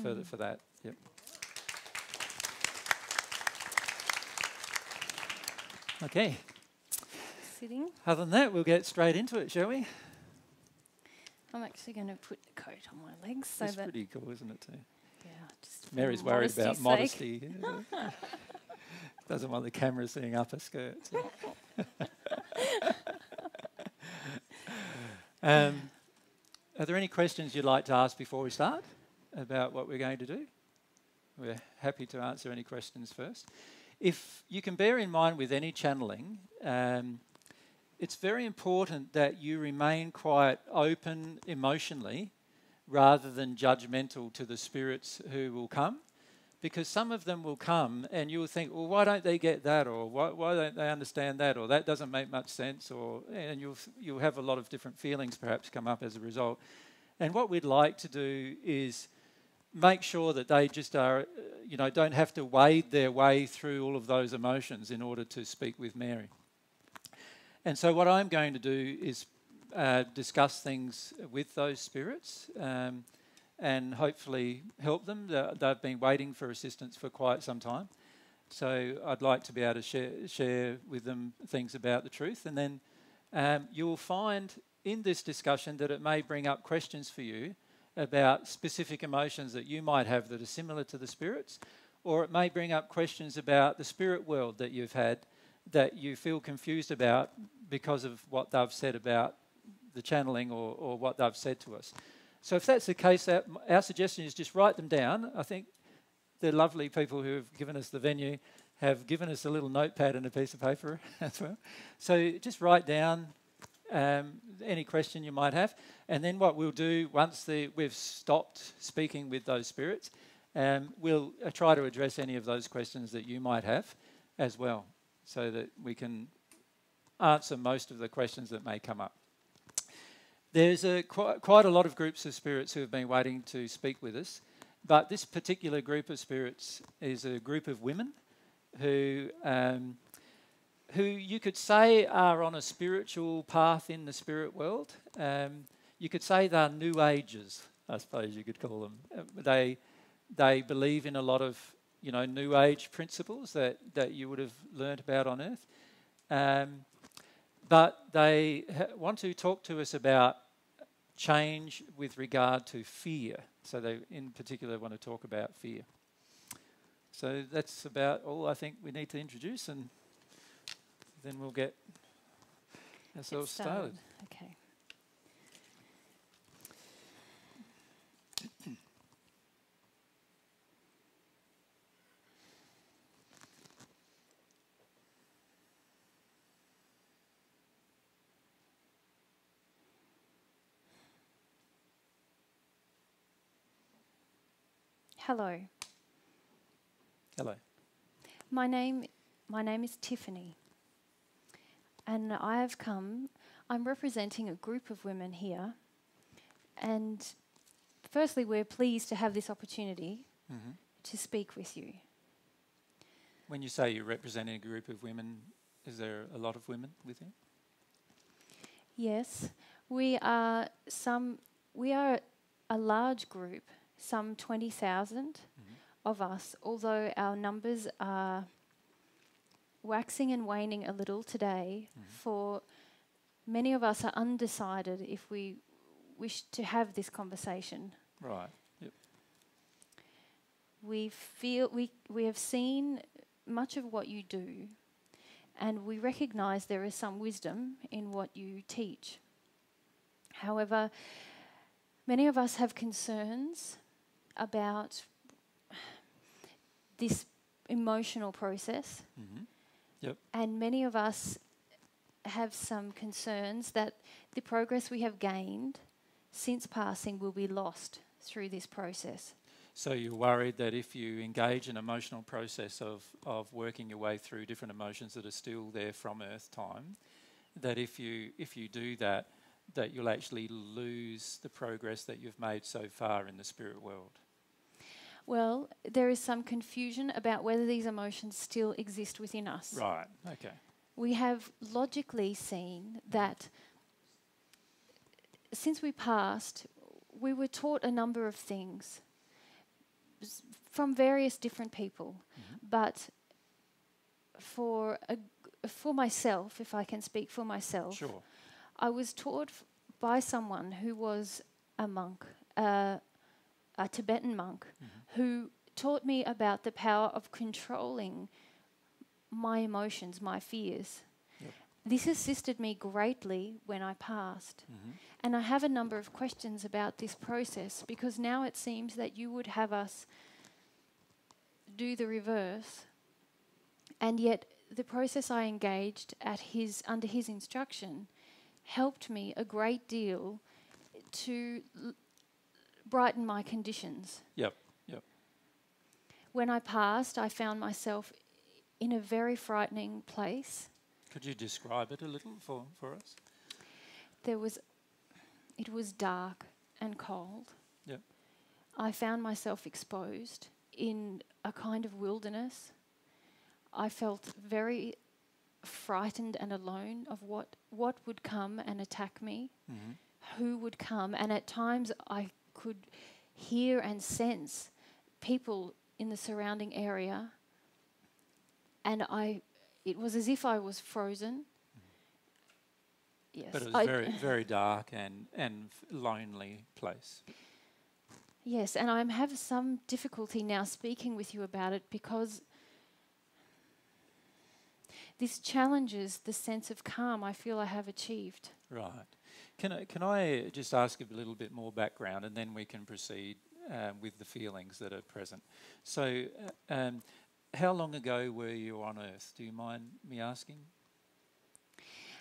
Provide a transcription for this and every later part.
for that. Yep. Okay. Sitting. Other than that, we'll get straight into it, shall we? I'm actually going to put the coat on my legs so It's that pretty cool, isn't it, too? yeah, just for Mary's worried about modesty's sake. modesty. Doesn't want the camera seeing upper skirts. Are there any questions you'd like to ask before we start about what we're going to do? We're happy to answer any questions first. If you can bear in mind with any channeling, it's very important that you remain quite open emotionally rather than judgmental to the spirits who will come, because some of them will come and you'll think, well, why don't they get that, or why don't they understand that, or that doesn't make much sense, and you'll have a lot of different feelings perhaps come up as a result. And what we'd like to do is make sure that they just are, don't have to wade their way through all of those emotions in order to speak with Mary. And so what I'm going to do is discuss things with those spirits and hopefully help them. They've been waiting for assistance for quite some time. So I'd like to be able to share with them things about the truth. And then you'll find in this discussion that it may bring up questions for you about specific emotions that you might have that are similar to the spirits, or it may bring up questions about the spirit world that you've had that you feel confused about because of what they've said about the channeling or what they've said to us. So if that's the case, our suggestion is just write them down. I think the lovely people who have given us the venue have given us a little notepad and a piece of paper as well. So just write down any question you might have, and then what we'll do once we've stopped speaking with those spirits, we'll try to address any of those questions that you might have as well, so that we can answer most of the questions that may come up. There's quite a lot of groups of spirits who have been waiting to speak with us, but this particular group of spirits is a group of women who you could say are on a spiritual path in the spirit world. You could say they're New Agers, I suppose you could call them. They believe in a lot of New Age principles that you would have learnt about on Earth. But they want to talk to us about change with regard to fear. So they, in particular, want to talk about fear. So that's about all I think we need to introduce, and then we'll get ourselves started. Okay. Hello. Hello. My name is Tiffany, and I'm representing a group of women here, and firstly we're pleased to have this opportunity to speak with you. When you say you're representing a group of women, is there a lot of women with you? Yes, we are a large group, some 20,000 of us, although our numbers are waxing and waning a little today. For many of us are undecided if we wish to have this conversation. Right. Yep. We have seen much of what you do, and we recognise there is some wisdom in what you teach. However, many of us have concerns about this emotional process. Yep. And many of us have some concerns that the progress we have gained since passing will be lost through this process. So you're worried that if you engage in an emotional process of working your way through different emotions that are still there from Earth time, that if you do that you'll actually lose the progress that you've made so far in the spirit world. Well, there is some confusion about whether these emotions still exist within us. Right, okay. We have logically seen that since we passed, we were taught a number of things. from various different people, but for myself, if I can speak for myself, Sure. I was taught by someone who was a monk, a Tibetan monk, who taught me about the power of controlling my emotions, my fears. Yep. This assisted me greatly when I passed. And I have a number of questions about this process, because now it seems that you would have us do the reverse, and yet the process I engaged under his instruction helped me a great deal to brighten my conditions. Yep. When I passed, I found myself in a very frightening place. Could you describe it a little for us? It was dark and cold. Yep. I found myself exposed in a kind of wilderness. I felt very frightened and alone of what would come and attack me, who would come, and at times I could hear and sense people in the surrounding area, and it was as if I was frozen. Yes, But it was very, very dark and lonely place. Yes, and I have some difficulty now speaking with you about it, because this challenges the sense of calm I feel I have achieved. Right. Can I just ask a little bit more background, and then we can proceed with the feelings that are present. So, how long ago were you on Earth? Do you mind me asking?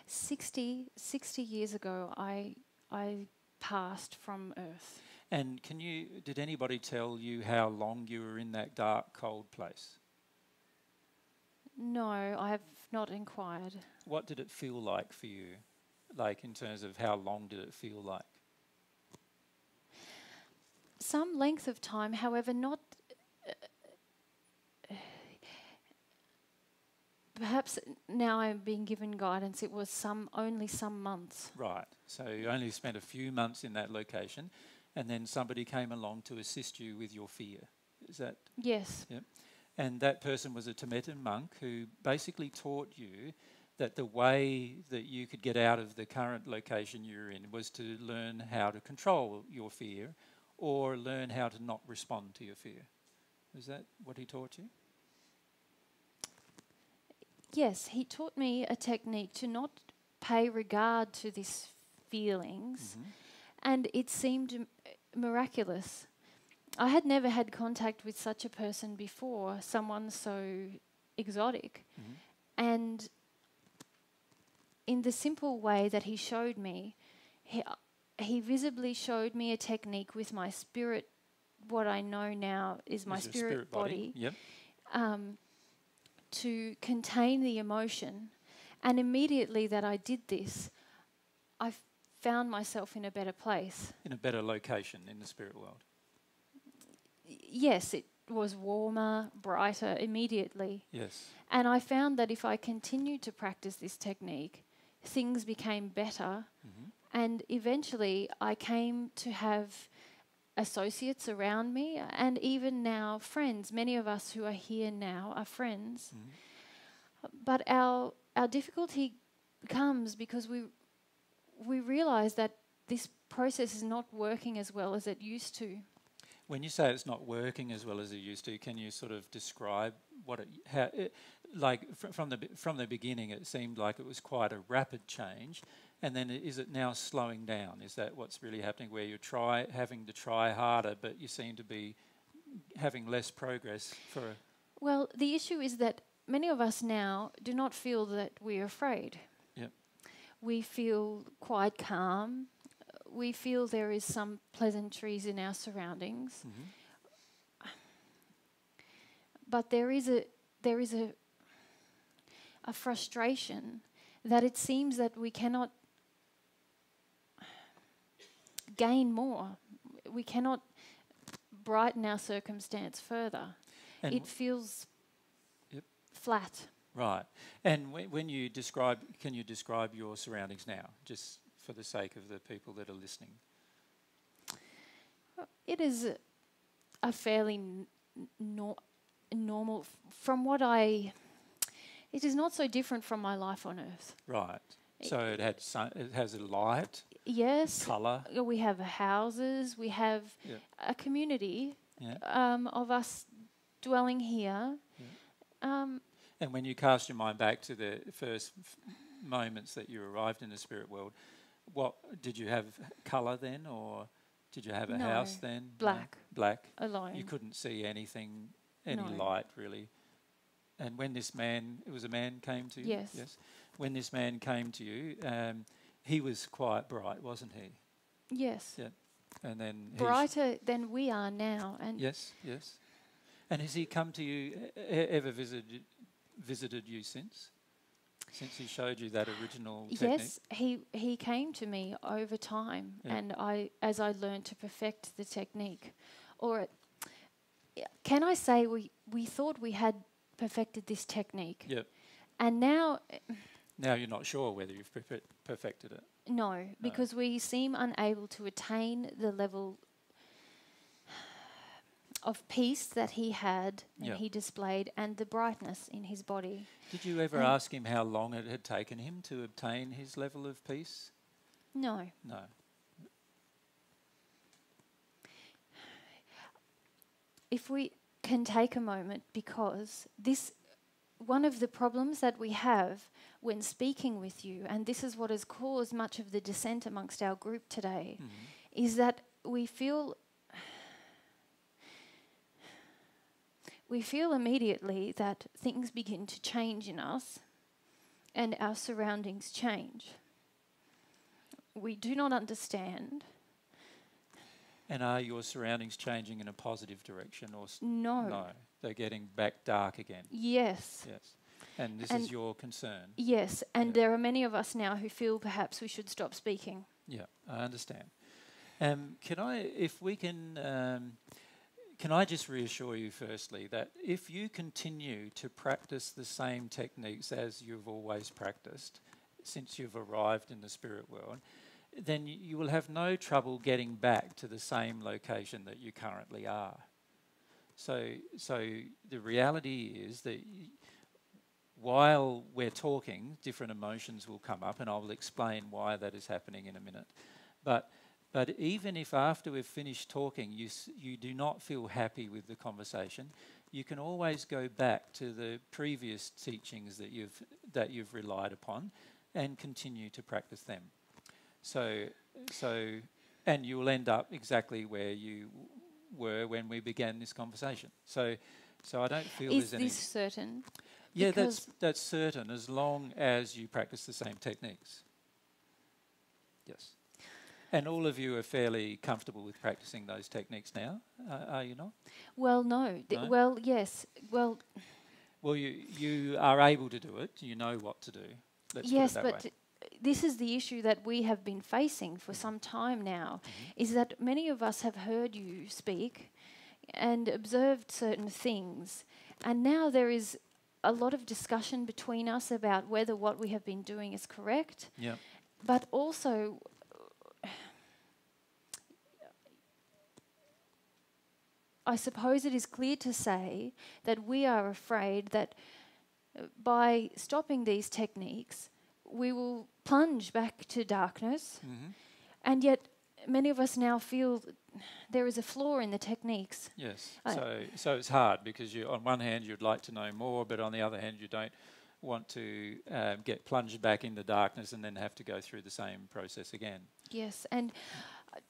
60 years ago, I passed from Earth. And did anybody tell you how long you were in that dark, cold place? No, I have not inquired. What did it feel like for you? Like, in terms of how long did it feel like? Some length of time, however, not... perhaps now I'm being given guidance, it was only some months. Right. So you only spent a few months in that location, and then somebody came along to assist you with your fear. Is that... Yes. Yep. And that person was a Tibetan monk who basically taught you that the way that you could get out of the current location you're in was to learn how to control your fear, or learn how to not respond to your fear. Is that what he taught you? Yes, he taught me a technique to not pay regard to these feelings, and it seemed miraculous. I had never had contact with such a person before, someone so exotic. And in the simple way that he showed me, he visibly showed me a technique with my spirit, what I know now is my spirit body. Yep. To contain the emotion. And immediately that I did this, I found myself in a better place. In a better location in the spirit world. Yes, it was warmer, brighter immediately. Yes. And I found that if I continued to practice this technique, things became better. And eventually I came to have associates around me, and even now friends. Many of us who are here now are friends. But our difficulty comes because we realise that this process is not working as well as it used to. When you say it's not working as well as it used to, can you sort of describe from the beginning? It seemed like it was quite a rapid change, and then is it now slowing down? Is that what's really happening, where you're having to try harder, but you seem to be having less progress for? Well, the issue is that many of us now do not feel that we're afraid. Yep. We feel quite calm. We feel there is some pleasantries in our surroundings, but there is a frustration that it seems that we cannot gain more. We cannot brighten our circumstance further. And it feels flat. Right. And when you can you describe your surroundings now, just for the sake of the people that are listening? It is a fairly normal. It is not so different from my life on earth. Right. So it has a light, Yes, colour. we have houses, we have Yeah. a community Yeah. of us dwelling here. And when you cast your mind back to the first moments that you arrived in the spirit world, what did you have colour then, or did you have a No, house then? black. No? Black. Alone. You couldn't see anything, any No. light really. And when this man, it was a man, came to you. Yes. Yes. When this man came to you, he was quite bright, wasn't he? Yes. Yeah. And then Brighter than we are now. And yes, yes. And has he come to you, ever visited you since he showed you that original technique? yes, he came to me over time, and as I learned to perfect the technique, or can I say we thought we had perfected this technique, Yep. and now Now you're not sure whether you've perfected it. no, because we seem unable to attain the level of peace that he had and he displayed, and the brightness in his body. Did you ever ask him how long it had taken him to obtain his level of peace? No. No. If we can take a moment, because one of the problems that we have when speaking with you, and this is what has caused much of the dissent amongst our group today, is that we feel immediately that things begin to change in us and our surroundings change. We do not understand. And are your surroundings changing in a positive direction or No. No, they're getting back dark again. Yes. Yes. And this is your concern. Yes, and there are many of us now who feel perhaps we should stop speaking. Yeah, I understand. Can I just reassure you firstly that if you continue to practice the same techniques as you've always practiced since you've arrived in the spirit world, then you will have no trouble getting back to the same location that you currently are. So the reality is that while we're talking, different emotions will come up, and I will explain why that is happening in a minute. But even if after we've finished talking you do not feel happy with the conversation, you can always go back to the previous teachings that you've relied upon and continue to practice them. So and you will end up exactly where you were when we began this conversation. So I don't feel Is there's any... this certain? Yeah, that's certain, as long as you practice the same techniques. Yes. And all of you are fairly comfortable with practicing those techniques now, are you not? Well, no. No? Well, yes. Well, you are able to do it. You know what to do. Let's yes, put it that but way. this is the issue that we have been facing for some time now, is that many of us have heard you speak and observed certain things, and now there is a lot of discussion between us about whether what we have been doing is correct. Yeah. But also, I suppose it is clear to say that we are afraid that by stopping these techniques, we will plunge back to darkness. And yet, many of us now feel there is a flaw in the techniques. Yes. So it's hard because on one hand you'd like to know more, but on the other hand you don't want to get plunged back in the darkness and then have to go through the same process again. Yes, and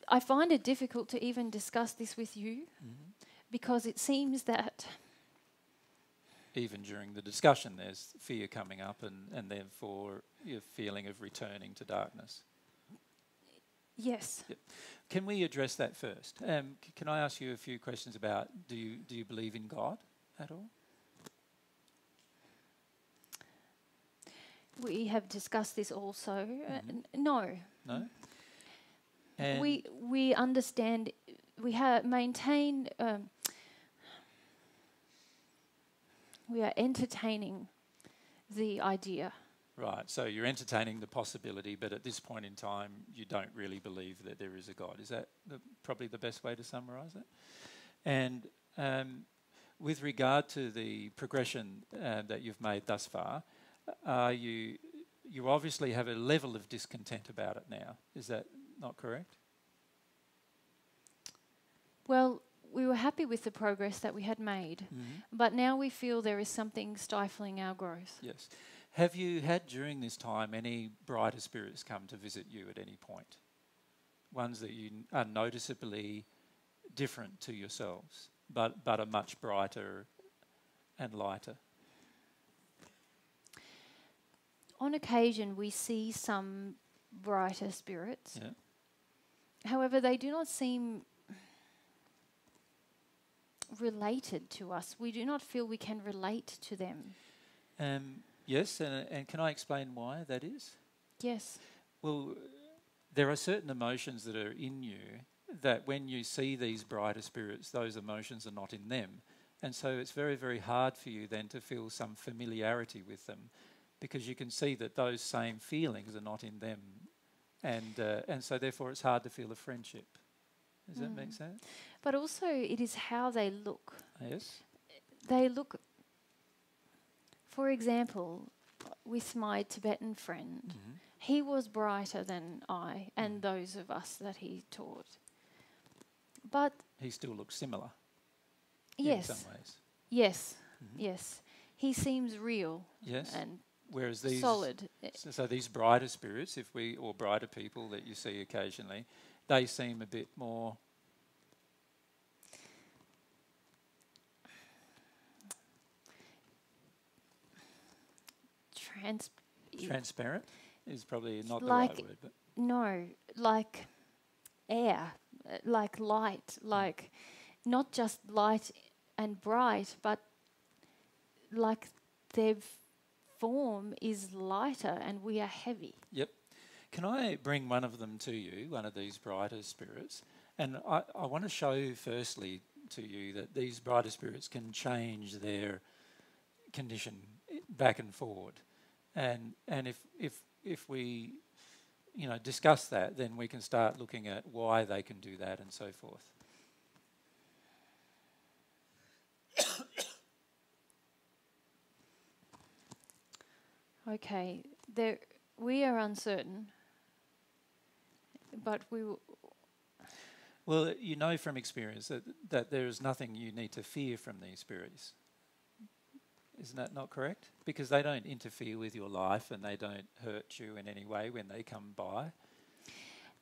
I find it difficult to even discuss this with you because it seems that even during the discussion there's fear coming up and therefore your feeling of returning to darkness. yes. Yep. Can we address that first? Can I ask you a few questions about do you believe in God at all? We have discussed this also. No. No? And We understand, we maintain, we are entertaining the idea. right, so you're entertaining the possibility, but at this point in time you don't really believe that there is a God. Is that probably the best way to summarise it? And with regard to the progression that you've made thus far, you obviously have a level of discontent about it now. Is that not correct? Well, we were happy with the progress that we had made, but now we feel there is something stifling our growth. Yes. Have you had during this time any brighter spirits come to visit you at any point? Ones that you are noticeably different to yourselves, but are much brighter and lighter? On occasion, we see some brighter spirits. Yeah. However, they do not seem related to us. We do not feel we can relate to them. Yes, and can I explain why that is? Yes. Well, there are certain emotions that are in you that when you see these brighter spirits, those emotions are not in them. And so it's very, very hard for you then to feel some familiarity with them, because you can see that those same feelings are not in them. And so therefore it's hard to feel a friendship. Does that make sense? But also it is how they look. Yes. They look, for example, with my Tibetan friend, he was brighter than I and those of us that he taught. But he still looks similar. Yes. In some ways. Yes. Yes. He seems real. Yes. And whereas these solid. So these brighter spirits, or brighter people that you see occasionally, they seem a bit more transparent is probably not the right word, but no, like air, like light, like not just light and bright, but like their form is lighter and we are heavy. Yep. Can I bring one of them to you, one of these brighter spirits? And I want to show firstly to you that these brighter spirits can change their condition back and forward. And if we discuss that, then we can start looking at why they can do that and so forth. Okay, we are uncertain, but we will. Well, you know from experience that there is nothing you need to fear from these spirits. Isn't that not correct? Because they don't interfere with your life and they don't hurt you in any way when they come by.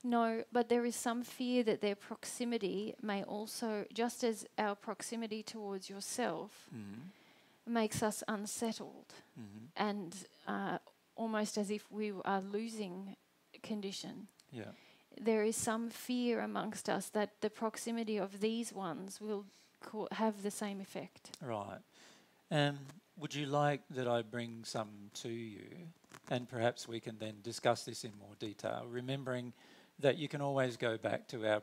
No, but there is some fear that their proximity may also, just as our proximity towards yourself makes us unsettled and almost as if we are losing condition. Yeah. There is some fear amongst us that the proximity of these ones will have the same effect. Right. Would you like that I bring some to you, and perhaps we can then discuss this in more detail, remembering that you can always go back to our,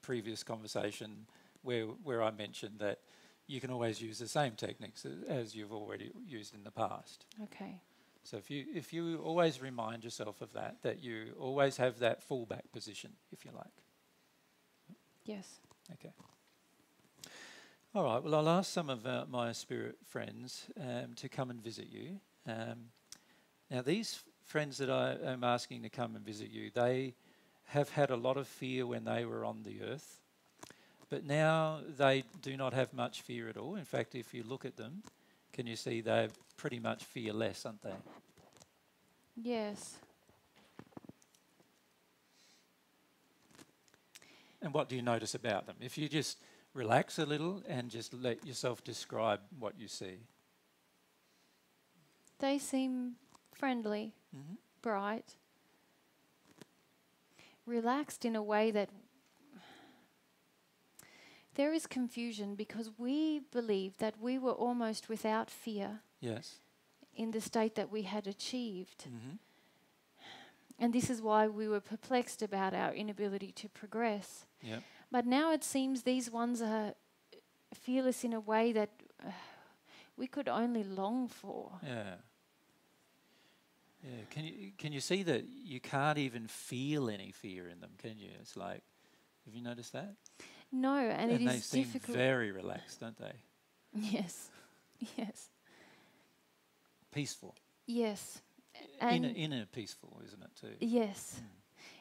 previous conversation where I mentioned that you can always use the same techniques as you've already used in the past. Okay. So if you always remind yourself of that you always have that fallback position, if you like. Yes. Okay. All right, well, I'll ask some of my spirit friends to come and visit you. Now, these friends that I am asking to come and visit you, they have had a lot of fear when they were on the earth, but now they do not have much fear at all. In fact, if you look at them, can you see they're pretty much fearless, aren't they? Yes. And what do you notice about them? If you just relax a little and just let yourself describe what you see. They seem friendly, bright, relaxed in a way that there is confusion because we believe that we were almost without fear. Yes. In the state that we had achieved. And this is why we were perplexed about our inability to progress. Yep. But now it seems these ones are fearless in a way that we could only long for. Yeah. Yeah. Can you see that you can't even feel any fear in them, can you? It's like, have you noticed that? No, and it is they seem difficult. very relaxed, don't they? Yes. Yes. Peaceful. Yes. And Inner peaceful, isn't it too? yes.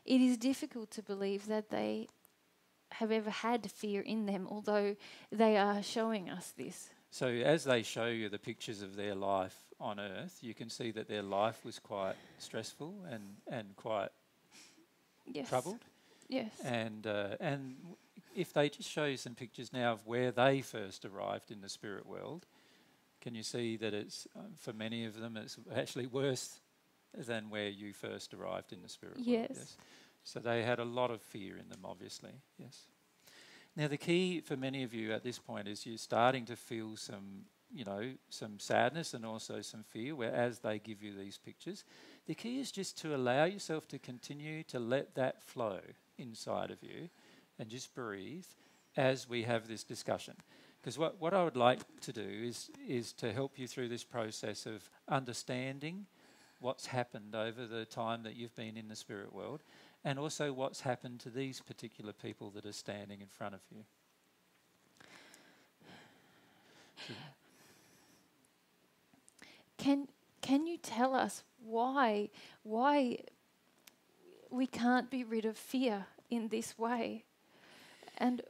It is difficult to believe that they have ever had fear in them, although they are showing us this. So as they show you the pictures of their life on Earth, you can see that their life was quite stressful and quite Yes. troubled. Yes. And if they just show you some pictures now of where they first arrived in the spirit world, can you see that it's for many of them it's actually worse than where you first arrived in the spirit world? Yes. So they had a lot of fear in them, obviously. Yes. Now the key for many of you at this point is you're starting to feel some sadness and also some fear as they give you these pictures. The key is just to allow yourself to continue to let that flow inside of you and just breathe as we have this discussion. Because what I would like to do is to help you through this process of understanding what's happened over the time that you've been in the spirit world and also what's happened to these particular people that are standing in front of you. Can you tell us why we can't be rid of fear in this way? And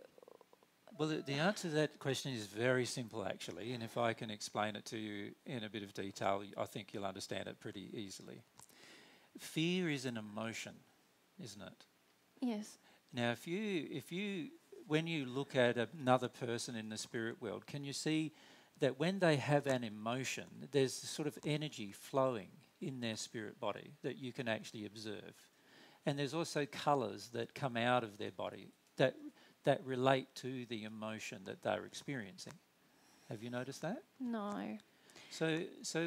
well, the answer to that question is very simple, actually, and if I can explain it to you in a bit of detail, I think you'll understand it pretty easily. Fear is an emotion, isn't it? yes. Now, when you look at another person in the spirit world, can you see that when they have an emotion, there's a sort of energy flowing in their spirit body that you can actually observe. And there's also colours that come out of their body that relate to the emotion that they're experiencing. Have you noticed that? No. So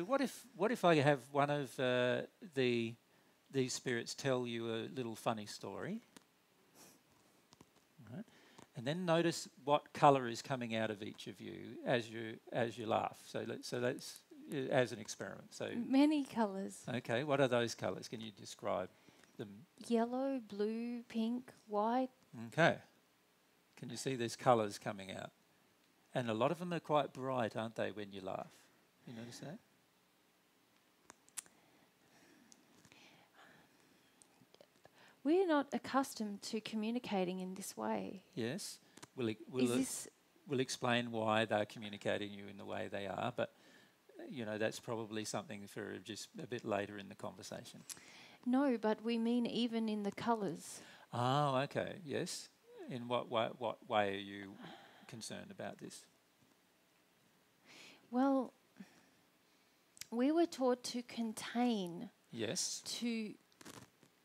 what if I have one of these spirits tell you a little funny story? Right. And then notice what colour is coming out of each of you as you laugh. So that's as an experiment. So Many colours. okay, what are those colours? Can you describe them? Yellow, blue, pink, white. Okay. Can you see there's colours coming out? And a lot of them are quite bright, aren't they, when you laugh? You notice that? We're not accustomed to communicating in this way. Yes. We'll explain why they're communicating you in the way they are, but that's probably something for just a bit later in the conversation. No, but we mean even in the colours. Oh, okay. Yes. In what way are you concerned about this? Well, we were taught to contain, Yes. to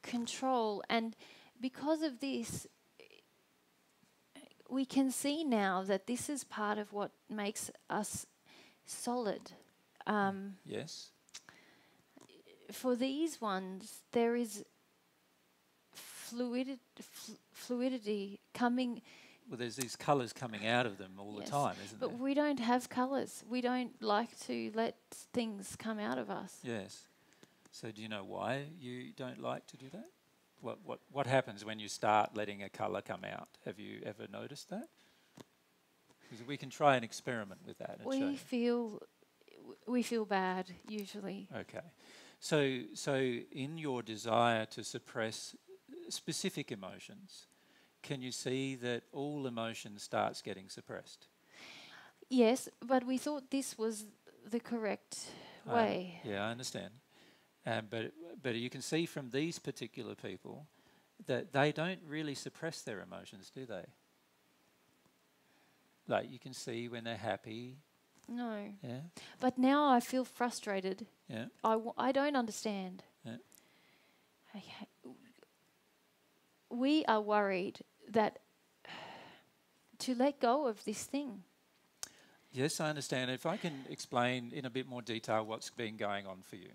control, and because of this, we can see now that this is part of what makes us solid. Yes. For these ones, there is fluidity coming. Well, there's these colours coming out of them all Yes, the time, isn't there? but we don't have colours. We don't like to let things come out of us. Yes. So do you know why you don't like to do that? What happens when you start letting a colour come out? Have you ever noticed that? Because we can try an experiment with that and show. We feel bad usually. Okay. So in your desire to suppress specific emotions, can you see that all emotion starts getting suppressed? Yes, but we thought this was the correct way. Yeah, I understand. But you can see from these particular people that they don't really suppress their emotions, do they? Like you can see when they're happy. No. Yeah. But now I feel frustrated. Yeah. I don't understand. Yeah. Okay. We are worried that to let go of this thing. Yes, I understand. If I can explain in a bit more detail what's been going on for you.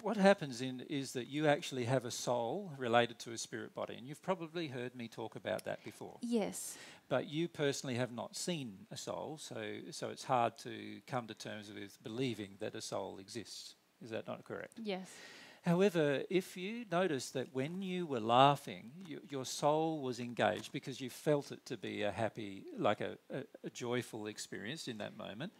What happens is that you actually have a soul related to a spirit body, and you've probably heard me talk about that before. Yes. But you personally have not seen a soul, so it's hard to come to terms with believing that a soul exists. Is that not correct? Yes. However, if you notice that when you were laughing, your soul was engaged because you felt it to be a happy, like a joyful experience in that moment,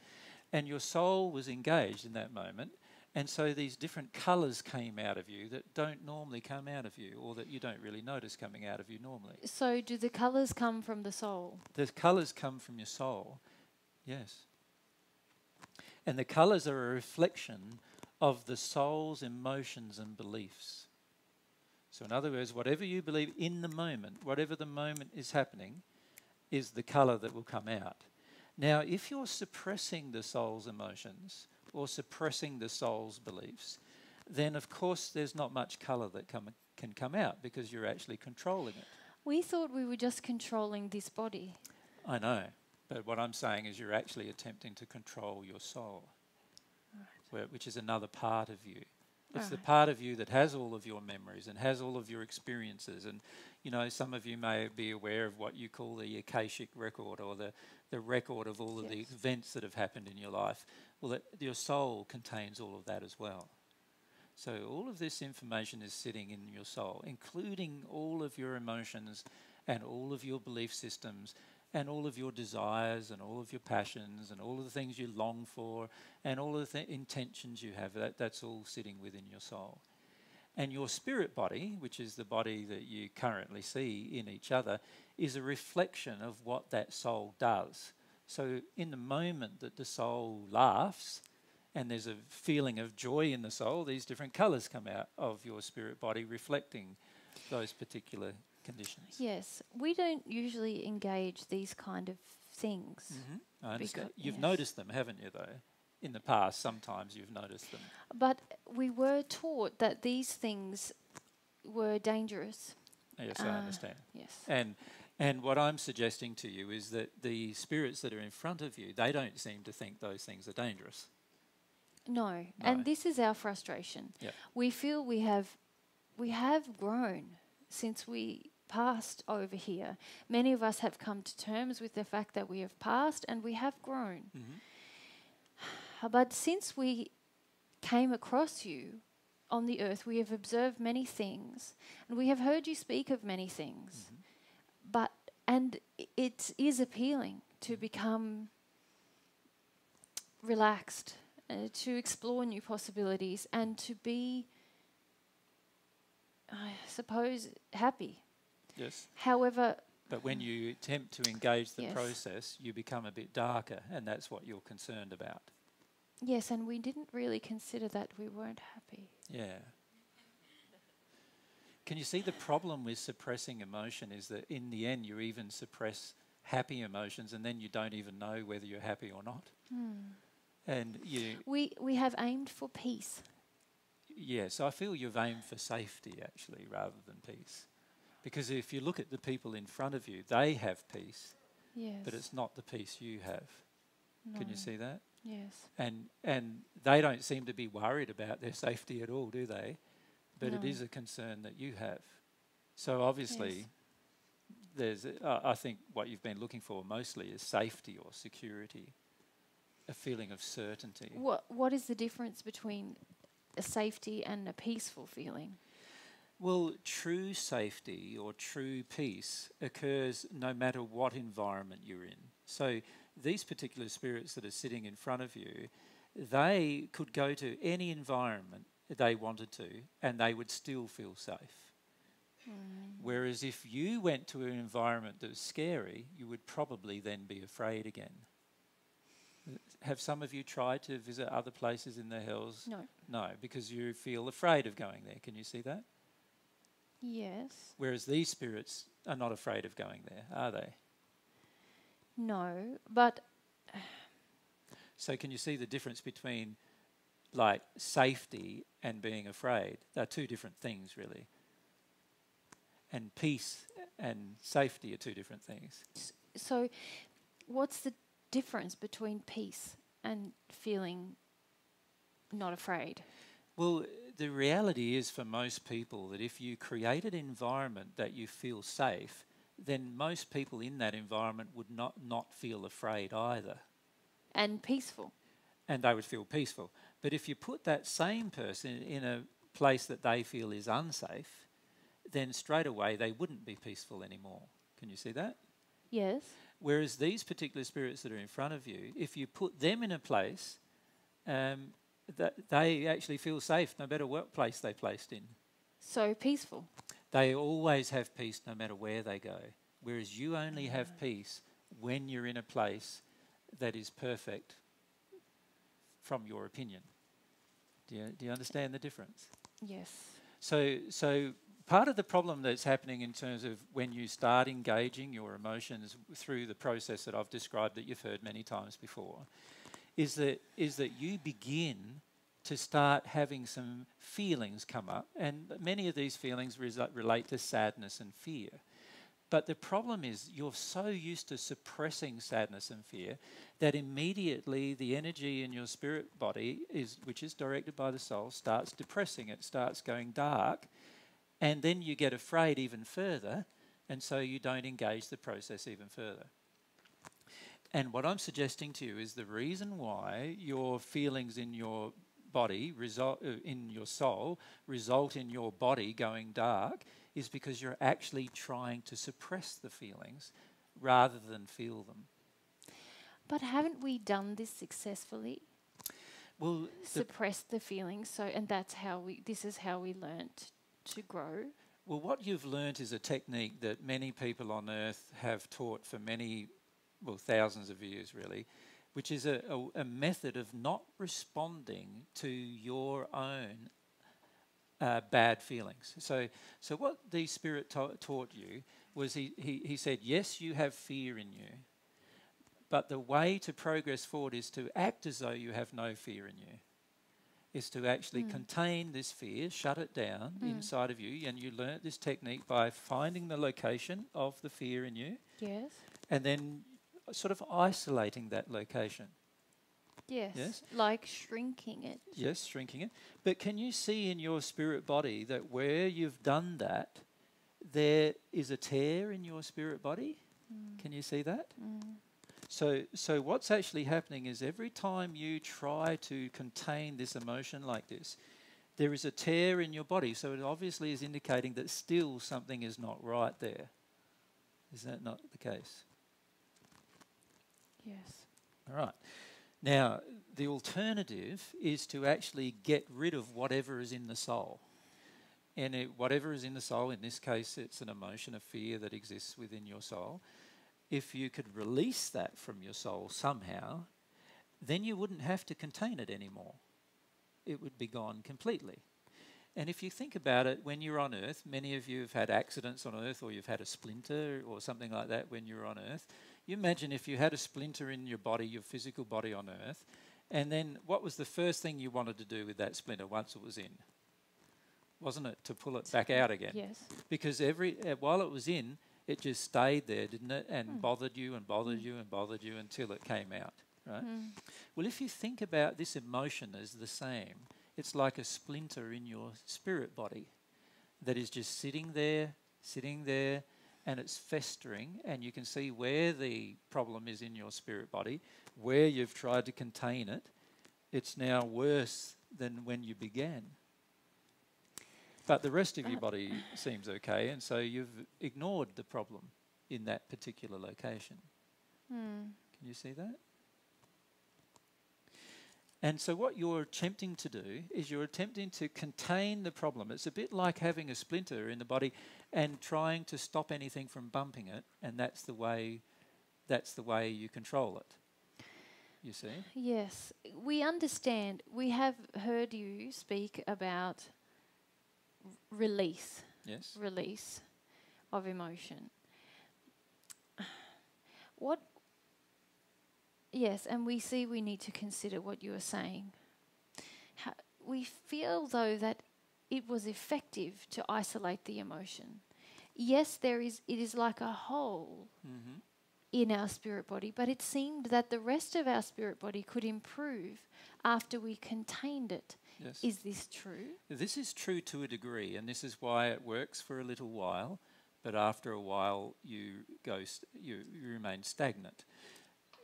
and your soul was engaged in that moment, and so these different colours came out of you that don't normally come out of you, or that you don't really notice coming out of you normally. So do the colours come from the soul? The colours come from your soul, yes. And the colours are a reflection of the soul's emotions and beliefs. So in other words, whatever you believe in the moment, whatever the moment is happening, is the colour that will come out. Now, if you're suppressing the soul's emotions or suppressing the soul's beliefs, then of course there's not much colour that can come out because you're actually controlling it. We thought we were just controlling this body. I know, but what I'm saying is you're actually attempting to control your soul, which is another part of you. It's the part of you that has all of your memories and has all of your experiences. And, you know, some of you may be aware of what you call the Akashic record, or the record of all of the events that have happened in your life. Well, your soul contains all of that as well. So all of this information is sitting in your soul, including all of your emotions and all of your belief systems and all of your desires and all of your passions and all of the things you long for and all of the intentions you have. That's all sitting within your soul. And your spirit body, which is the body that you currently see in each other, is a reflection of what that soul does. So in the moment that the soul laughs and there's a feeling of joy in the soul, these different colours come out of your spirit body reflecting those particular conditions. Yes, we don't usually engage these kind of things. Mm-hmm. I understand. You've noticed them, haven't you, though? In the past, sometimes you've noticed them. But we were taught that these things were dangerous. Yes, I understand. Yes. And what I'm suggesting to you is that the spirits that are in front of you, they don't seem to think those things are dangerous. No. And this is our frustration. Yep. We feel we have grown since we passed over here. Many of us have come to terms with the fact that we have passed and we have grown. Mm-hmm. But since we came across you on the earth, we have observed many things and we have heard you speak of many things. Mm-hmm. And it is appealing to become relaxed, to explore new possibilities and to be, I suppose, happy. Yes. However... But when you attempt to engage the process, you become a bit darker, and that's what you're concerned about. Yes, and we didn't really consider that we weren't happy. Yeah. Can you see the problem with suppressing emotion is that in the end you even suppress happy emotions and then you don't even know whether you're happy or not. And we have aimed for peace. Yes, I feel you've aimed for safety actually rather than peace. Because if you look at the people in front of you, they have peace. Yes. But it's not the peace you have. No. Can you see that? Yes. And they don't seem to be worried about their safety at all, do they? But it is a concern that you have. So obviously, I think what you've been looking for mostly is safety or security, a feeling of certainty. What is the difference between a safety and a peaceful feeling? Well, true safety or true peace occurs no matter what environment you're in. So these particular spirits that are sitting in front of you, they could go to any environment they wanted to and they would still feel safe. Whereas if you went to an environment that was scary, you would probably then be afraid again. Have some of you tried to visit other places in the hills? No. No, because you feel afraid of going there. Can you see that? Yes. Whereas these spirits are not afraid of going there, are they? No, but... So can you see the difference between like safety and being afraid? They're two different things, really. And peace and safety are two different things. So what's the difference between peace and feeling not afraid? Well, the reality is for most people that if you create an environment that you feel safe, then most people in that environment would not feel afraid either. And peaceful. And they would feel peaceful. But if you put that same person in a place that they feel is unsafe, then straight away they wouldn't be peaceful anymore. Can you see that? Yes. Whereas these particular spirits that are in front of you, if you put them in a place, that they actually feel safe no matter what place they're placed in. So peaceful. They always have peace no matter where they go. Whereas you only have peace when you're in a place that is perfect from your opinion. Do you understand the difference? Yes. So part of the problem that's happening in terms of when you start engaging your emotions through the process that I've described that you've heard many times before is that you begin to start having some feelings come up, and many of these feelings relate to sadness and fear. But the problem is you're so used to suppressing sadness and fear that immediately the energy in your spirit body, which is directed by the soul, starts depressing. It starts going dark, and then you get afraid even further, and so you don't engage the process even further. And what I'm suggesting to you is the reason why your feelings in your body in your soul result in your body going dark is because you're actually trying to suppress the feelings rather than feel them. But haven't we done this successfully? Well, suppress the feelings, and this is how we learnt to grow. Well, what you've learnt is a technique that many people on earth have taught for thousands of years really, which is a method of not responding to your own bad feelings. So what the Spirit taught you was he said, yes, you have fear in you, but the way to progress forward is to act as though you have no fear in you, is to actually contain this fear, shut it down inside of you, and you learnt this technique by finding the location of the fear in you. Yes. And then sort of isolating that location. Yes. Yes. Like shrinking it. Yes, shrinking it. But can you see in your spirit body that where you've done that, there is a tear in your spirit body? Can you see that? So what's actually happening is every time you try to contain this emotion like this, there is a tear in your body. So it obviously is indicating that still something is not right there. Is that not the case? Yes. All right. Now, the alternative is to actually get rid of whatever is in the soul. And whatever is in the soul, in this case, it's an emotion of fear that exists within your soul. If you could release that from your soul somehow, then you wouldn't have to contain it anymore. It would be gone completely. And if you think about it, when you're on Earth, many of you have had accidents on Earth, or you've had a splinter or something like that when you're on Earth. You imagine if you had a splinter in your body, your physical body on Earth, and then what was the first thing you wanted to do with that splinter once it was in? Wasn't it to pull it back out again? Yes. Because while it was in, it just stayed there, didn't it? And bothered you and bothered you and bothered you until it came out, right? Well, if you think about this emotion as the same, it's like a splinter in your spirit body that is just sitting there, and it's festering, and you can see where the problem is in your spirit body, where you've tried to contain it. It's now worse than when you began. But the rest of your body seems okay, and so you've ignored the problem in that particular location. Can you see that? And so what you're attempting to do is you're attempting to contain the problem. It's a bit like having a splinter in the body and trying to stop anything from bumping it, and that's the way you control it. You see? Yes. We understand. We have heard you speak about release. Yes. Release of emotion. Yes, and we see we need to consider what you are saying. We feel, though, that it was effective to isolate the emotion. Yes, it is like a hole in our spirit body, but it seemed that the rest of our spirit body could improve after we contained it. Yes. Is this true? This is true to a degree, and this is why it works for a little while, but after a while you remain stagnant.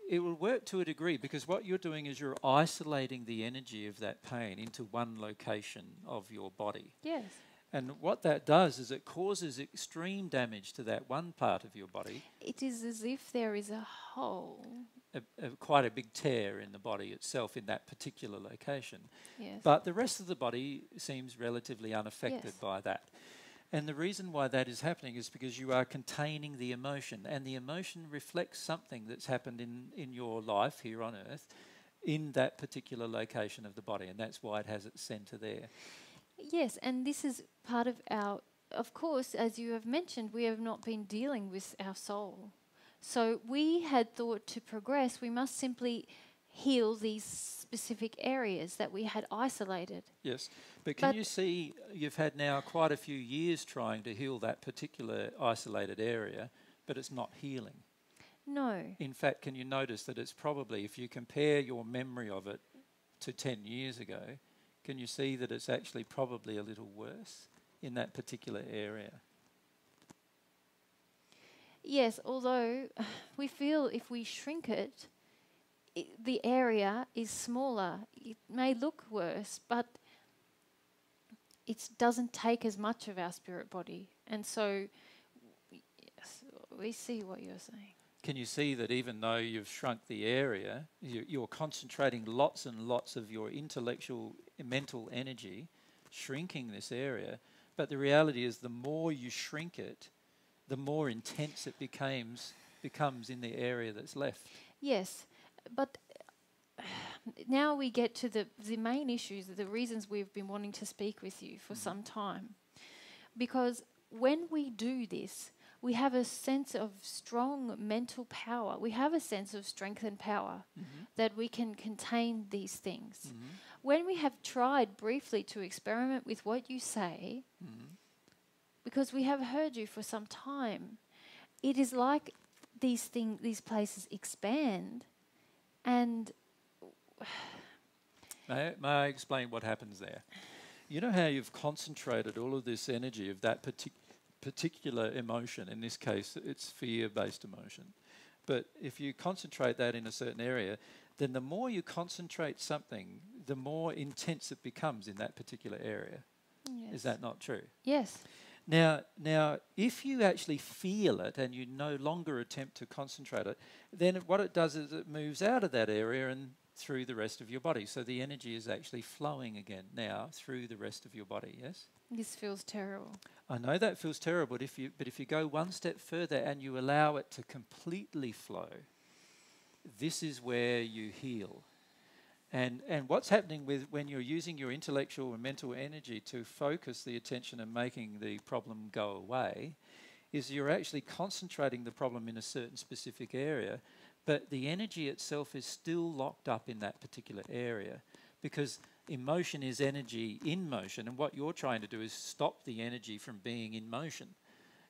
it will work to a degree, because what you're doing is you're isolating the energy of that pain into one location of your body. Yes. And what that does is it causes extreme damage to that one part of your body, It is as if there is a hole. quite a big tear in the body itself in that particular location. Yes. But the rest of the body seems relatively unaffected Yes. by that. And the reason why that is happening is because you are containing the emotion, and the emotion reflects something that's happened in your life here on earth in that particular location of the body, and that's why it has its centre there. Yes, and this is part of course, as you have mentioned, we have not been dealing with our soul. So we had thought to progress, we must simply heal these specific areas that we had isolated. Yes, but can But- you see you've had now quite a few years trying to heal that particular isolated area, but it's not healing. No. In fact, can you notice that it's probably, if you compare your memory of it to 10 years ago, can you see that it's actually probably a little worse in that particular area? Yes, although we feel if we shrink it, the area is smaller. It may look worse, but it doesn't take as much of our spirit body. And so, yes, we see what you're saying. Can you see that even though you've shrunk the area, you're concentrating lots and lots of your intellectual, mental energy, shrinking this area, but the reality is the more you shrink it, the more intense it becomes in the area that's left. Yes, but now we get to the main issues, the reasons we've been wanting to speak with you for some time. Because when we do this, we have a sense of strong mental power. We have a sense of strength and power that we can contain these things. When we have tried briefly to experiment with what you say, because we have heard you for some time, it is like these places expand, and May I explain what happens there? You know how you've concentrated all of this energy of that particular emotion, in this case it's fear-based emotion, but if you concentrate that in a certain area, then the more you concentrate something, the more intense it becomes in that particular area. yes. Is that not true? Yes. Now, if you actually feel it and you no longer attempt to concentrate it, then what it does is it moves out of that area and through the rest of your body. So the energy is actually flowing again now through the rest of your body, yes? This feels terrible. I know that feels terrible, but if you go one step further and you allow it to completely flow, this is where you heal. And what's happening when you're using your intellectual and mental energy to focus the attention and making the problem go away is you're actually concentrating the problem in a certain specific area, but the energy itself is still locked up in that particular area, because emotion is energy in motion, and what you're trying to do is stop the energy from being in motion.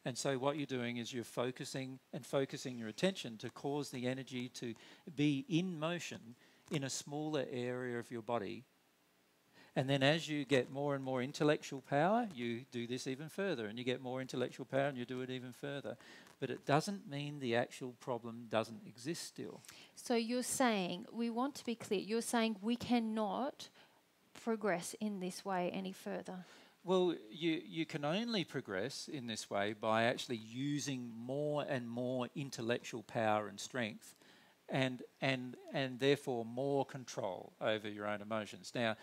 And so what you're doing is you're focusing your attention to cause the energy to be in motion in a smaller area of your body. And then as you get more and more intellectual power, you do this even further, and you get more intellectual power and you do it even further. But it doesn't mean the actual problem doesn't exist still. So you're saying, we want to be clear, you're saying we cannot progress in this way any further. Well, you can only progress in this way by actually using more and more intellectual power and strength, and therefore more control over your own emotions. Now,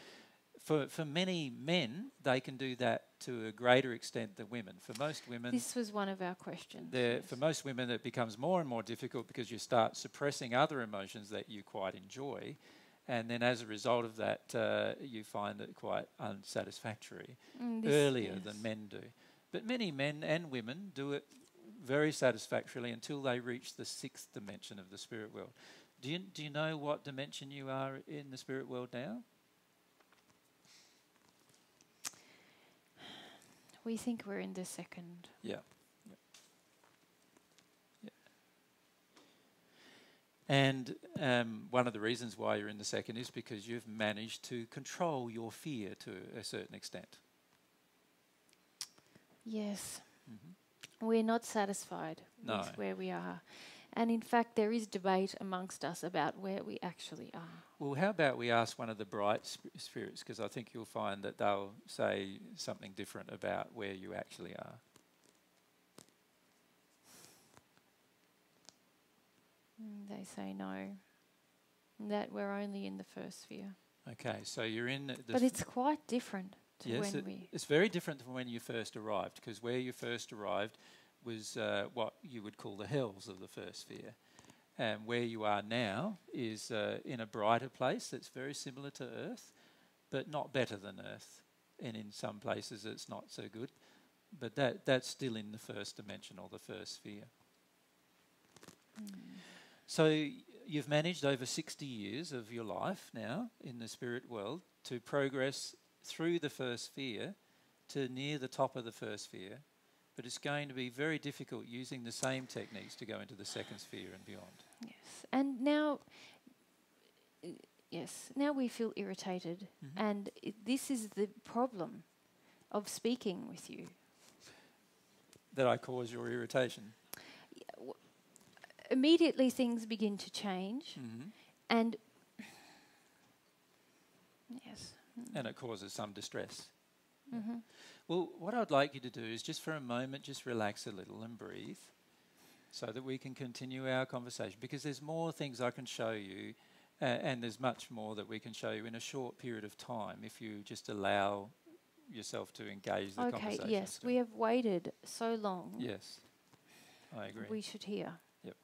for many men, they can do that to a greater extent than women. For most women, This was one of our questions. Yes. for most women, it becomes more and more difficult because you start suppressing other emotions that you quite enjoy. And then as a result of that, you find it quite unsatisfactory earlier than men do. But many men and women do it very satisfactorily until they reach the 6th dimension of the spirit world. Do you know what dimension you are in the spirit world now? We think we're in the second. Yeah. And one of the reasons why you're in the second is because you've managed to control your fear to a certain extent. Yes. We're not satisfied No. with where we are. And in fact, there is debate amongst us about where we actually are. Well, how about we ask one of the bright spirits, because I think you'll find that they'll say something different about where you actually are. They say no, that we're only in the first sphere. Okay, so you're in the... But it's quite different to Yes, it's very different from when you first arrived, because where you first arrived was what you would call the hells of the first sphere. And where you are now is in a brighter place that's very similar to Earth, but not better than Earth. And in some places it's not so good. But that's still in the first dimension or the first sphere. So you've managed over 60 years of your life now in the spirit world to progress through the first sphere to near the top of the first sphere. But it's going to be very difficult using the same techniques to go into the second sphere and beyond. Yes. And now, now we feel irritated. And this is the problem of speaking with you. That I cause your irritation? Immediately things begin to change. And yes. And it causes some distress. Well, what I'd like you to do is just for a moment, just relax a little and breathe so that we can continue our conversation, because there's more things I can show you and there's much more that we can show you in a short period of time if you just allow yourself to engage the conversation. Okay, yes, we have waited so long. Yes, I agree. We should hear. Yep.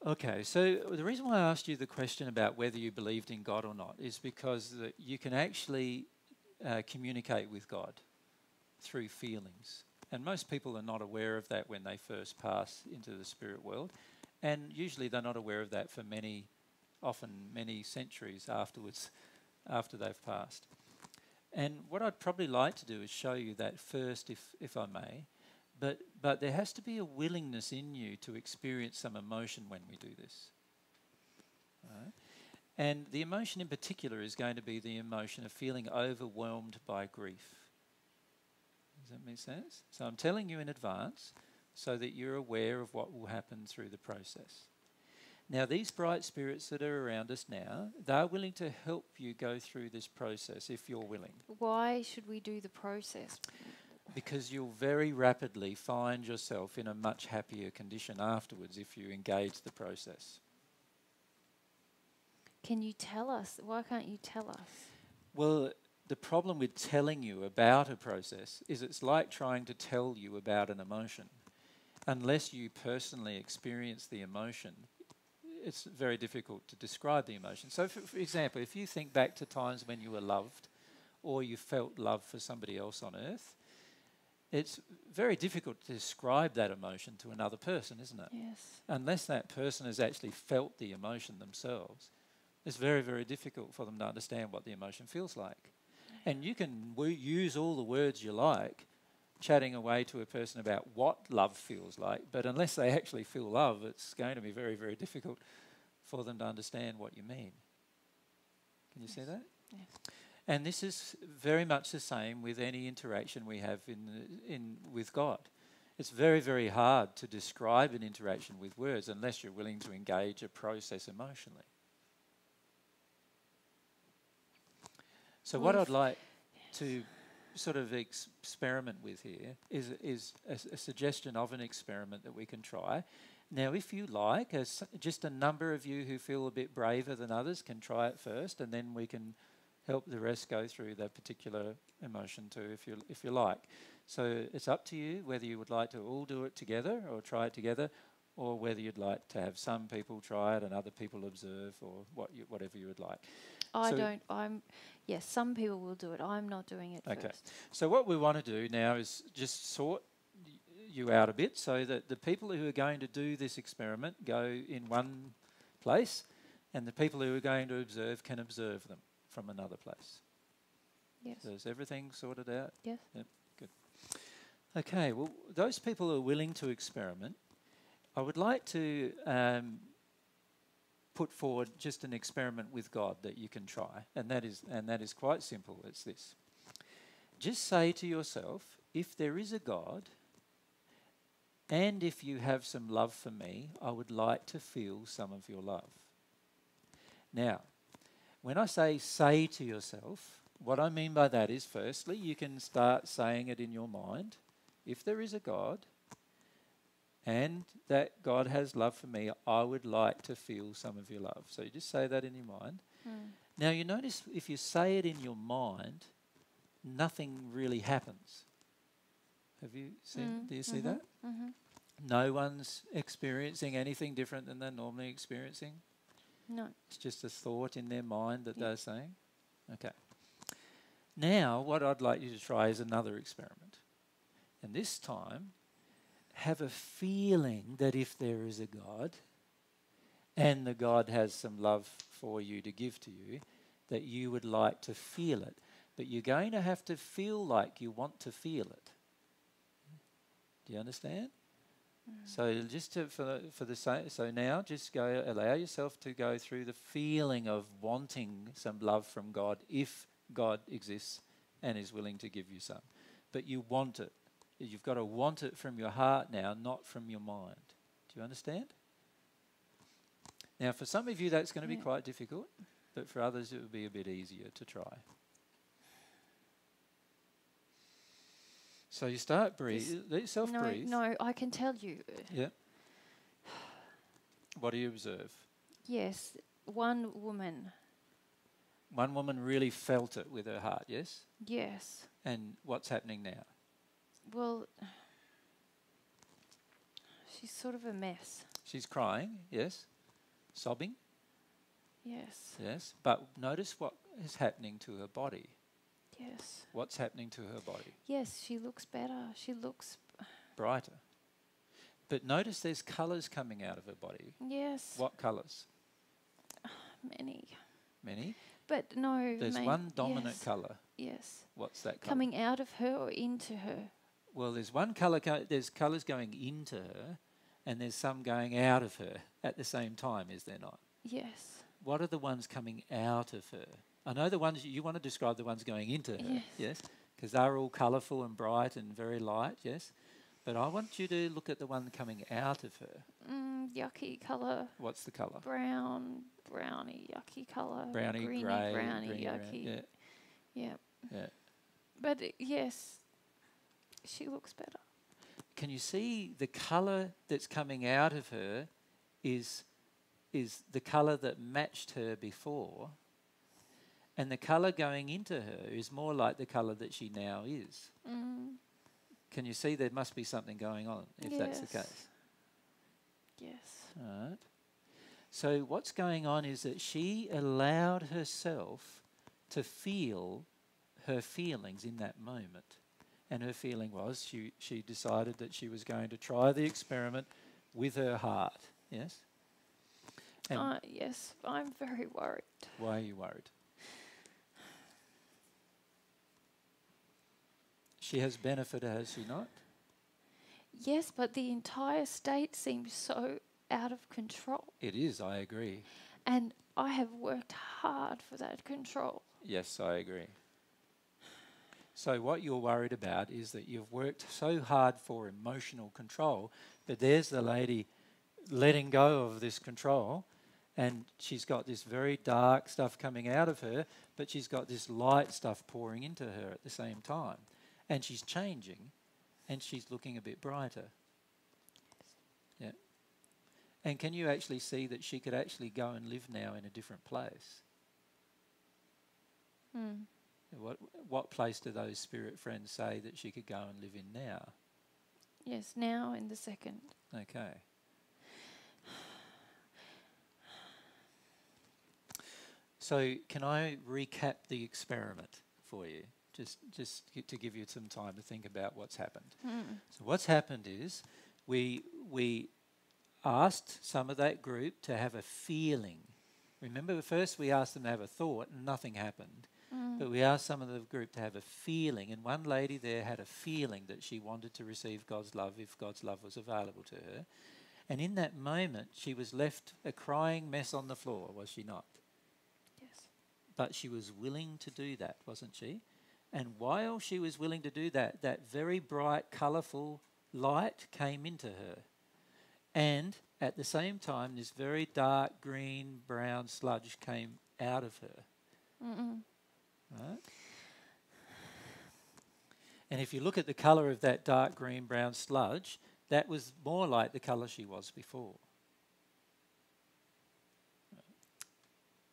Okay, so the reason why I asked you the question about whether you believed in God or not is because you can actually communicate with God through feelings. And most people are not aware of that when they first pass into the spirit world. And usually they're not aware of that for often many centuries afterwards, after they've passed. And what I'd probably like to do is show you that first, if I may. But there has to be a willingness in you to experience some emotion when we do this. Right? And the emotion in particular is going to be the emotion of feeling overwhelmed by grief. Does that make sense? So I'm telling you in advance so that you're aware of what will happen through the process. Now, these bright spirits that are around us now, they're willing to help you go through this process if you're willing. Why should we do the process? Because you'll very rapidly find yourself in a much happier condition afterwards if you engage the process. Can you tell us? Why can't you tell us? Well, the problem with telling you about a process is it's like trying to tell you about an emotion. Unless you personally experience the emotion, it's very difficult to describe the emotion. So, for example, if you think back to times when you were loved or you felt love for somebody else on earth, it's very difficult to describe that emotion to another person, isn't it? Yes. Unless that person has actually felt the emotion themselves, it's very, very difficult for them to understand what the emotion feels like. And you can use all the words you like, chatting away to a person about what love feels like, but unless they actually feel love, it's going to be very, very difficult for them to understand what you mean. Can you see that? Yes. And this is very much the same with any interaction we have with God. It's very, very hard to describe an interaction with words unless you're willing to engage a process emotionally. So what I'd like to sort of experiment with here is a suggestion of an experiment that we can try. Now, if you like, just a number of you who feel a bit braver than others can try it first, and then we can help the rest go through that particular emotion too, if you like. So it's up to you whether you would like to all do it together or try it together, or whether you'd like to have some people try it and other people observe, or whatever you would like. Yes, some people will do it. I'm not doing it Okay. first. So what we want to do now is just sort you out a bit so that the people who are going to do this experiment go in one place, and the people who are going to observe can observe them from another place. Yes. So is everything sorted out? Yes. Yep, good. Okay, well, those people who are willing to experiment, I would like to put forward just an experiment with God that you can try, and that is quite simple. It's this: just say to yourself, if there is a God, And if you have some love for me, I would like to feel some of your love. Now, when I say to yourself, what I mean by that is, firstly, you can start saying it in your mind. If there is a God, and that God has love for me, I would like to feel some of your love. So you just say that in your mind. Now you notice if you say it in your mind, nothing really happens. Have you seen? Do you see that? No one's experiencing anything different than they're normally experiencing. No. It's just a thought in their mind that they're saying. Okay. Now, what I'd like you to try is another experiment. And this time, have a feeling that if there is a God, and the God has some love for you to give to you, that you would like to feel it. But you're going to have to feel like you want to feel it. Do you understand? So just so now just allow yourself to go through the feeling of wanting some love from God if God exists and is willing to give you some. But you want it. You've got to want it from your heart now, not from your mind. Do you understand? Now, for some of you, that's going to be quite difficult, but for others, it will be a bit easier to try. So you start breathe. Let yourself breathe. No, I can tell you. Yeah. What do you observe? Yes, one woman. One woman really felt it with her heart, yes? Yes. And what's happening now? Well, she's sort of a mess. She's crying, yes? Sobbing? Yes. Yes. But notice what is happening to her body. Yes. What's happening to her body? Yes, she looks better. She looks brighter. But notice there's colours coming out of her body. Yes. What colours? Many. Many? But no. There's one dominant colour. Yes. What's that colour? Coming out of her or into her? Well, there's one colour, there's colours going into her and there's some going out of her at the same time, is there not? Yes. What are the ones coming out of her? I know the ones, you want to describe the ones going into her, yes? Because they're all colourful and bright and very light, yes? But I want you to look at the one coming out of her. Yucky colour. What's the colour? Browny, yucky colour. Browny, greeny, grey, browny, greeny, yucky. brown. Yeah. Yeah. But yes, she looks better. Can you see the colour that's coming out of her is the colour that matched her before, and the colour going into her is more like the colour that she now is. Can you see there must be something going on if that's the case? Yes. All right. So what's going on is that she allowed herself to feel her feelings in that moment. And her feeling was she decided that she was going to try the experiment with her heart. Yes? Yes, I'm very worried. Why are you worried? She has benefited, has she not? Yes, but the entire state seems so out of control. It is, I agree. And I have worked hard for that control. Yes, I agree. So what you're worried about is that you've worked so hard for emotional control, but there's the lady letting go of this control, and she's got this very dark stuff coming out of her, but she's got this light stuff pouring into her at the same time. And she's changing, and she's looking a bit brighter. Yeah. And can you actually see that she could actually go and live now in a different place? What place do those spirit friends say that she could go and live in now? Yes, now in the second. Okay. So can I recap the experiment for you? Just to give you some time to think about what's happened. So what's happened is we asked some of that group to have a feeling. Remember, first we asked them to have a thought and nothing happened. But we asked some of the group to have a feeling, and one lady there had a feeling that she wanted to receive God's love if God's love was available to her. And in that moment, she was left a crying mess on the floor, was she not? Yes. But she was willing to do that, wasn't she? And while she was willing to do that, that very bright, colourful light came into her. And at the same time, this very dark green, brown sludge came out of her. Right? And if you look at the colour of that dark green, brown sludge, that was more like the colour she was before.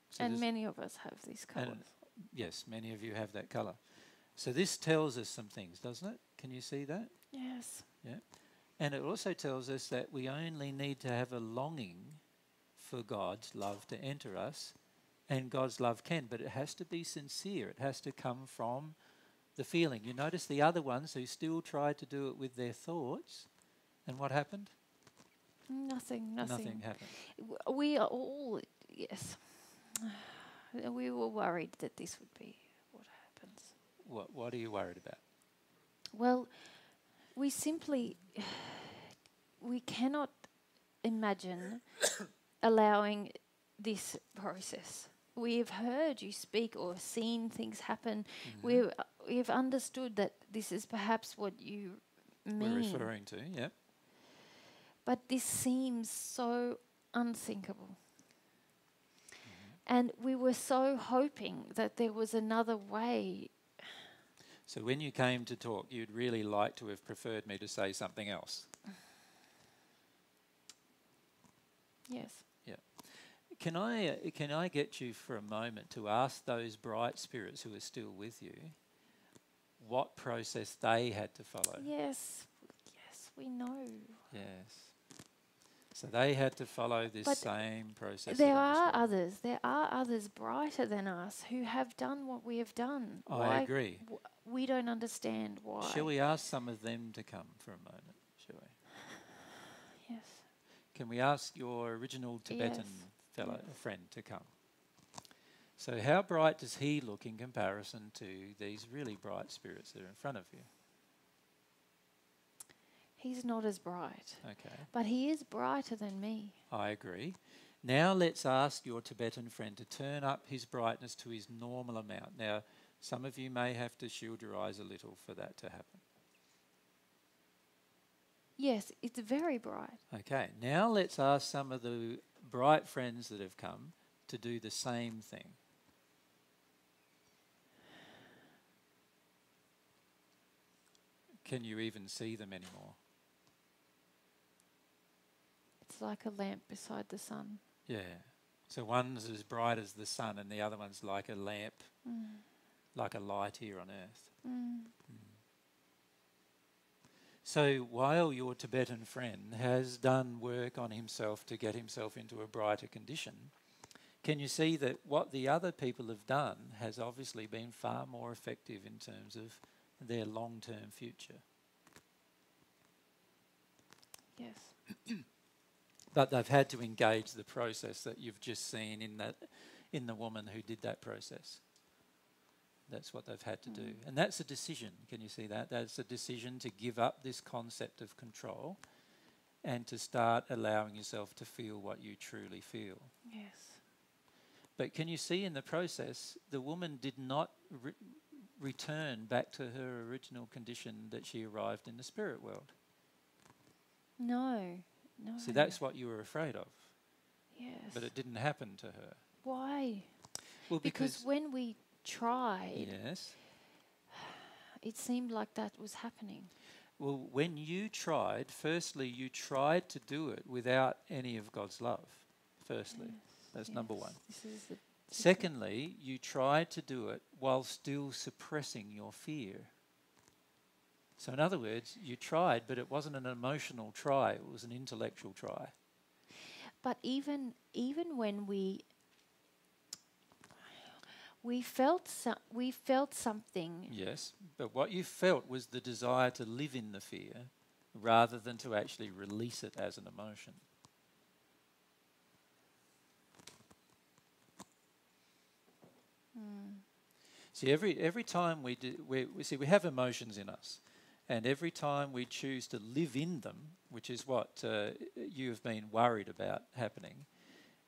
So And many of us have these colours. Yes, many of you have that colour. So this tells us some things, doesn't it? Can you see that? Yes. Yeah. And it also tells us that we only need to have a longing for God's love to enter us, and God's love can, but it has to be sincere. It has to come from the feeling. You notice the other ones who still tried to do it with their thoughts, and what happened? Nothing. Nothing happened. We are all, yes. We were worried that this would be what happens. What are you worried about? Well, we cannot imagine allowing this process. We have heard you speak or seen things happen. We've understood that this is perhaps what you mean. We're referring to, yeah. But this seems so unthinkable. And we were so hoping that there was another way. So when you came to talk, you'd really like to have preferred me to say something else. Yes. Yeah. Can I get you for a moment to ask those bright spirits who are still with you what process they had to follow? Yes. Yes, we know. Yes. So they had to follow this same process. There are others brighter than us who have done what we have done. I agree. We don't understand why. Shall we ask some of them to come for a moment? Shall we? Yes. Can we ask your original Tibetan friend to come? So how bright does he look in comparison to these really bright spirits that are in front of you? He's not as bright. Okay. But he is brighter than me. I agree. Now let's ask your Tibetan friend to turn up his brightness to his normal amount. Now, some of you may have to shield your eyes a little for that to happen. Yes, it's very bright. Okay. Now let's ask some of the bright friends that have come to do the same thing. Can you even see them anymore? It's like a lamp beside the sun. Yeah. So one's as bright as the sun and the other one's like a lamp, like a light here on earth. So while your Tibetan friend has done work on himself to get himself into a brighter condition, can you see that what the other people have done has obviously been far more effective in terms of their long-term future? Yes. But they've had to engage the process that you've just seen in the woman who did that process. That's what they've had to do. And that's a decision. Can you see that? That's a decision to give up this concept of control and to start allowing yourself to feel what you truly feel. Yes. But can you see in the process, the woman did not return back to her original condition that she arrived in the spirit world. No. See, that's what you were afraid of. Yes. But it didn't happen to her. Why? Well, because when we tried, yes, it seemed like that was happening. Well, when you tried, firstly, you tried to do it without any of God's love. Firstly, that's number one. Secondly, you tried to do it while still suppressing your fear. So in other words, you tried, but it wasn't an emotional try, it was an intellectual try. But even when we felt something. Yes, but what you felt was the desire to live in the fear rather than to actually release it as an emotion. See, every time we have emotions in us, and every time we choose to live in them, which is what you have been worried about happening,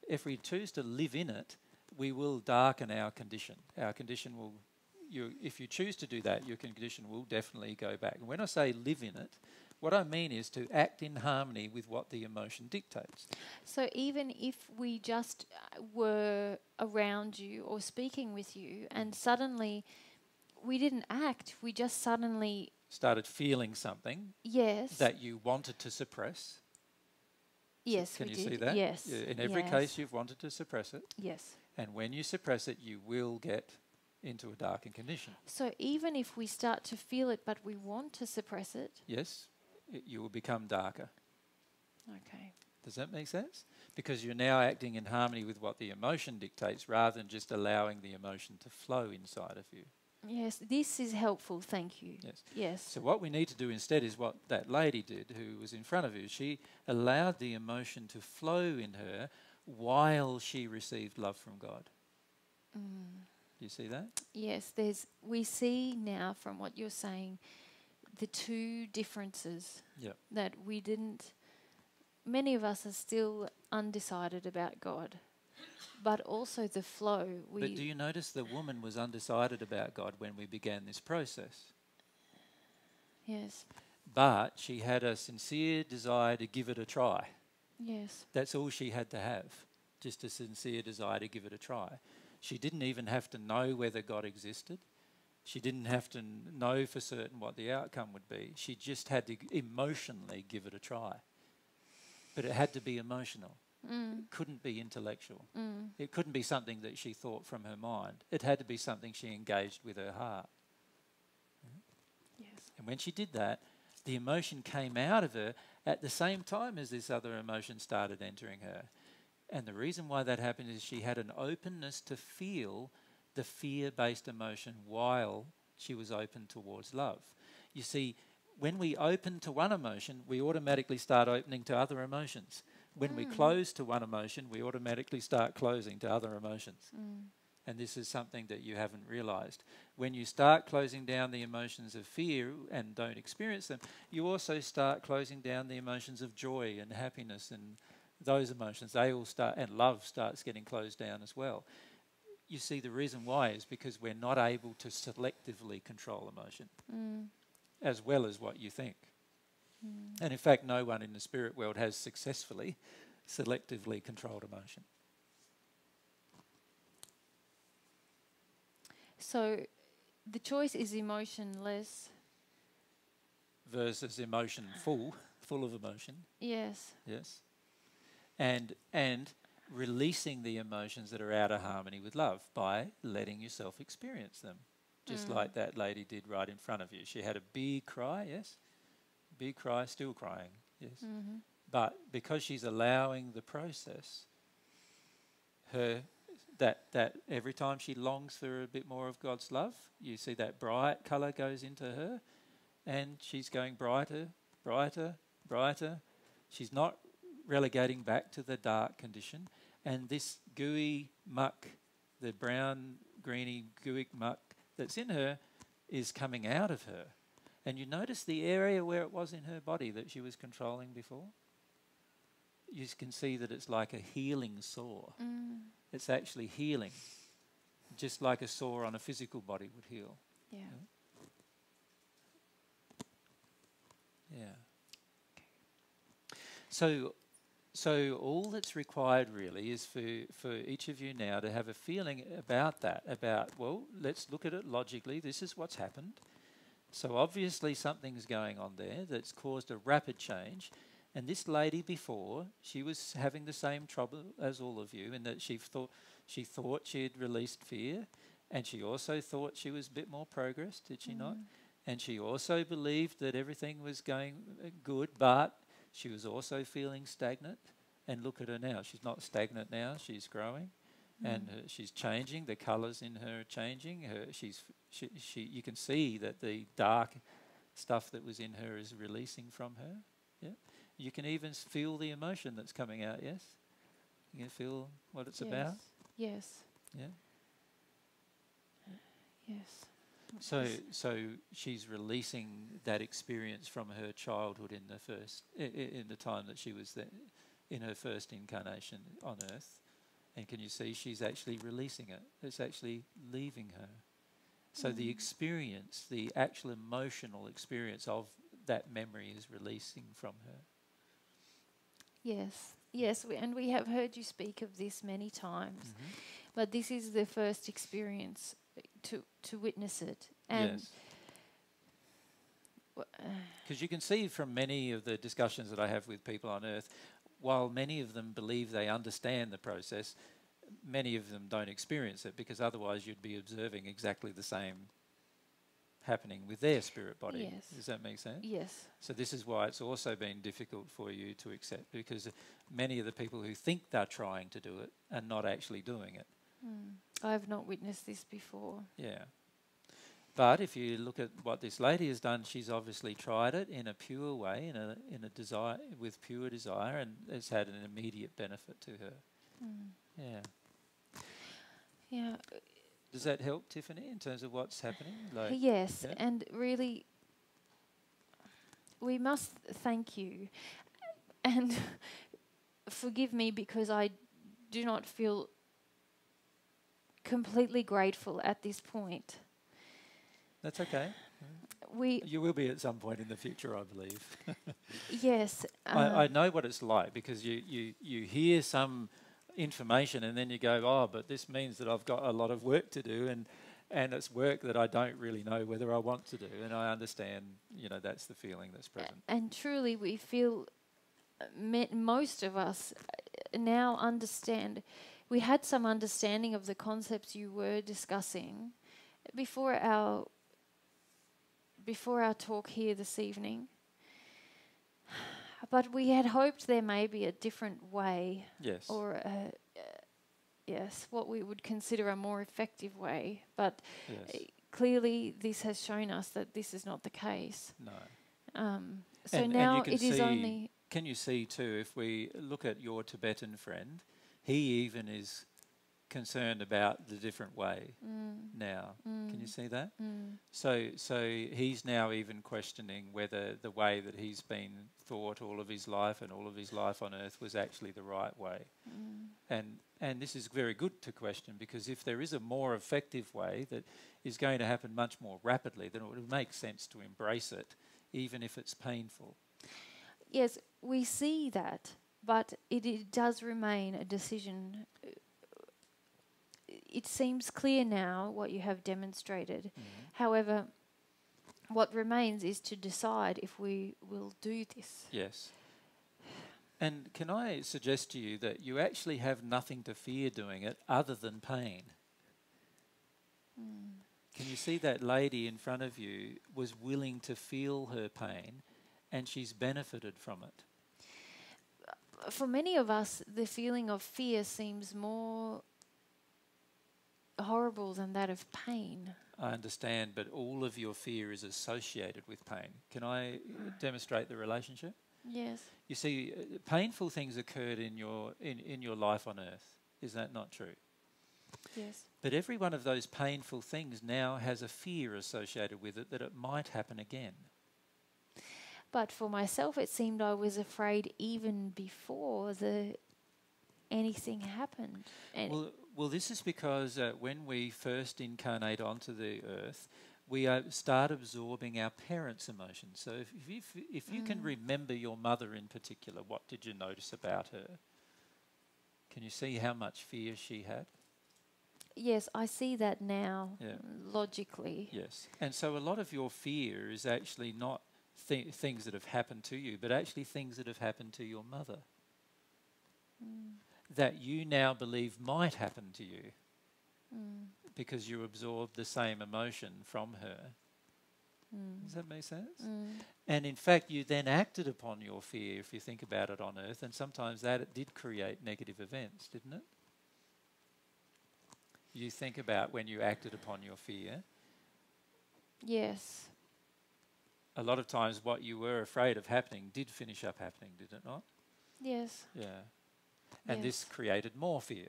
if we choose to live in it, we will darken our condition. Our condition will, if you choose to do that, your condition will definitely go back. And when I say live in it, What I mean is to act in harmony with what the emotion dictates. So even if we just were around you or speaking with you and suddenly we didn't act, we just suddenly... Started feeling something Yes. that you wanted to suppress. Yes, Can we you did. see that? Yes. In every Yes. case, you've wanted to suppress it. Yes. And when you suppress it, you will get into a darkened condition. So even if we start to feel it but we want to suppress it... Yes, you will become darker. Okay. Does that make sense? Because you're now acting in harmony with what the emotion dictates rather than just allowing the emotion to flow inside of you. Yes, this is helpful, thank you. Yes. Yes. So what we need to do instead is what that lady did who was in front of you. She allowed the emotion to flow in her while she received love from God. Do you see that? Yes, we see now from what you're saying the two differences that we didn't... Many of us are still undecided about God, but also the flow. But do you notice the woman was undecided about God when we began this process? Yes. But she had a sincere desire to give it a try. Yes. That's all she had to have, just a sincere desire to give it a try. She didn't even have to know whether God existed. She didn't have to know for certain what the outcome would be. She just had to emotionally give it a try. But it had to be emotional. It couldn't be intellectual. It couldn't be something that she thought from her mind. It had to be something she engaged with her heart. Yes. And when she did that, the emotion came out of her at the same time as this other emotion started entering her. And the reason why that happened is she had an openness to feel the fear-based emotion while she was open towards love. You see, when we open to one emotion, we automatically start opening to other emotions. When we close to one emotion, we automatically start closing to other emotions. And this is something that you haven't realized. When you start closing down the emotions of fear and don't experience them, you also start closing down the emotions of joy and happiness and those emotions. They all start, and love starts getting closed down as well. You see, the reason why is because we're not able to selectively control emotion as well as what you think. And in fact, no one in the spirit world has successfully selectively controlled emotion. So the choice is emotionless. Versus emotion full of emotion. Yes. Yes. And releasing the emotions that are out of harmony with love by letting yourself experience them. Just like that lady did right in front of you. She had a big cry, yes? Big cry, still crying, yes? But because she's allowing the process, that every time she longs for a bit more of God's love, you see that bright colour goes into her, and she's going brighter, brighter, brighter. She's not relegating back to the dark condition. And this gooey muck, the brown, greeny, gooey muck that's in her is coming out of her. And you notice the area where it was in her body that she was controlling before? You can see that it's like a healing sore. It's actually healing, just like a sore on a physical body would heal. Yeah. So all that's required really is for each of you now to have a feeling about that, about, well, let's look at it logically. This is what's happened. So obviously something's going on there that's caused a rapid change. And this lady before, she was having the same trouble as all of you in that she thought she had released fear, and she also thought she was a bit more progress, did she not? And she also believed that everything was going good, but she was also feeling stagnant. And look at her now. She's not stagnant now. She's growing, and she's changing. The colours in her are changing. You can see that the dark stuff that was in her is releasing from her. Yeah. You can even feel the emotion that's coming out. Yes. You can feel what it's about. Yes. Yeah. Yes. So she's releasing that experience from her childhood in the time that she was there, in her first incarnation on earth. And can you see she's actually releasing it? It's actually leaving her. So the experience, the actual emotional experience of that memory is releasing from her. Yes, yes, and we have heard you speak of this many times, but this is the first experience to witness it. And Yes. Because you can see from many of the discussions that I have with people on Earth, while many of them believe they understand the process, many of them don't experience it, because otherwise you'd be observing exactly the same happening with their spirit body. Yes. Does that make sense? Yes. So this is why it's also been difficult for you to accept, because many of the people who think they're trying to do it are not actually doing it. I have not witnessed this before. Yeah. But if you look at what this lady has done, she's obviously tried it in a pure way, in a desire, with pure desire, and it's had an immediate benefit to her. Yeah. Yeah. Does that help, Tiffany, in terms of what's happening? Like, Yes, yeah? and really, we must thank you, and forgive me because I do not feel completely grateful at this point. That's okay. We You will be at some point in the future, I believe. yes, I know what it's like, because you hear some information and then you go, oh, but this means that I've got a lot of work to do, and it's work that I don't really know whether I want to do, and I understand, that's the feeling that's present. and truly we feel, most of us now understand. We had some understanding of the concepts you were discussing before our talk here this evening. But we had hoped there may be a different way, Yes. or yes, what we would consider a more effective way. But Yes. clearly, this has shown us that this is not the case. No. So And now you can it is see- only. Can you see too, if we look at your Tibetan friend, he even is concerned about the different way now. Can you see that? So he's now even questioning whether the way that he's been thought all of his life and all of his life on Earth was actually the right way. And this is very good to question, because if there is a more effective way that is going to happen much more rapidly, then it would make sense to embrace it, even if it's painful. Yes, we see that, but it does remain a decision. It seems clear now what you have demonstrated. However, what remains is to decide if we will do this. Yes. And can I suggest to you that you actually have nothing to fear doing it other than pain? Can you see that lady in front of you was willing to feel her pain, and she's benefited from it? For many of us, the feeling of fear seems more horrible than that of pain. I understand, but all of your fear is associated with pain. Can I demonstrate the relationship? Yes. You see, painful things occurred in your life on Earth. Is that not true? Yes. But every one of those painful things now has a fear associated with it that it might happen again. But for myself, it seemed I was afraid even before anything happened. And Well, this is because when we first incarnate onto the Earth, we start absorbing our parents' emotions. So if you can remember your mother in particular, what did you notice about her? Can you see how much fear she had? yes, I see that now, Yeah. logically. Yes. And so a lot of your fear is actually not things that have happened to you, but actually things that have happened to your mother that you now believe might happen to you because you absorbed the same emotion from her. Does that make sense? And in fact, you then acted upon your fear, if you think about it, on Earth, and sometimes that did create negative events, didn't it? You think about when you acted upon your fear. Yes. A lot of times what you were afraid of happening did finish up happening, did it not? Yes. Yeah. And this Yes. created more fear.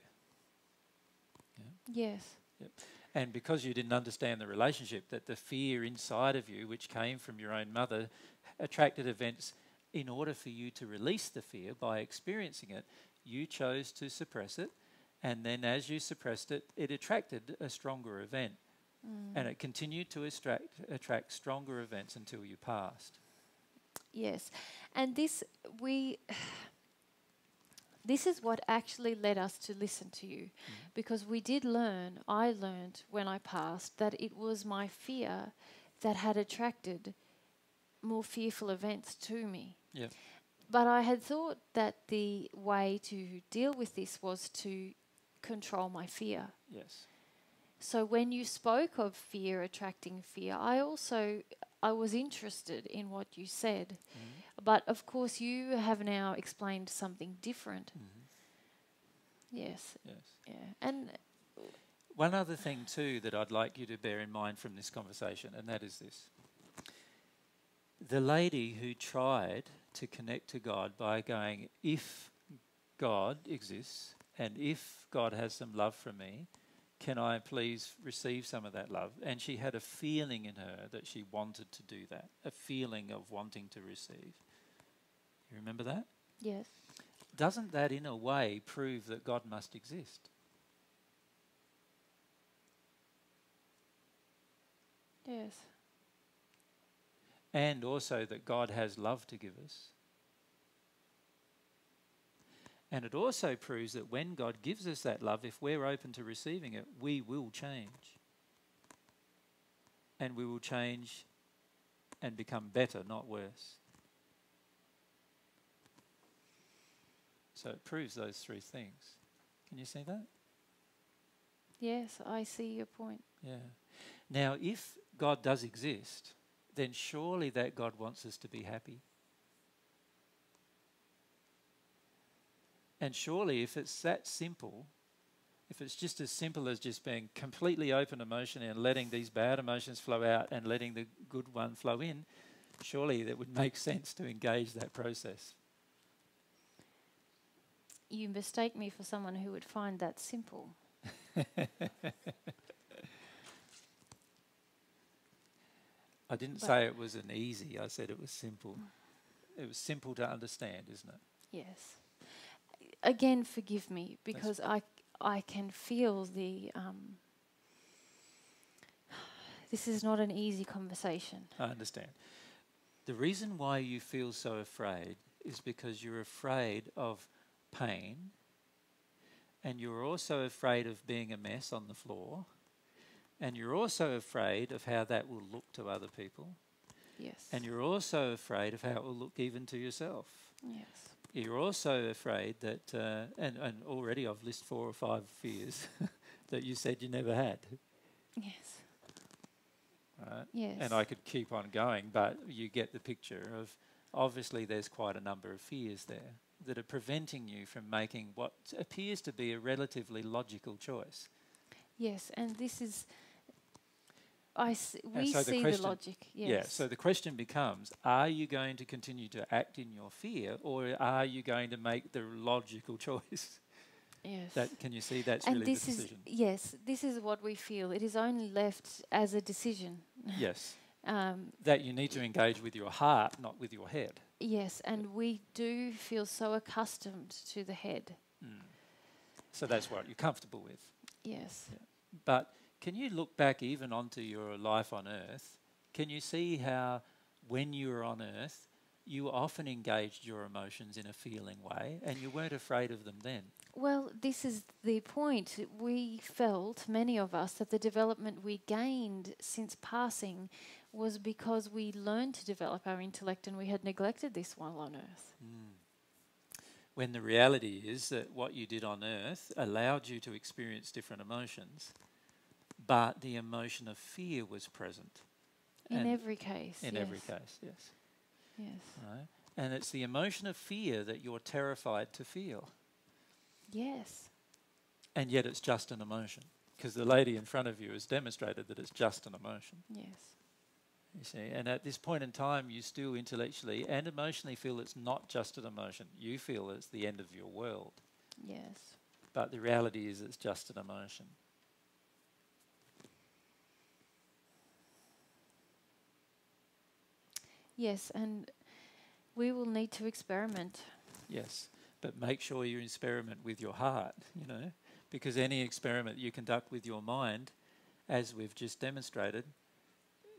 Yes. Yep. And because you didn't understand the relationship, that the fear inside of you, which came from your own mother, attracted events in order for you to release the fear by experiencing it, you chose to suppress it. And then as you suppressed it, it attracted a stronger event. And it continued to attract stronger events until you passed. Yes. And this is what actually led us to listen to you, because I learned when I passed that it was my fear that had attracted more fearful events to me. Yeah. But I had thought that the way to deal with this was to control my fear. Yes. So when you spoke of fear attracting fear, I was interested in what you said. But of course you have now explained something different. Yes. Yes. Yeah. And One other thing too that I'd like you to bear in mind from this conversation, and that is this. The lady who tried to connect to God by going, if God exists and if God has some love for me, can I please receive some of that love? And she had a feeling in her that she wanted to do that, a feeling of wanting to receive. You remember that? yes. Doesn't that in a way prove that God must exist? Yes. And also that God has love to give us. And it also proves that when God gives us that love, if we're open to receiving it, we will change. And we will change and become better, not worse. So it proves those three things. Can you see that? Yes, I see your point. Yeah. Now, if God does exist, then surely that God wants us to be happy. And surely if it's that simple, if it's just as simple as just being completely open emotionally and letting these bad emotions flow out and letting the good one flow in, surely that would make sense to engage that process. You mistake me for someone who would find that simple. I didn't say it was an easy, I said it was simple. It was simple to understand, isn't it? Yes. Again, forgive me, because I can feel this is not an easy conversation. I understand. The reason why you feel so afraid is because you're afraid of pain, and you're also afraid of being a mess on the floor, and you're also afraid of how that will look to other people, Yes. and you're also afraid of how it will look even to yourself. Yes. You're also afraid that, and already I've listed 4 or 5 fears that you said you never had. Yes. Right? Yes. And I could keep on going, but you get the picture of, obviously there's quite a number of fears there that are preventing you from making what appears to be a relatively logical choice. Yes, and this is, And we so the see the question- logic. Yes. Yeah, so the question becomes, are you going to continue to act in your fear, or are you going to make the logical choice? Yes. Can you see that's And really the this is, decision? yes, this is what we feel. It is only left as a decision. Yes. That you need to engage with your heart, not with your head. Yes, and we do feel so accustomed to the head. So that's what you're comfortable with. Yes. Yeah. But can you look back even onto your life on earth? Can you see how when you were on earth, you often engaged your emotions in a feeling way and you weren't afraid of them then? Well, this is the point. We felt, many of us, that the development we gained since passing was because we learned to develop our intellect and we had neglected this while on earth. When the reality is that what you did on earth allowed you to experience different emotions, but the emotion of fear was present. In every case. In yes. every case, yes. Yes. Right? And it's the emotion of fear that you're terrified to feel. Yes. And yet it's just an emotion, because the lady in front of you has demonstrated that it's just an emotion. Yes. You see, and at this point in time, you still intellectually and emotionally feel it's not just an emotion. You feel it's the end of your world. Yes. But the reality is it's just an emotion. Yes, and we will need to experiment. Yes, but make sure you experiment with your heart, because any experiment you conduct with your mind, as we've just demonstrated,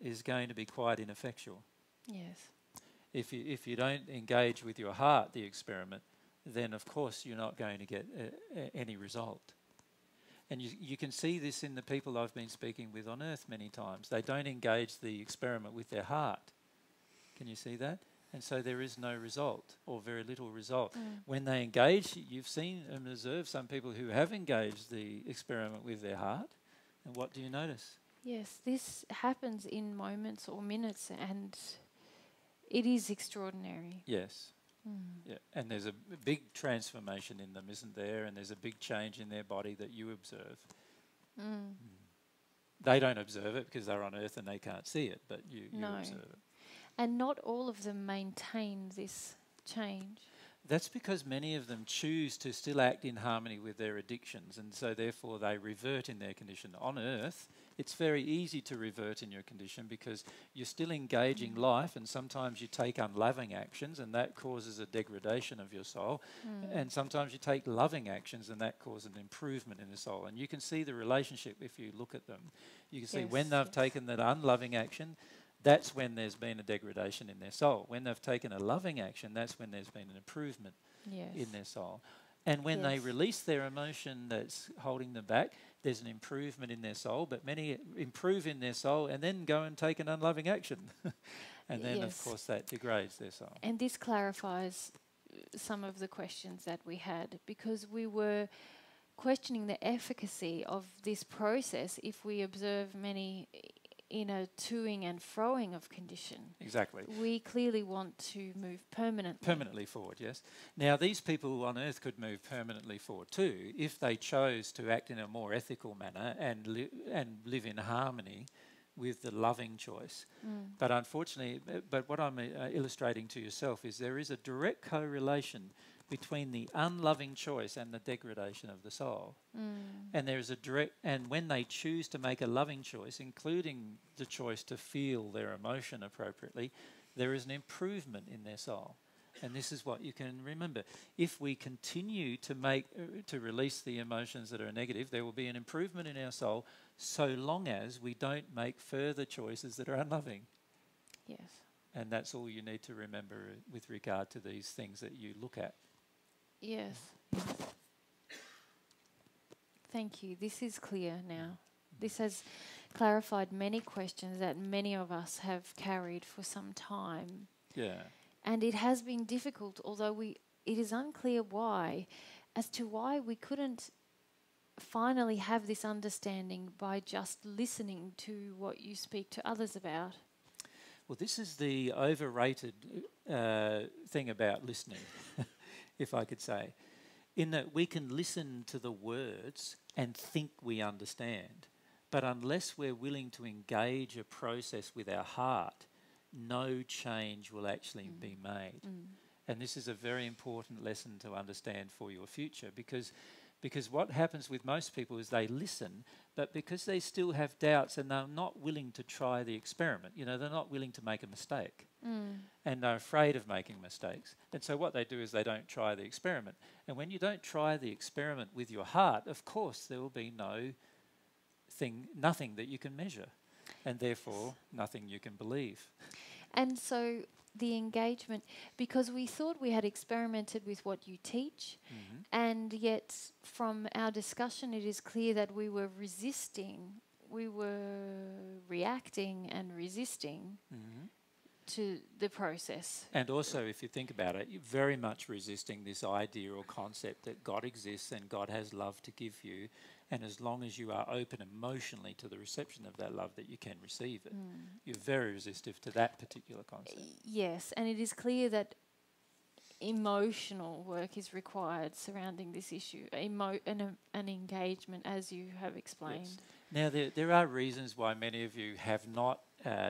is going to be quite ineffectual. Yes. If you don't engage with your heart the experiment, then of course you're not going to get any result. And you can see this in the people I've been speaking with on earth many times. They don't engage the experiment with their heart. Can you see that? And so there is no result, or very little result. When they engage, you've seen and observed some people who have engaged the experiment with their heart. And what do you notice? Yes, this happens in moments or minutes, and it is extraordinary. Yes. Yeah. And there's a big transformation in them, isn't there? And there's a big change in their body that you observe. They don't observe it because they're on earth and they can't see it, but you observe it. And not all of them maintain this change. That's because many of them choose to still act in harmony with their addictions, and so therefore they revert in their condition. On earth, it's very easy to revert in your condition because you're still engaging life, and sometimes you take unloving actions and that causes a degradation of your soul, and sometimes you take loving actions and that causes an improvement in the soul. And you can see the relationship if you look at them. You can see when they've taken that unloving action, that's when there's been a degradation in their soul. When they've taken a loving action, that's when there's been an improvement in their soul. And when they release their emotion that's holding them back, there's an improvement in their soul. But many improve in their soul and then go and take an unloving action. And then, of course, that degrades their soul. And this clarifies some of the questions that we had, because we were questioning the efficacy of this process if we observe many in a toing and froing of condition. Exactly. We clearly want to move permanently. Permanently forward, yes. Now, these people on earth could move permanently forward too if they chose to act in a more ethical manner and live in harmony with the loving choice. But unfortunately, what I'm illustrating to yourself is there is a direct correlation between the unloving choice and the degradation of the soul. And there is a direct, and when they choose to make a loving choice, including the choice to feel their emotion appropriately, there is an improvement in their soul. And this is what you can remember. If we continue to release the emotions that are negative, there will be an improvement in our soul so long as we don't make further choices that are unloving. Yes. And that's all you need to remember with regard to these things that you look at. Yes. Thank you. This is clear now. This has clarified many questions that many of us have carried for some time. Yeah. And it has been difficult, although it is unclear why, as to why we couldn't finally have this understanding by just listening to what you speak to others about. Well, this is the overrated thing about listening, if I could say, in that we can listen to the words and think we understand, but unless we're willing to engage a process with our heart, no change will actually be made. And this is a very important lesson to understand for your future, because what happens with most people is they listen, but because they still have doubts and they're not willing to try the experiment, they're not willing to make a mistake. And they're afraid of making mistakes. And so what they do is they don't try the experiment. And when you don't try the experiment with your heart, of course there will be nothing that you can measure, and therefore nothing you can believe. And so the engagement, because we thought we had experimented with what you teach, and yet from our discussion it is clear that we were reacting and resisting to the process. And also, if you think about it, you're very much resisting this idea or concept that God exists and God has love to give you, and as long as you are open emotionally to the reception of that love, that you can receive it. You're very resistive to that particular concept. Yes, and it is clear that emotional work is required surrounding this issue, an engagement, as you have explained. Yes. Now, there are reasons why many of you have not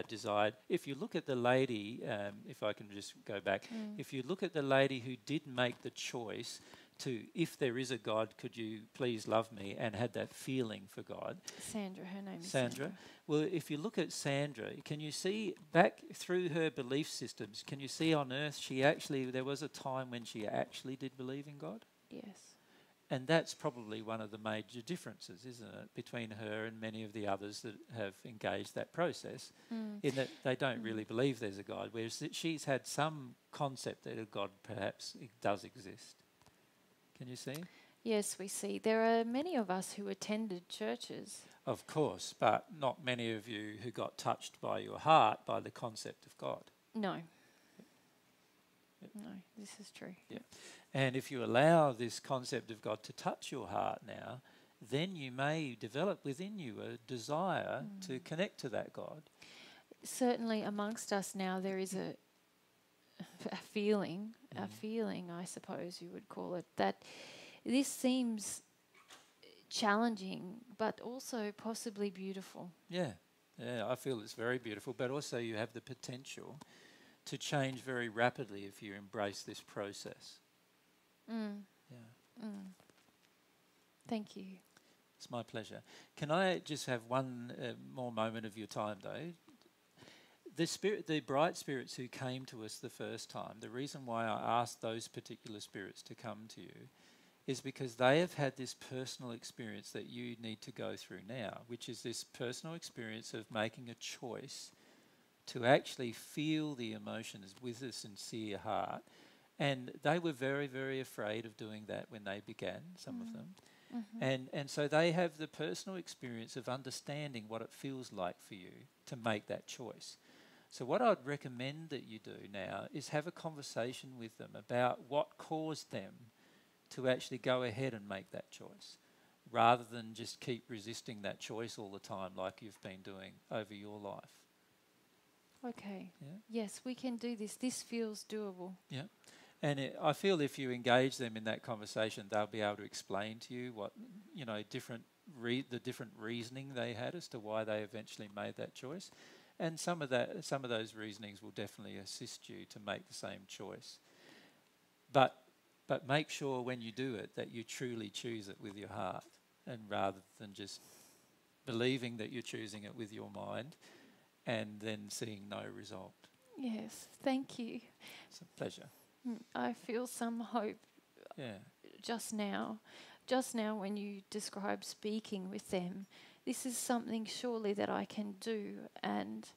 desired. If you look at the lady, if I can just go back, if you look at the lady who did make the choice to, if there is a God, could you please love me, and had that feeling for God. Sandra, her name is Sandra. Well, if you look at Sandra, can you see back through her belief systems, can you see on earth there was a time when she actually did believe in God? Yes. And that's probably one of the major differences, isn't it, between her and many of the others that have engaged that process, in that they don't really believe there's a God, whereas she's had some concept that a God perhaps does exist. Can you see? Yes, we see. There are many of us who attended churches. Of course, but not many of you who got touched by your heart by the concept of God. No. No, this is true. Yeah. And if you allow this concept of God to touch your heart now, then you may develop within you a desire to connect to that God. Certainly amongst us now there is a feeling, I suppose you would call it, that this seems challenging but also possibly beautiful. Yeah, I feel it's very beautiful, but also you have the potential to change very rapidly if you embrace this process. Yeah. Thank you. It's my pleasure. Can I just have one more moment of your time, though? The bright spirits who came to us the first time, the reason why I asked those particular spirits to come to you is because they have had this personal experience that you need to go through now, which is this personal experience of making a choice to actually feel the emotions with a sincere heart. And they were very, very afraid of doing that when they began, some of them. And so they have the personal experience of understanding what it feels like for you to make that choice. So what I'd recommend that you do now is have a conversation with them about what caused them to actually go ahead and make that choice, rather than just keep resisting that choice all the time like you've been doing over your life. Okay. Yeah? Yes, we can do this. This feels doable. Yeah. And I feel if you engage them in that conversation, they'll be able to explain to you what, the different reasoning they had as to why they eventually made that choice. And some of those reasonings will definitely assist you to make the same choice. But make sure when you do it that you truly choose it with your heart, and rather than just believing that you're choosing it with your mind and then seeing no result. Yes, thank you. It's a pleasure. I feel some hope just now when you describe speaking with them. This is something surely that I can do, and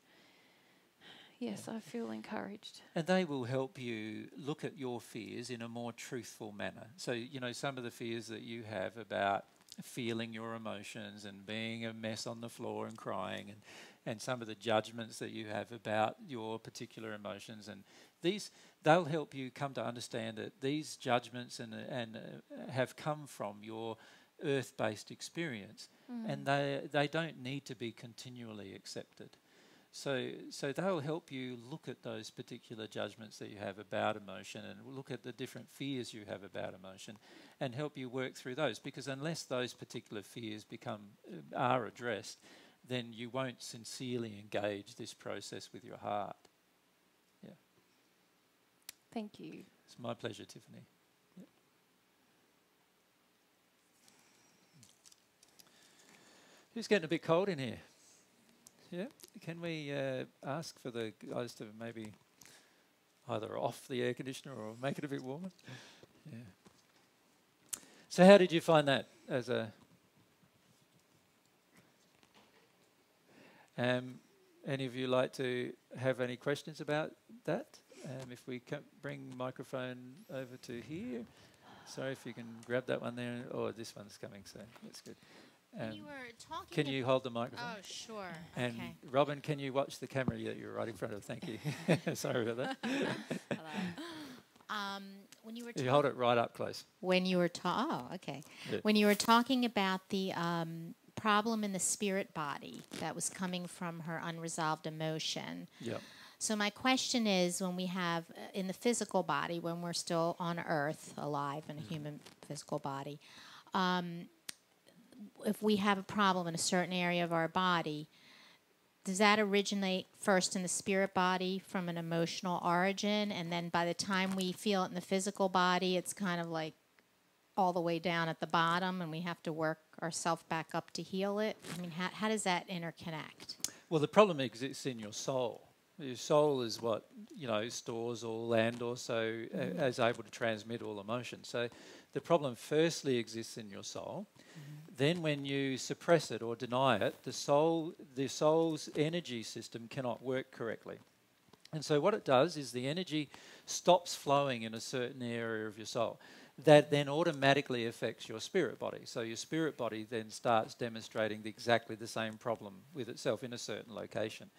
yes, I feel encouraged. And they will help you look at your fears in a more truthful manner. So, some of the fears that you have about feeling your emotions and being a mess on the floor and crying, and some of the judgments that you have about your particular emotions, and they'll help you come to understand that these judgments and have come from your earth-based experience, and they don't need to be continually accepted. So they'll help you look at those particular judgments that you have about emotion, and look at the different fears you have about emotion, and help you work through those. Because unless those particular fears are addressed, then you won't sincerely engage this process with your heart. Yeah. Thank you. It's my pleasure, Tiffany. Yeah. Who's getting a bit cold in here? Yeah. Can we ask for the guys to maybe either off the air conditioner or make it a bit warmer? Yeah. So how did you find that as a... any of you like to have any questions about that? If we can bring microphone over to here. Sorry, if you can grab that one there. Oh, this one's coming soon. That's good. You were talking. Can you hold the microphone? Oh, sure. And okay. Robin, can you watch the camera that you're right in front of? Thank you. Sorry about that. Hello. When you were you hold it right up close. When you were okay. Yeah. When you were talking about the problem in the spirit body that was coming from her unresolved emotion. Yeah. So my question is, when we have in the physical body, when we're still on Earth, alive in a human physical body, if we have a problem in a certain area of our body, does that originate first in the spirit body from an emotional origin, and then by the time we feel it in the physical body, it's kind of like all the way down at the bottom, and we have to work ourselves back up to heal it? I mean, how does that interconnect? Well, the problem exists in your soul. Your soul is what, stores all and also is able to transmit all emotion. So the problem firstly exists in your soul. Then when you suppress it or deny it, the soul's energy system cannot work correctly. And so what it does is the energy stops flowing in a certain area of your soul. That then automatically affects your spirit body. So your spirit body then starts demonstrating exactly the same problem with itself in a certain location.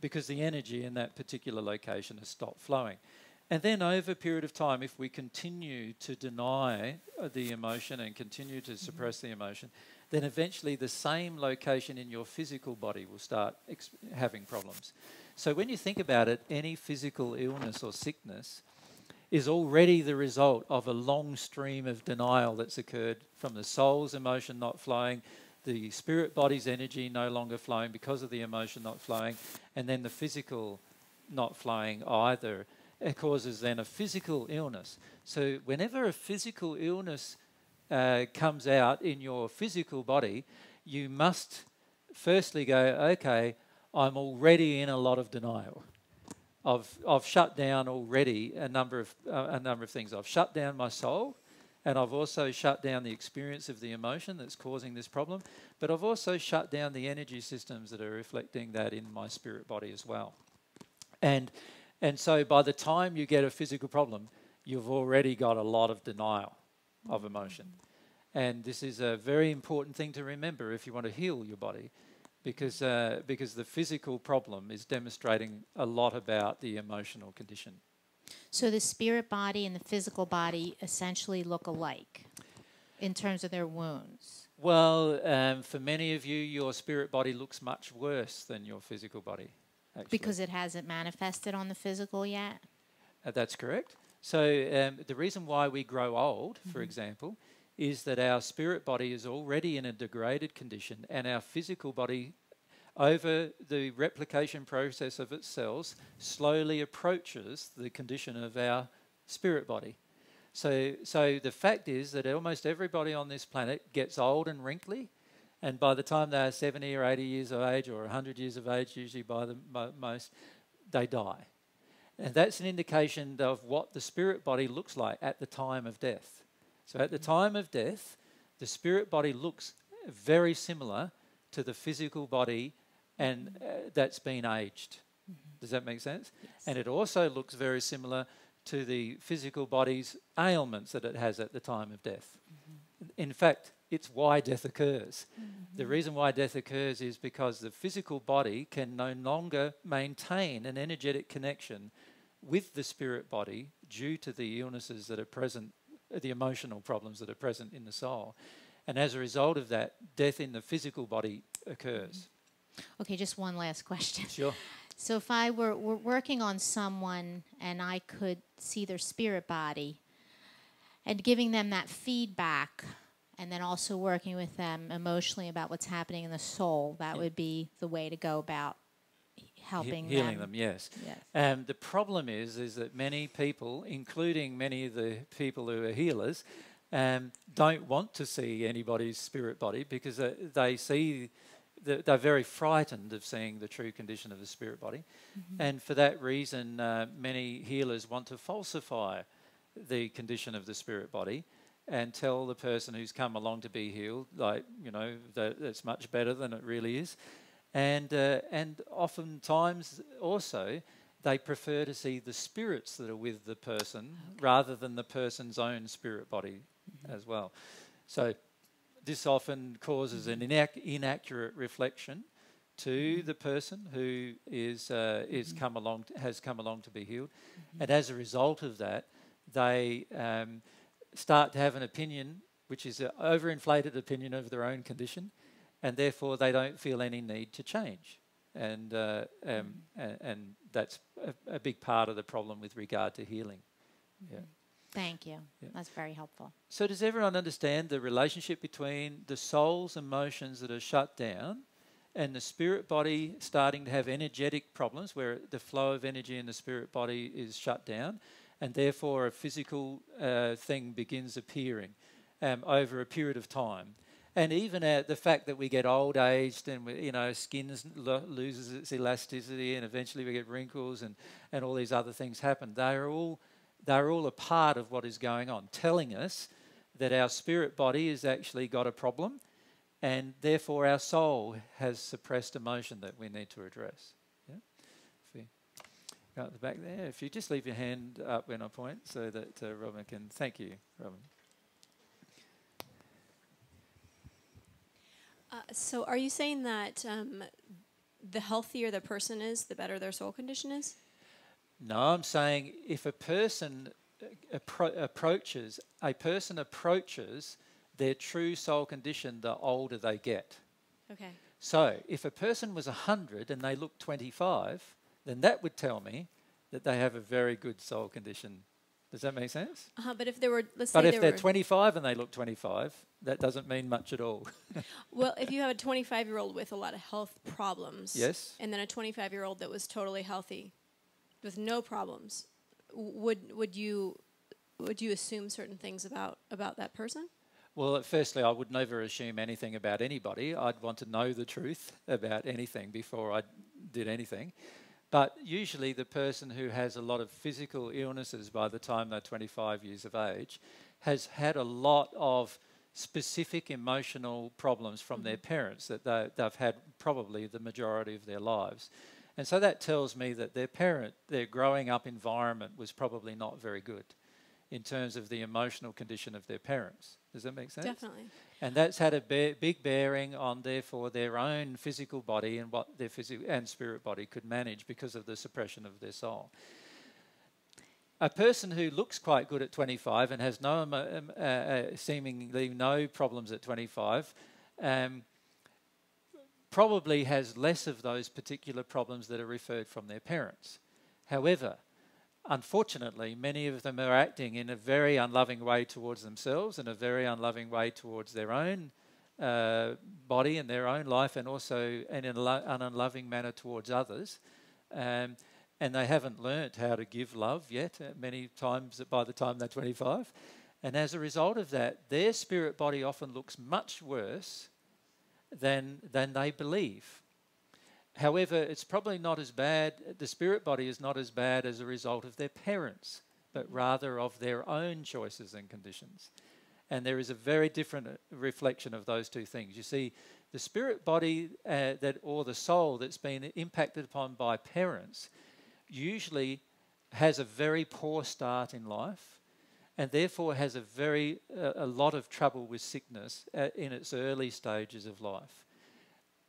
Because the energy in that particular location has stopped flowing. And then over a period of time, if we continue to deny the emotion and continue to suppress the emotion, then eventually the same location in your physical body will start having problems. So when you think about it, any physical illness or sickness is already the result of a long stream of denial that's occurred from the soul's emotion not flowing, the spirit body's energy no longer flowing because of the emotion not flowing, and then the physical not flowing either. It causes then a physical illness. So whenever a physical illness comes out in your physical body, you must firstly go, okay, I'm already in a lot of denial. I've shut down already a number of things. I've shut down my soul, and I've also shut down the experience of the emotion that's causing this problem, but I've also shut down the energy systems that are reflecting that in my spirit body as well. And so by the time you get a physical problem, you've already got a lot of denial of emotion. And this is a very important thing to remember if you want to heal your body, because the physical problem is demonstrating a lot about the emotional condition. So the spirit body and the physical body essentially look alike in terms of their wounds. Well, for many of you, your spirit body looks much worse than your physical body, actually. Because it hasn't manifested on the physical yet? That's correct. So the reason why we grow old, for example, is that our spirit body is already in a degraded condition, and our physical body, over the replication process of its cells, slowly approaches the condition of our spirit body. So the fact is that almost everybody on this planet gets old and wrinkly, and by the time they're 70 or 80 years of age, or 100 years of age, usually by the most, they die. And that's an indication of what the spirit body looks like at the time of death. So at the time of death, the spirit body looks very similar to the physical body, and that's been aged. Does that make sense? Yes. And it also looks very similar to the physical body's ailments that it has at the time of death. In fact, it's why death occurs. The reason why death occurs is because the physical body can no longer maintain an energetic connection with the spirit body due to the illnesses that are present, the emotional problems that are present in the soul. And as a result of that, death in the physical body occurs. Okay, just one last question. Sure. So if I were working on someone and I could see their spirit body and giving them that feedback, and then also working with them emotionally about what's happening in the soul, that would be the way to go about helping healing them, yes. Yes. The problem is that many people, including many of the people who are healers, don't want to see anybody's spirit body because they see they're very frightened of seeing the true condition of the spirit body. And for that reason, many healers want to falsify the condition of the spirit body and tell the person who's come along to be healed, that it's much better than it really is. And oftentimes also they prefer to see the spirits that are with the person rather than the person's own spirit body as well. So this often causes an inaccurate reflection to the person who has come along to be healed. And as a result of that, they start to have an opinion which is an overinflated opinion of their own condition, and therefore they don't feel any need to change. And that's a big part of the problem with regard to healing. Yeah. Thank you. Yeah. That's very helpful. So does everyone understand the relationship between the soul's emotions that are shut down and the spirit body starting to have energetic problems where the flow of energy in the spirit body is shut down, and therefore a physical thing begins appearing over a period of time? And even the fact that we get old aged and skin loses its elasticity and eventually we get wrinkles and all these other things happen. They're all a part of what is going on, telling us that our spirit body has actually got a problem, and therefore our soul has suppressed emotion that we need to address. Yeah? If we go at the back there, if you just leave your hand up when I point so that Robin can... Thank you, Robin. So are you saying that the healthier the person is, the better their soul condition is? No, I'm saying if a person approaches their true soul condition, the older they get. Okay. So if a person was 100 and they look 25, then that would tell me that they have a very good soul condition. Does that make sense? But if they were, But if they're 25 and they look 25, that doesn't mean much at all. Well, if you have a 25-year-old with a lot of health problems, yes, and then a 25-year-old that was totally healthy, with no problems, would you assume certain things about that person? Well, firstly, I would never assume anything about anybody. I'd want to know the truth about anything before I did anything. But usually the person who has a lot of physical illnesses by the time they're 25 years of age has had a lot of specific emotional problems from their parents that they've had probably the majority of their lives. And so that tells me that their growing up environment was probably not very good in terms of the emotional condition of their parents. Does that make sense? Definitely. And that's had a big bearing on, therefore, their own physical body and what their physical and spirit body could manage because of the suppression of their soul. A person who looks quite good at 25 and has seemingly no problems at 25 probably has less of those particular problems that are referred from their parents. However, unfortunately, many of them are acting in a very unloving way towards themselves and a very unloving way towards their own body and their own life, and also in an unloving manner towards others. And they haven't learnt how to give love yet, many times by the time they're 25. And as a result of that, their spirit body often looks much worse than they believe. However, it's probably not as bad, the spirit body is not as bad as a result of their parents, but rather of their own choices and conditions. And there is a very different reflection of those two things. You see, the spirit body or the soul that's been impacted upon by parents usually has a very poor start in life, and therefore has a lot of trouble with sickness in its early stages of life.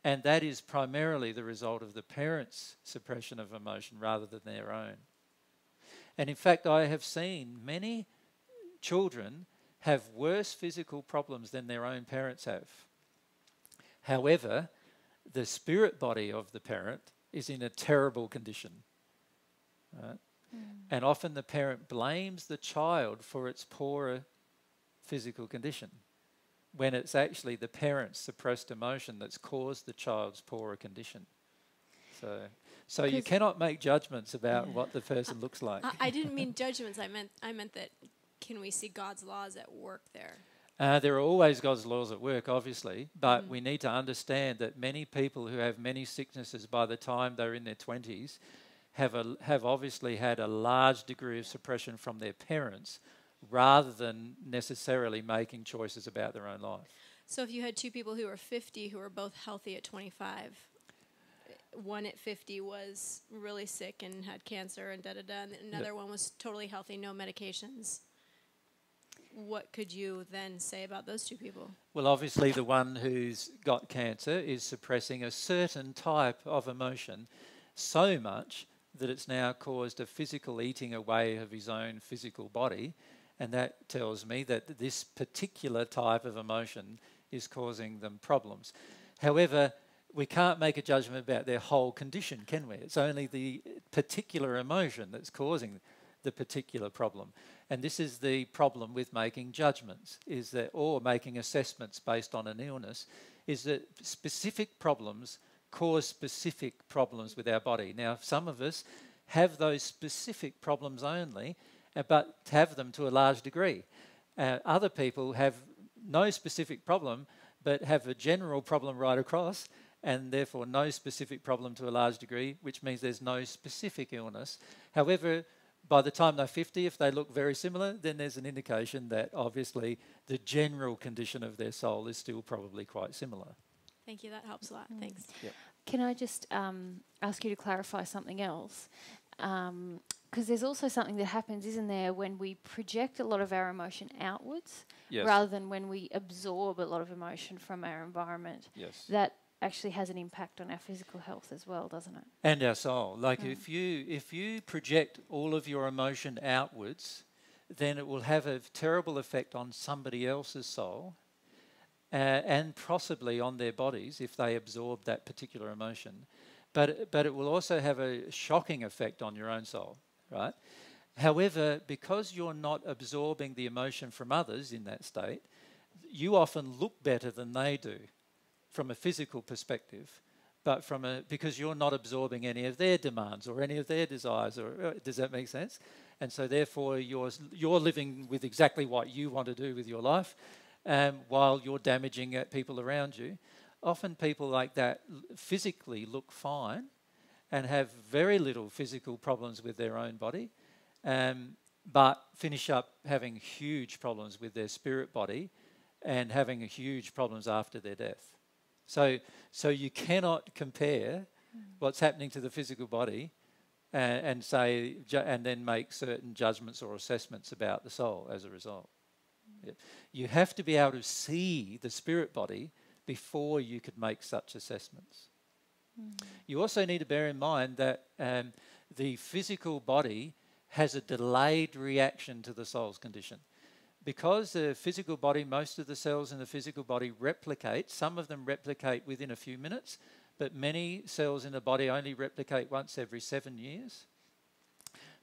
And that is primarily the result of the parents' suppression of emotion rather than their own. And in fact, I have seen many children have worse physical problems than their own parents have. However, the spirit body of the parent is in a terrible condition. Right? And often the parent blames the child for its poorer physical condition, when it's actually the parent's suppressed emotion that's caused the child's poorer condition. So you cannot make judgments about what the person looks like. I didn't mean judgments. I meant that, can we see God's laws at work there? There are always God's laws at work, obviously, but we need to understand that many people who have many sicknesses by the time they're in their 20s have obviously had a large degree of suppression from their parents, rather than necessarily making choices about their own life. So if you had two people who were 50 who were both healthy at 25, one at 50 was really sick and had cancer and and another one was totally healthy, no medications, what could you then say about those two people? Well, obviously the one who's got cancer is suppressing a certain type of emotion so much that it's now caused a physical eating away of his own physical body. And that tells me that this particular type of emotion is causing them problems. However, we can't make a judgment about their whole condition, can we? It's only the particular emotion that's causing the particular problem. And this is the problem with making judgments, or making assessments based on an illness, is that specific problems cause specific problems with our body. Now, some of us have those specific problems only, but have them to a large degree. Other people have no specific problem, but have a general problem right across, and therefore no specific problem to a large degree, which means there's no specific illness. However, by the time they're 50, if they look very similar, then there's an indication that obviously the general condition of their soul is still probably quite similar. Thank you. That helps a lot. Thanks. Yep. Can I just ask you to clarify something else? Because there's also something that happens, isn't there, when we project a lot of our emotion outwards Yes. rather than when we absorb a lot of emotion from our environment. Yes. That actually has an impact on our physical health as well, doesn't it? And our soul. Like if you project all of your emotion outwards, then it will have a terrible effect on somebody else's soul, and possibly on their bodies if they absorb that particular emotion. But it will also have a shocking effect on your own soul, right? However, because you're not absorbing the emotion from others in that state, you often look better than they do from a physical perspective, but because you're not absorbing any of their demands or any of their desires. Does that make sense? And so therefore you're living with exactly what you want to do with your life, while you're damaging people around you. Often people like that physically look fine and have very little physical problems with their own body, but finish up having huge problems with their spirit body and having huge problems after their death. So you cannot compare what's happening to the physical body and then make certain judgments or assessments about the soul as a result. Yeah. You have to be able to see the spirit body before you could make such assessments. You also need to bear in mind that the physical body has a delayed reaction to the soul's condition. Because the physical body, most of the cells in the physical body replicate, some of them replicate within a few minutes, but many cells in the body only replicate once every 7 years.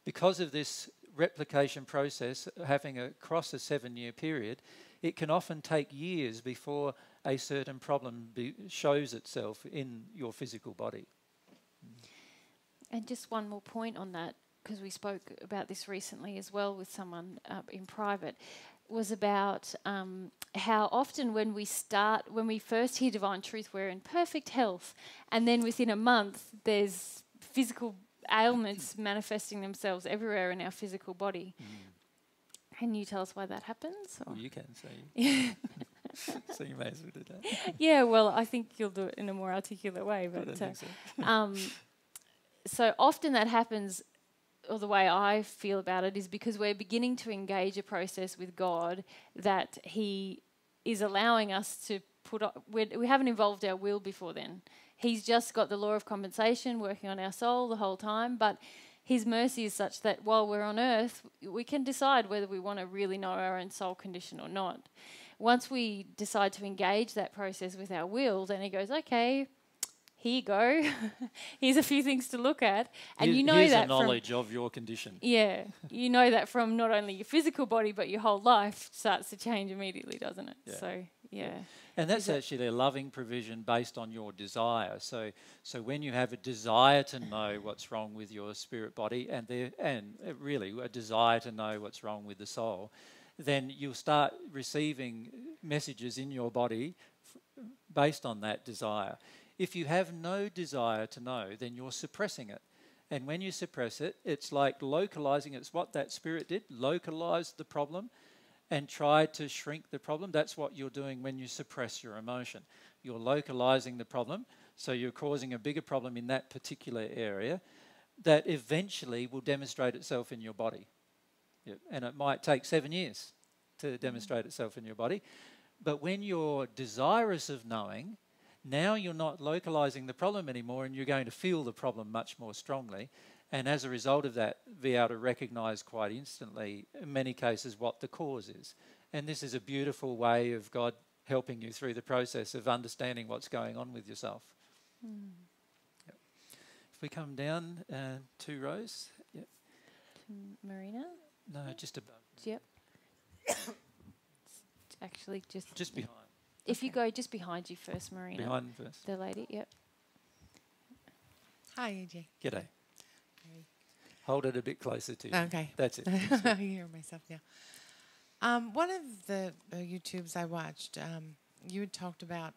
Because of this replication process having across a 7-year period, it can often take years before a certain problem shows itself in your physical body. And just one more point on that, because we spoke about this recently as well with someone in private, was about how often when we first hear divine truth, we're in perfect health, and then within a month there's physical ailments manifesting themselves everywhere in our physical body. Can you tell us why that happens? Well, you can, so you may as well do that. Yeah, well, I think you'll do it in a more articulate way. But I don't think so. So often that happens, or the way I feel about it is because we're beginning to engage a process with God that He is allowing us to we haven't involved our will before then. He's just got the law of compensation working on our soul the whole time, but His mercy is such that while we're on earth, we can decide whether we want to really know our own soul condition or not. Once we decide to engage that process with our will, then He goes, okay, here you go. Here's a few things to look at. And you know here's that a knowledge of your condition. Yeah. You know that from not only your physical body, but your whole life starts to change immediately, doesn't it? Yeah. So, yeah. And that's actually a loving provision based on your desire. So when you have a desire to know what's wrong with your spirit body and really a desire to know what's wrong with the soul, then you'll start receiving messages in your body based on that desire. If you have no desire to know, then you're suppressing it. And when you suppress it, it's like localizing. It's what that spirit did, localized the problem and tried to shrink the problem. That's what you're doing when you suppress your emotion. You're localizing the problem, so you're causing a bigger problem in that particular area that eventually will demonstrate itself in your body. Yep. And it might take 7 years to demonstrate itself in your body. But when you're desirous of knowing, now you're not localizing the problem anymore and you're going to feel the problem much more strongly. And as a result of that, be able to recognize quite instantly, in many cases, what the cause is. And this is a beautiful way of God helping you through the process of understanding what's going on with yourself. Yep. If we come down 2 rows. Yep. Marina? No, just above. Yep. Actually, Just behind. If you go just behind you first, Marina. Behind first. The lady, yep. Hi, AJ. G'day. Hey. Hold it a bit closer to you. Okay. That's it. I hear myself now. One of the YouTubes I watched, you had talked about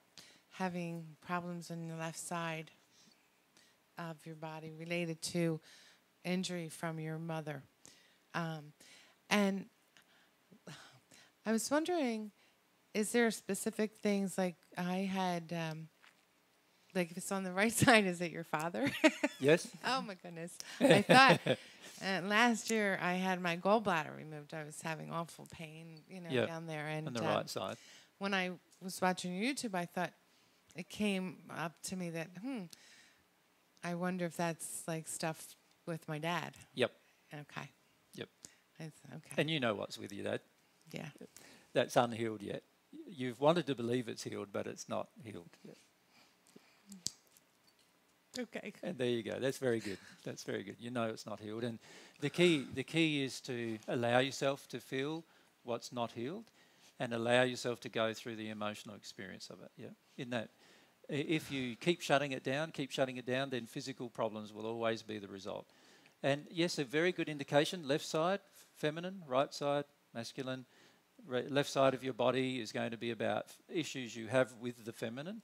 having problems on the left side of your body related to injury from your mother. And I was wondering, is there specific things like I had, like if it's on the right side, is it your father? Yes? Oh my goodness. I thought last year I had my gallbladder removed. I was having awful pain, Yep. down there. And On the right side. when I was watching YouTube, I thought it came up to me that, I wonder if that's like stuff with my dad. Yep. Okay. Yep. Okay. And you know what's with your dad. Yeah. That's unhealed yet. You've wanted to believe it's healed, but it's not healed yet. Okay. And there you go. That's very good. That's very good. You know it's not healed. And the key is to allow yourself to feel what's not healed and allow yourself to go through the emotional experience of it. Yeah. In that, if you keep shutting it down, then physical problems will always be the result. And yes, a very good indication, left side, feminine, right side, masculine. Left side of your body is going to be about issues you have with the feminine.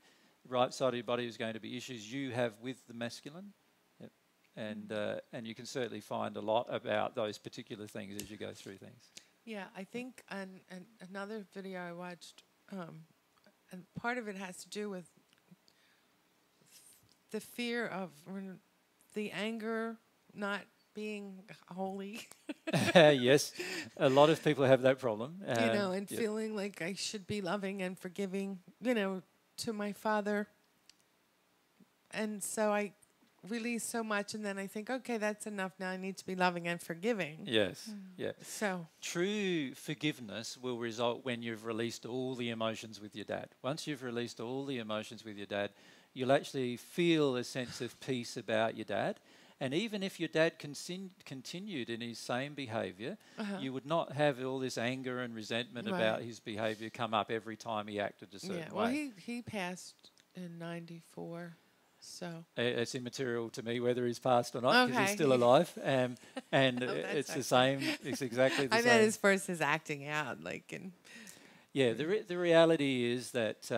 Right side of your body is going to be issues you have with the masculine. Yep. And you can certainly find a lot about those particular things as you go through things. Yeah, I think another video I watched, and part of it has to do with the fear of the anger not being holy. Yes, a lot of people have that problem. And yep. feeling like I should be loving and forgiving, to my father. And so I release so much, and then I think, okay, that's enough. Now I need to be loving and forgiving. Yes, yeah. So true forgiveness will result when you've released all the emotions with your dad. Once you've released all the emotions with your dad, you'll actually feel a sense of peace about your dad. And even if your dad continued in his same behaviour, you would not have all this anger and resentment about his behaviour come up every time he acted a certain way. Well, he passed in 94, so... It's immaterial to me whether he's passed or not, because he's still alive. And it's the same, it's exactly the same. I meant as far as his acting out, Yeah, the reality is that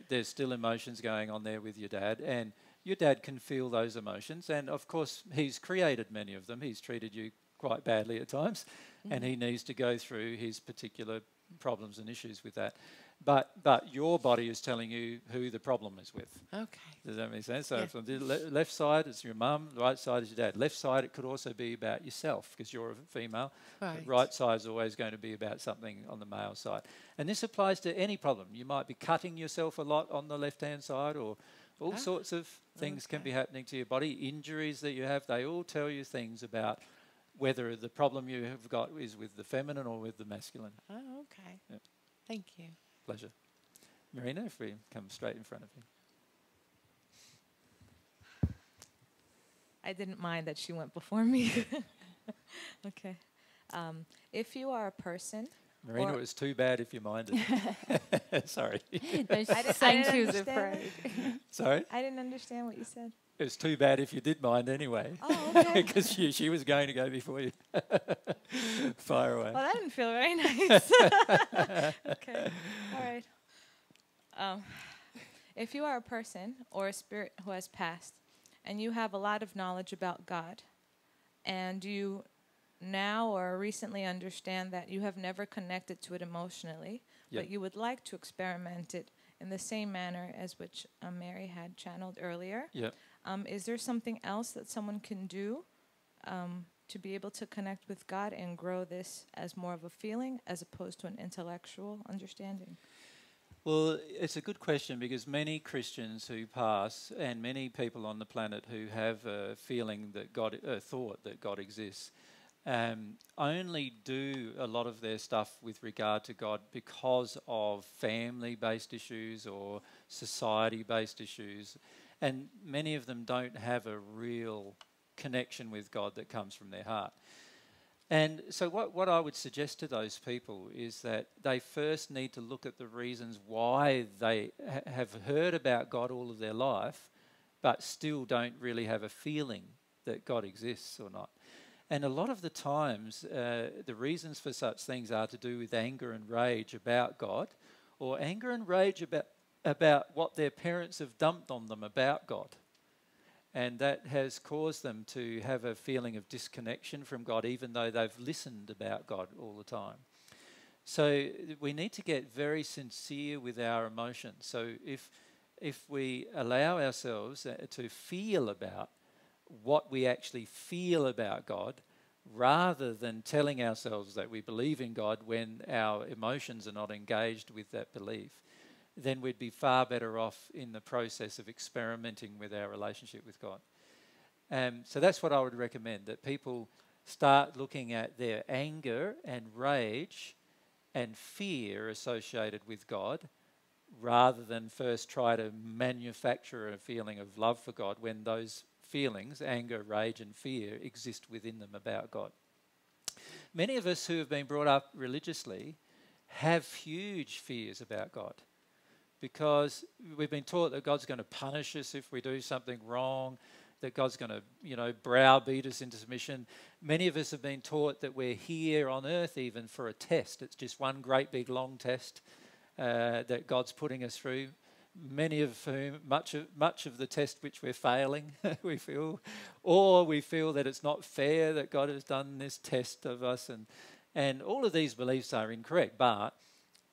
there's still emotions going on there with your dad, and your dad can feel those emotions, and of course he's created many of them. He's treated you quite badly at times, and he needs to go through his particular problems and issues with that. But your body is telling you who the problem is with. Okay. Does that make sense? So from the left side, it's your mum. The right side is your dad. Left side, it could also be about yourself because you're a female. Right. Right side is always going to be about something on the male side. And this applies to any problem. You might be cutting yourself a lot on the left-hand side, or all sorts of things can be happening to your body. Injuries that you have, they all tell you things about whether the problem you have got is with the feminine or with the masculine. Oh, okay. Yep. Thank you. Pleasure. Marina, if we come straight in front of you. I didn't mind that she went before me. Okay. If you are a person... Marina, it was too bad if you minded. Sorry. Saying she was afraid. Sorry? I didn't understand what you said. It was too bad if you did mind anyway. Oh, okay. Because she was going to go before you. Fire away. Well, that didn't feel very nice. Okay. All right. If you are a person or a spirit who has passed, and you have a lot of knowledge about God, and you now or recently understand that you have never connected to it emotionally, but you would like to experiment it in the same manner as which Mary had channeled earlier. Yep. Is there something else that someone can do to be able to connect with God and grow this as more of a feeling as opposed to an intellectual understanding? Well, it's a good question, because many Christians who pass and many people on the planet who have a feeling that God, thought that God exists, only do a lot of their stuff with regard to God because of family-based issues or society-based issues. And many of them don't have a real connection with God that comes from their heart. And so what I would suggest to those people is that they first need to look at the reasons why they have heard about God all of their life, but still don't really have a feeling that God exists or not. And a lot of the times, the reasons for such things are to do with anger and rage about God, or anger and rage about what their parents have dumped on them about God. And that has caused them to have a feeling of disconnection from God, even though they've listened about God all the time. So we need to get very sincere with our emotions. So if we allow ourselves to feel about what we actually feel about God, rather than telling ourselves that we believe in God when our emotions are not engaged with that belief, then we'd be far better off in the process of experimenting with our relationship with God. So that's what I would recommend, that people start looking at their anger and rage and fear associated with God, rather than first try to manufacture a feeling of love for God when those feelings, anger, rage and fear, exist within them about God. Many of us who have been brought up religiously have huge fears about God, because we've been taught that God's going to punish us if we do something wrong, that God's going to, browbeat us into submission. Many of us have been taught that we're here on earth even for a test. It's just one great big long test that God's putting us through. Many of whom, much of the test which we're failing, we feel, or we feel that it's not fair that God has done this test of us, and all of these beliefs are incorrect, but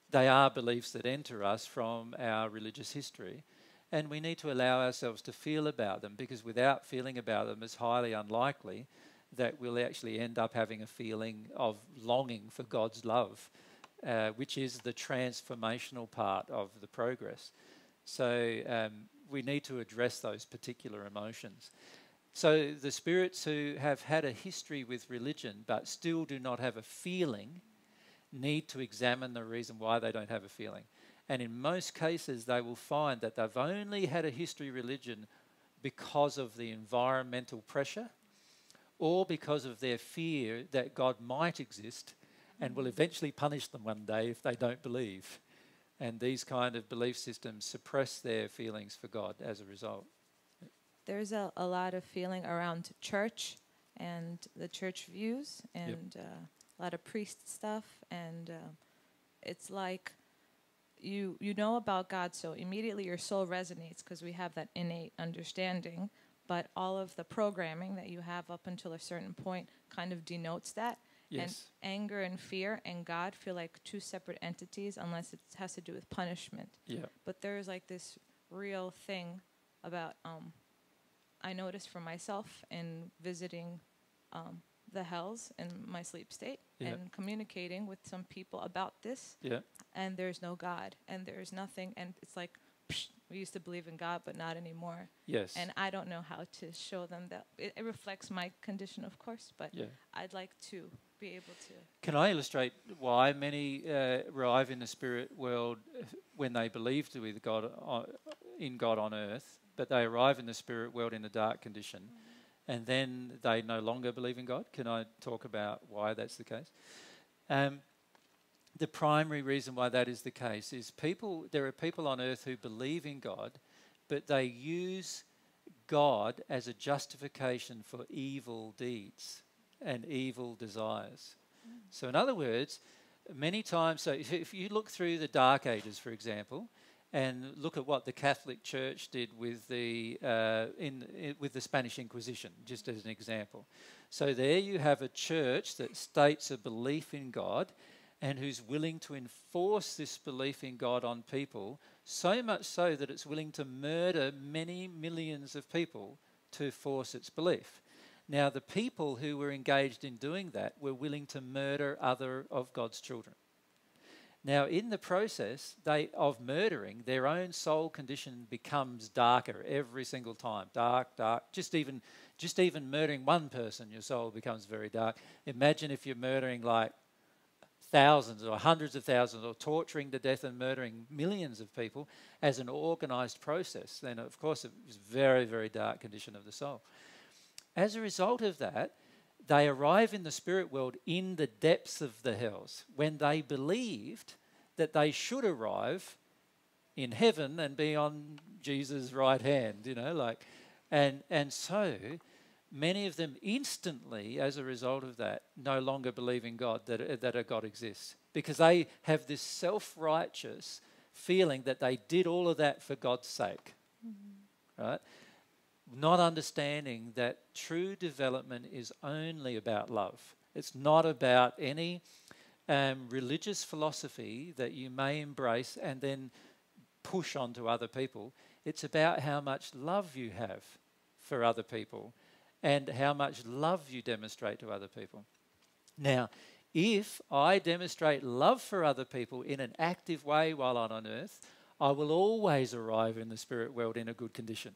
they are beliefs that enter us from our religious history, and we need to allow ourselves to feel about them, because without feeling about them, it's highly unlikely that we'll actually end up having a feeling of longing for God's love, which is the transformational part of the progress. So we need to address those particular emotions. So the spirits who have had a history with religion but still do not have a feeling need to examine the reason why they don't have a feeling. And in most cases, they will find that they've only had a history with religion because of the environmental pressure, or because of their fear that God might exist and will eventually punish them one day if they don't believe. And these kind of belief systems suppress their feelings for God as a result. There's a lot of feeling around church and the church views and a lot of priest stuff. And it's like you know about God, so immediately your soul resonates because we have that innate understanding. But all of the programming that you have up until a certain point kind of denotes that. Yes. And anger and fear and God feel like two separate entities unless it has to do with punishment. Yeah. But there's like this real thing about, I noticed for myself in visiting the hells in my sleep state and communicating with some people about this. Yeah. And there's no God and there's nothing. And it's like, psh, we used to believe in God, but not anymore. Yes. And I don't know how to show them that. It reflects my condition, of course, but I'd like to be able to. Can I illustrate why many arrive in the spirit world when they believed with God in God on earth, but they arrive in the spirit world in a dark condition, and then they no longer believe in God? Can I talk about why that's the case? The primary reason why that is the case is there are people on earth who believe in God, but they use God as a justification for evil deeds and evil desires. So in other words, many times, so if you look through the Dark Ages, for example, and look at what the Catholic Church did with the Spanish Inquisition, just as an example. So there you have a church that states a belief in God and who's willing to enforce this belief in God on people, so much so that it's willing to murder many millions of people to force its belief. Now, the people who were engaged in doing that were willing to murder other of God's children. Now, in the process of murdering, their own soul condition becomes darker every single time. Dark. Just even murdering one person, your soul becomes very dark. Imagine if you're murdering like thousands or hundreds of thousands, or torturing to death and murdering millions of people as an organised process. Then, of course, it was a very, very dark condition of the soul. As a result of that, they arrive in the spirit world in the depths of the hells when they believed that they should arrive in heaven and be on Jesus' right hand, and so many of them instantly, as a result of that, no longer believe in God, that a God exists, because they have this self-righteous feeling that they did all of that for God's sake, right? Not understanding that true development is only about love. It's not about any religious philosophy that you may embrace and then push onto other people. It's about how much love you have for other people and how much love you demonstrate to other people. Now, if I demonstrate love for other people in an active way while I'm on earth, I will always arrive in the spirit world in a good condition.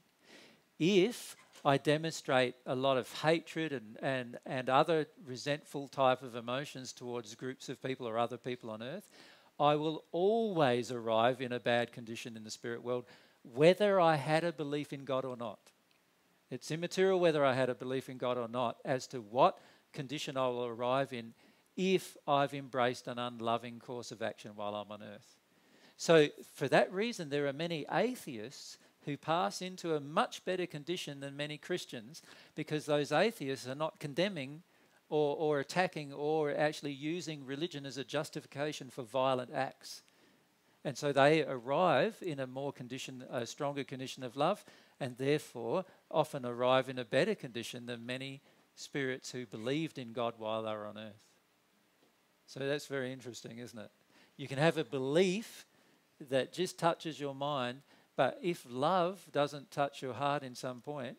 If I demonstrate a lot of hatred and other resentful type of emotions towards groups of people or other people on earth, I will always arrive in a bad condition in the spirit world, whether I had a belief in God or not. It's immaterial whether I had a belief in God or not as to what condition I will arrive in if I've embraced an unloving course of action while I'm on earth. So for that reason, there are many atheists who pass into a much better condition than many Christians, because those atheists are not condemning or attacking or actually using religion as a justification for violent acts. And so they arrive in a stronger condition of love, and therefore often arrive in a better condition than many spirits who believed in God while they were on earth. So that's very interesting, isn't it? You can have a belief that just touches your mind, but if love doesn't touch your heart in some point,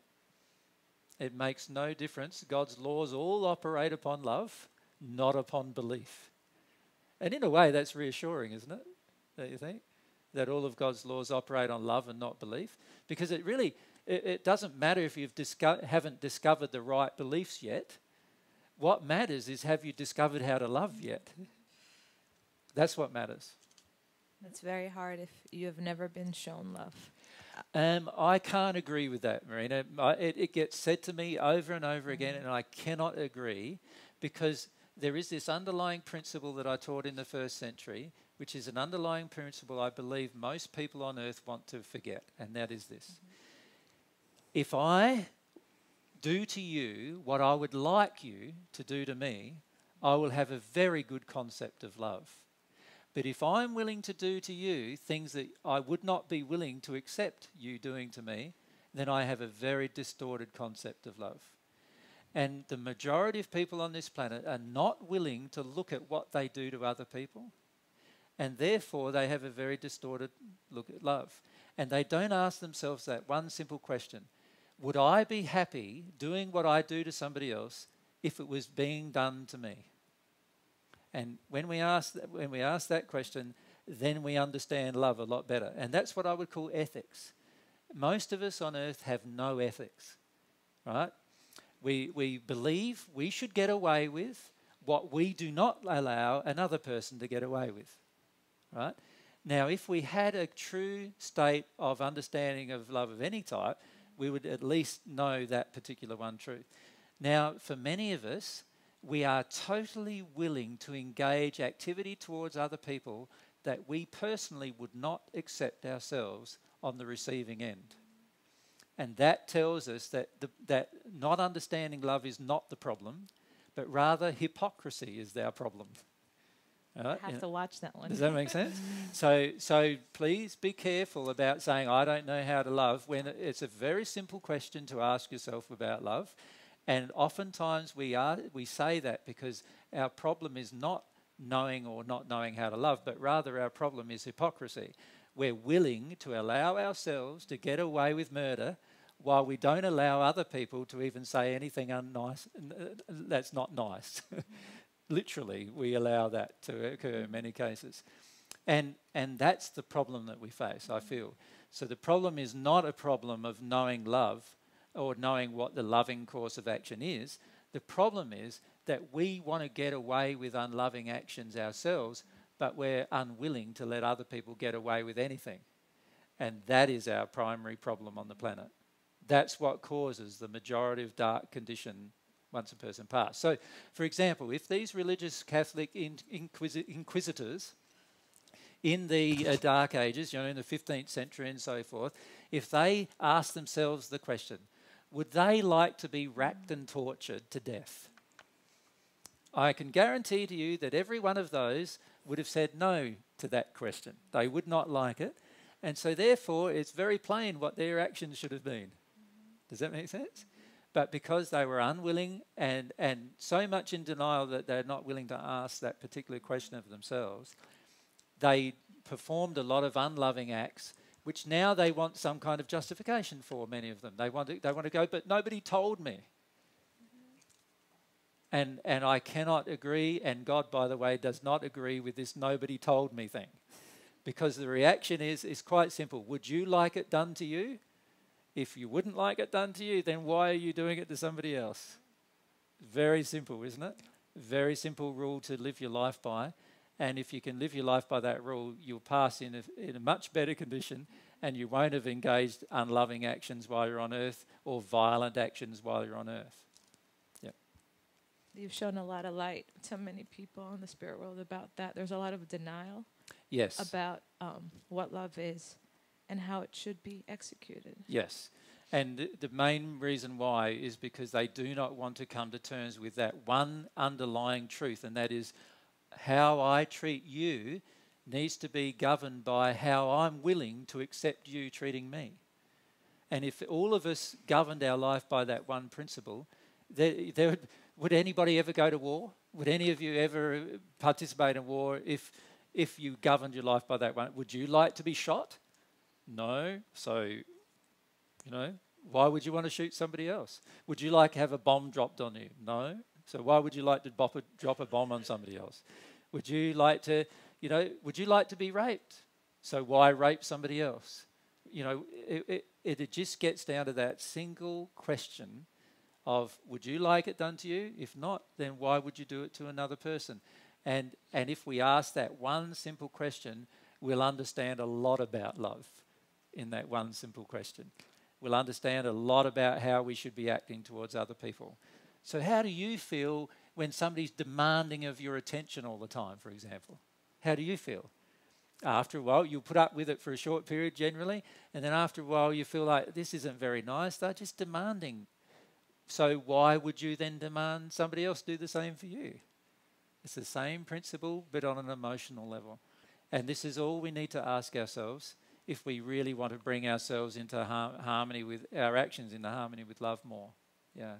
it makes no difference. God's laws all operate upon love, not upon belief. And in a way, that's reassuring, isn't it? Don't you think? That all of God's laws operate on love and not belief? Because it doesn't matter if you haven't discovered the right beliefs yet. What matters is, have you discovered how to love yet? That's what matters. That's very hard if you have never been shown love. I can't agree with that, Marina. It gets said to me over and over again, and I cannot agree, because there is this underlying principle that I taught in the first century, which is an underlying principle I believe most people on earth want to forget, and that is this. If I do to you what I would like you to do to me, I will have a very good concept of love. But if I'm willing to do to you things that I would not be willing to accept you doing to me, then I have a very distorted concept of love. And the majority of people on this planet are not willing to look at what they do to other people, and therefore they have a very distorted look at love. And they don't ask themselves that one simple question: would I be happy doing what I do to somebody else if it was being done to me? And when we ask that question, then we understand love a lot better. And that's what I would call ethics. Most of us on earth have no ethics, right? We believe we should get away with what we do not allow another person to get away with, right? Now, if we had a true state of understanding of love of any type, we would at least know that particular one truth. Now, for many of us, we are totally willing to engage activity towards other people that we personally would not accept ourselves on the receiving end. And that tells us that that not understanding love is not the problem, but rather hypocrisy is our problem. I have to watch that one. Does that make sense? So please be careful about saying, I don't know how to love, when it's a very simple question to ask yourself about love. And oftentimes we say that because our problem is not knowing or not knowing how to love, but rather our problem is hypocrisy. We're willing to allow ourselves to get away with murder while we don't allow other people to even say anything unnice that's not nice. Literally, we allow that to occur in many cases. And that's the problem that we face, I feel. So the problem is not a problem of knowing love or knowing what the loving course of action is. The problem is that we want to get away with unloving actions ourselves, but we're unwilling to let other people get away with anything. And that is our primary problem on the planet. That's what causes the majority of dark condition once a person passed. So, for example, if these religious Catholic inquisitors in the Dark Ages, in the 15th century and so forth, if they asked themselves the question, would they like to be racked and tortured to death? I can guarantee to you that every one of those would have said, no, to that question. They would not like it. And so therefore, it's very plain what their actions should have been. Does that make sense? But because they were unwilling and so much in denial that they're not willing to ask that particular question of themselves, they performed a lot of unloving acts, which now they want some kind of justification for, many of them. They want to go, but nobody told me. And I cannot agree, and God, by the way, does not agree with this nobody told me thing. Because the reaction is quite simple. Would you like it done to you? If you wouldn't like it done to you, then why are you doing it to somebody else? Very simple, isn't it? Very simple rule to live your life by. And if you can live your life by that rule, you'll pass in a much better condition, and you won't have engaged unloving actions while you're on earth or violent actions while you're on earth. Yep. You've shown a lot of light to many people in the spirit world about that. There's a lot of denial Yes. about what love is and how it should be executed. Yes. And the main reason why is because they do not want to come to terms with that one underlying truth, and that is how I treat you needs to be governed by how I'm willing to accept you treating me. And if all of us governed our life by that one principle, would anybody ever go to war? Would any of you ever participate in war if you governed your life by that one? Would you like to be shot? No. So, why would you want to shoot somebody else? Would you like to have a bomb dropped on you? No. So why would you like to drop a bomb on somebody else? Would you like to, would you like to be raped? So why rape somebody else? It just gets down to that single question of, would you like it done to you? If not, then why would you do it to another person? And if we ask that one simple question, we'll understand a lot about love in that one simple question. We'll understand a lot about how we should be acting towards other people. So how do you feel when somebody's demanding of your attention all the time, for example? How do you feel? After a while, you'll put up with it for a short period generally, and then after a while you feel like this isn't very nice. They're just demanding. So why would you then demand somebody else do the same for you? It's the same principle, but on an emotional level. And this is all we need to ask ourselves if we really want to bring ourselves into harmony with our actions, into harmony with love more. Yeah.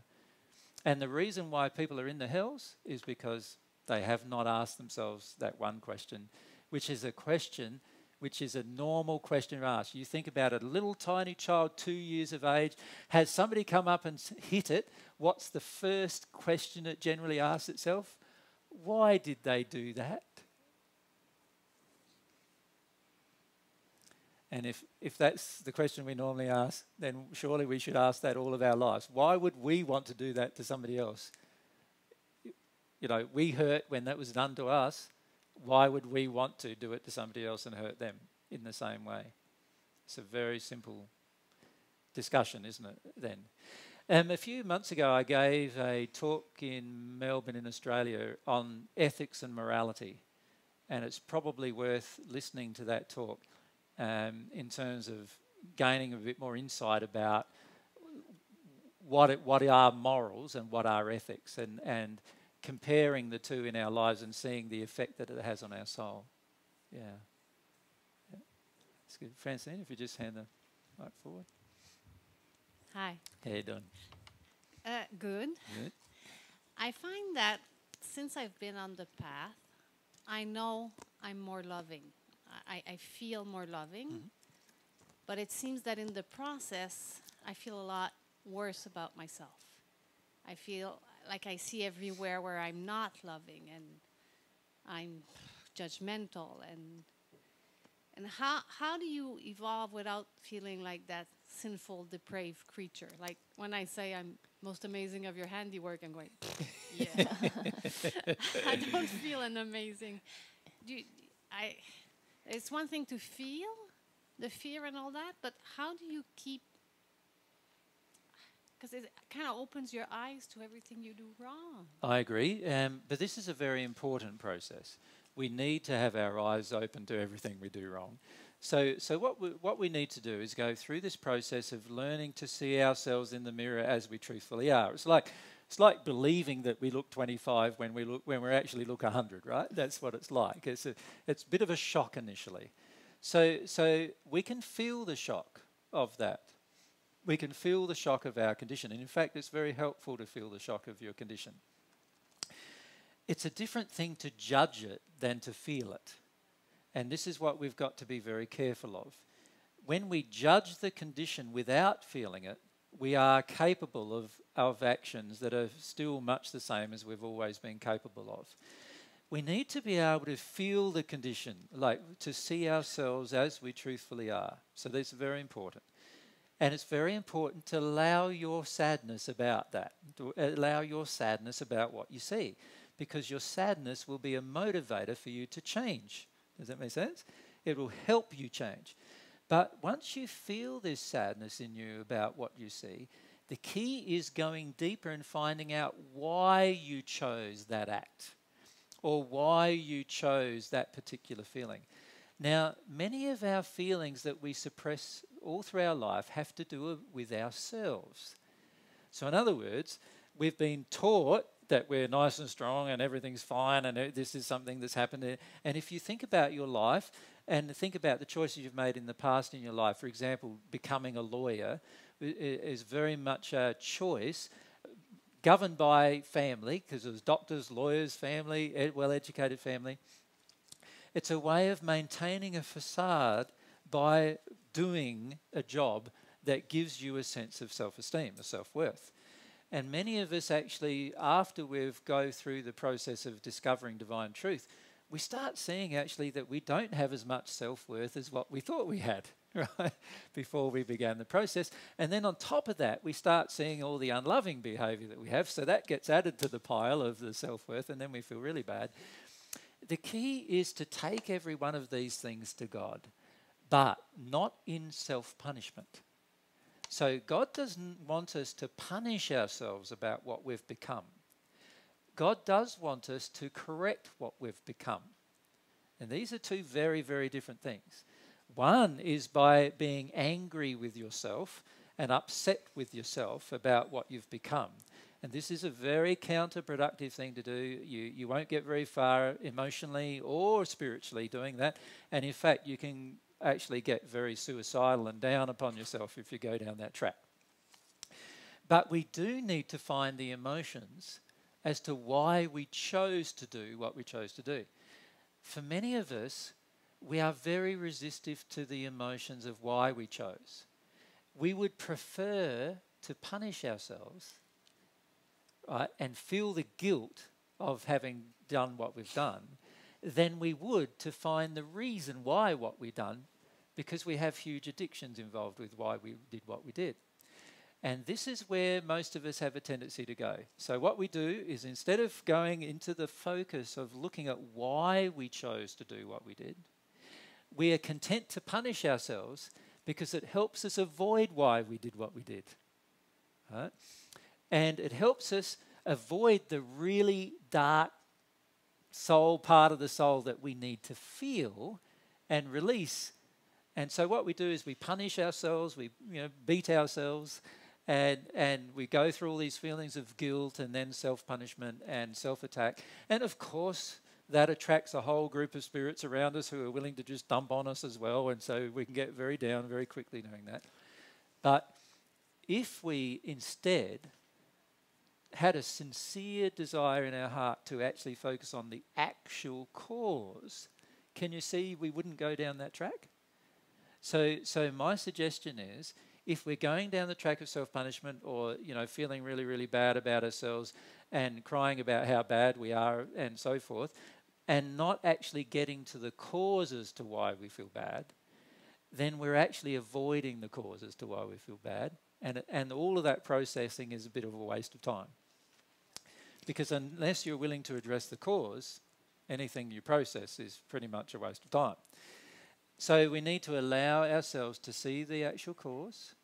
And the reason why people are in the hells is because they have not asked themselves that one question, which is a question which is a normal question to ask. You think about it, a little tiny child, 2 years of age, has somebody come up and hit it, what's the first question it generally asks itself? Why did they do that? And if that's the question we normally ask, then surely we should ask that all of our lives. Why would we want to do that to somebody else? We hurt when that was done to us. Why would we want to do it to somebody else and hurt them in the same way? It's a very simple discussion, isn't it, then? A few months ago, I gave a talk in Melbourne in Australia on ethics and morality. And it's probably worth listening to that talk. In terms of gaining a bit more insight about what are morals and what are ethics, and comparing the two in our lives and seeing the effect that it has on our soul. Yeah. That's good. Francine, if you just hand the mic forward. Hi. How you doing? Good. Good. I find that since I've been on the path, I know I'm more loving. I feel more loving, but it seems that in the process, I feel a lot worse about myself. I feel like I see everywhere where I'm not loving and I'm judgmental. And how do you evolve without feeling like that sinful, depraved creature? Like when I say I'm most amazing of your handiwork, I'm going, yeah. I don't feel an amazing. It's one thing to feel the fear and all that, but how do you keep? Because it kind of opens your eyes to everything you do wrong. I agree, but this is a very important process. We need to have our eyes open to everything we do wrong. So what we need to do is go through this process of learning to see ourselves in the mirror as we truthfully are. It's like It's like believing that we look 25 when we actually look 100, right? That's what it's like. It's a bit of a shock initially. So we can feel the shock of that. We can feel the shock of our condition. And in fact, it's very helpful to feel the shock of your condition. It's a different thing to judge it than to feel it. And this is what we've got to be very careful of. When we judge the condition without feeling it, we are capable of actions that are still much the same as we've always been capable of. We need to be able to feel the condition, like to see ourselves as we truthfully are. So this is very important. And it's very important to allow your sadness about that, to allow your sadness about what you see, because your sadness will be a motivator for you to change. Does that make sense? It will help you change. But once you feel this sadness in you about what you see, the key is going deeper and finding out why you chose that act or why you chose that particular feeling. Now, many of our feelings that we suppress all through our life have to do with ourselves. So in other words, we've been taught that we're nice and strong and everything's fine and this is something that's happened. And if you think about your life and think about the choices you've made in the past in your life, for example, becoming a lawyer is very much a choice governed by family, because it was doctors, lawyers, family, well-educated family. It's a way of maintaining a facade by doing a job that gives you a sense of self-esteem, of self-worth. And many of us actually, after we've go through the process of discovering divine truth, we start seeing actually that we don't have as much self-worth as what we thought we had, right, before we began the process. And then on top of that, we start seeing all the unloving behaviour that we have. So that gets added to the pile of the self-worth, and then we feel really bad. The key is to take every one of these things to God, but not in self-punishment. So God doesn't want us to punish ourselves about what we've become. God does want us to correct what we've become. And these are two very, very different things. One is by being angry with yourself and upset with yourself about what you've become. And this is a very counterproductive thing to do. You won't get very far emotionally or spiritually doing that. And in fact, you can actually get very suicidal and down upon yourself if you go down that track. But we do need to find the emotions as to why we chose to do what we chose to do. For many of us, we are very resistive to the emotions of why we chose. We would prefer to punish ourselves, right, and feel the guilt of having done what we've done than we would to find the reason why what we've done, because we have huge addictions involved with why we did what we did. And this is where most of us have a tendency to go. So what we do is, instead of going into the focus of looking at why we chose to do what we did, we are content to punish ourselves because it helps us avoid why we did what we did. Right? And it helps us avoid the really dark soul part of the soul that we need to feel and release. And so what we do is we punish ourselves, we beat ourselves, and we go through all these feelings of guilt and then self-punishment and self-attack. And of course, that attracts a whole group of spirits around us who are willing to just dump on us as well. And so we can get very down very quickly doing that. But if we instead had a sincere desire in our heart to actually focus on the actual cause, can you see we wouldn't go down that track? So my suggestion is, if we're going down the track of self-punishment or, feeling really, really bad about ourselves and crying about how bad we are and so forth, and not actually getting to the causes to why we feel bad, then we're actually avoiding the causes to why we feel bad. And all of that processing is a bit of a waste of time. Because unless you're willing to address the cause, anything you process is pretty much a waste of time. So we need to allow ourselves to see the actual cause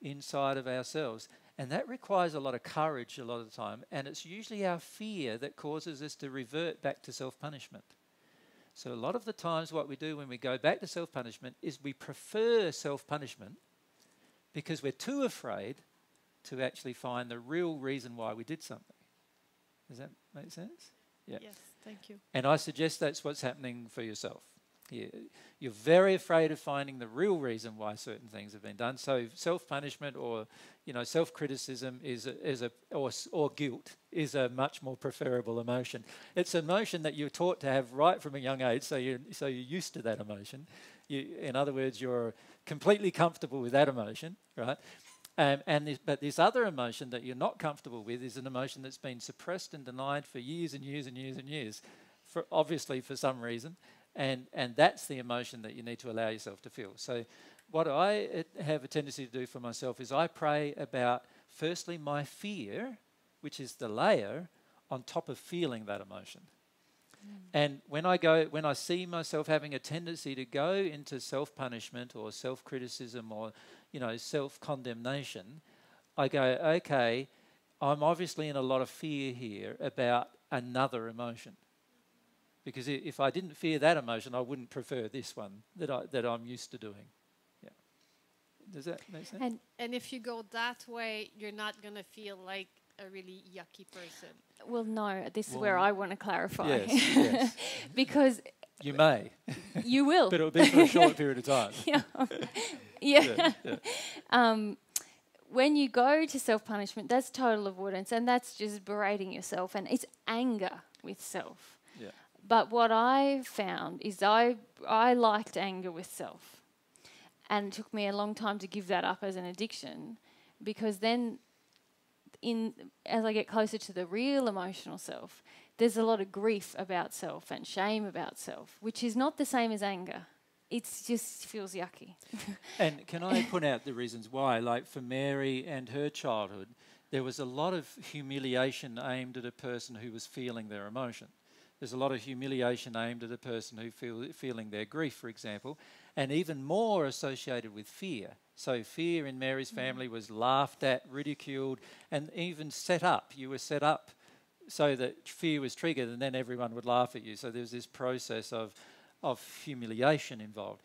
inside of ourselves. And that requires a lot of courage a lot of the time. And it's usually our fear that causes us to revert back to self-punishment. So a lot of the times what we do when we go back to self-punishment is we prefer self-punishment because we're too afraid to actually find the real reason why we did something. Does that make sense? Yeah. Yes, thank you. And I suggest that's what's happening for yourself. You're very afraid of finding the real reason why certain things have been done. So self-punishment or self-criticism or guilt is a much more preferable emotion. It's an emotion that you're taught to have right from a young age, so you're used to that emotion. In other words, you're completely comfortable with that emotion, right? But this other emotion that you're not comfortable with is an emotion that's been suppressed and denied for years and years and years and years, obviously for some reason. And that's the emotion that you need to allow yourself to feel. So what I have a tendency to do for myself is I pray about, firstly, my fear, which is the layer, on top of feeling that emotion. And when I see myself having a tendency to go into self-punishment or self-criticism or, self-condemnation, I go, okay, I'm obviously in a lot of fear here about another emotion. Because if I didn't fear that emotion, I wouldn't prefer this one that I'm used to doing. Yeah. Does that make sense? And if you go that way, you're not going to feel like a really yucky person. Well, no, this is where I want to clarify. Yes. Because you may. You will. But it'll be for a short period of time. Yeah. When you go to self-punishment, that's total avoidance, and that's just berating yourself, and it's anger with self. Yeah. But what I found is I liked anger with self. And it took me a long time to give that up as an addiction, because then as I get closer to the real emotional self, there's a lot of grief about self and shame about self, which is not the same as anger. It just feels yucky. And can I point out the reasons why? Like for Mary and her childhood, there was a lot of humiliation aimed at a person who was feeling their emotion. There's a lot of humiliation aimed at a person who feeling their grief, for example, and even more associated with fear. So fear in Mary's family was laughed at, ridiculed, and even set up. You were set up so that fear was triggered, and then everyone would laugh at you. So there was this process of humiliation involved.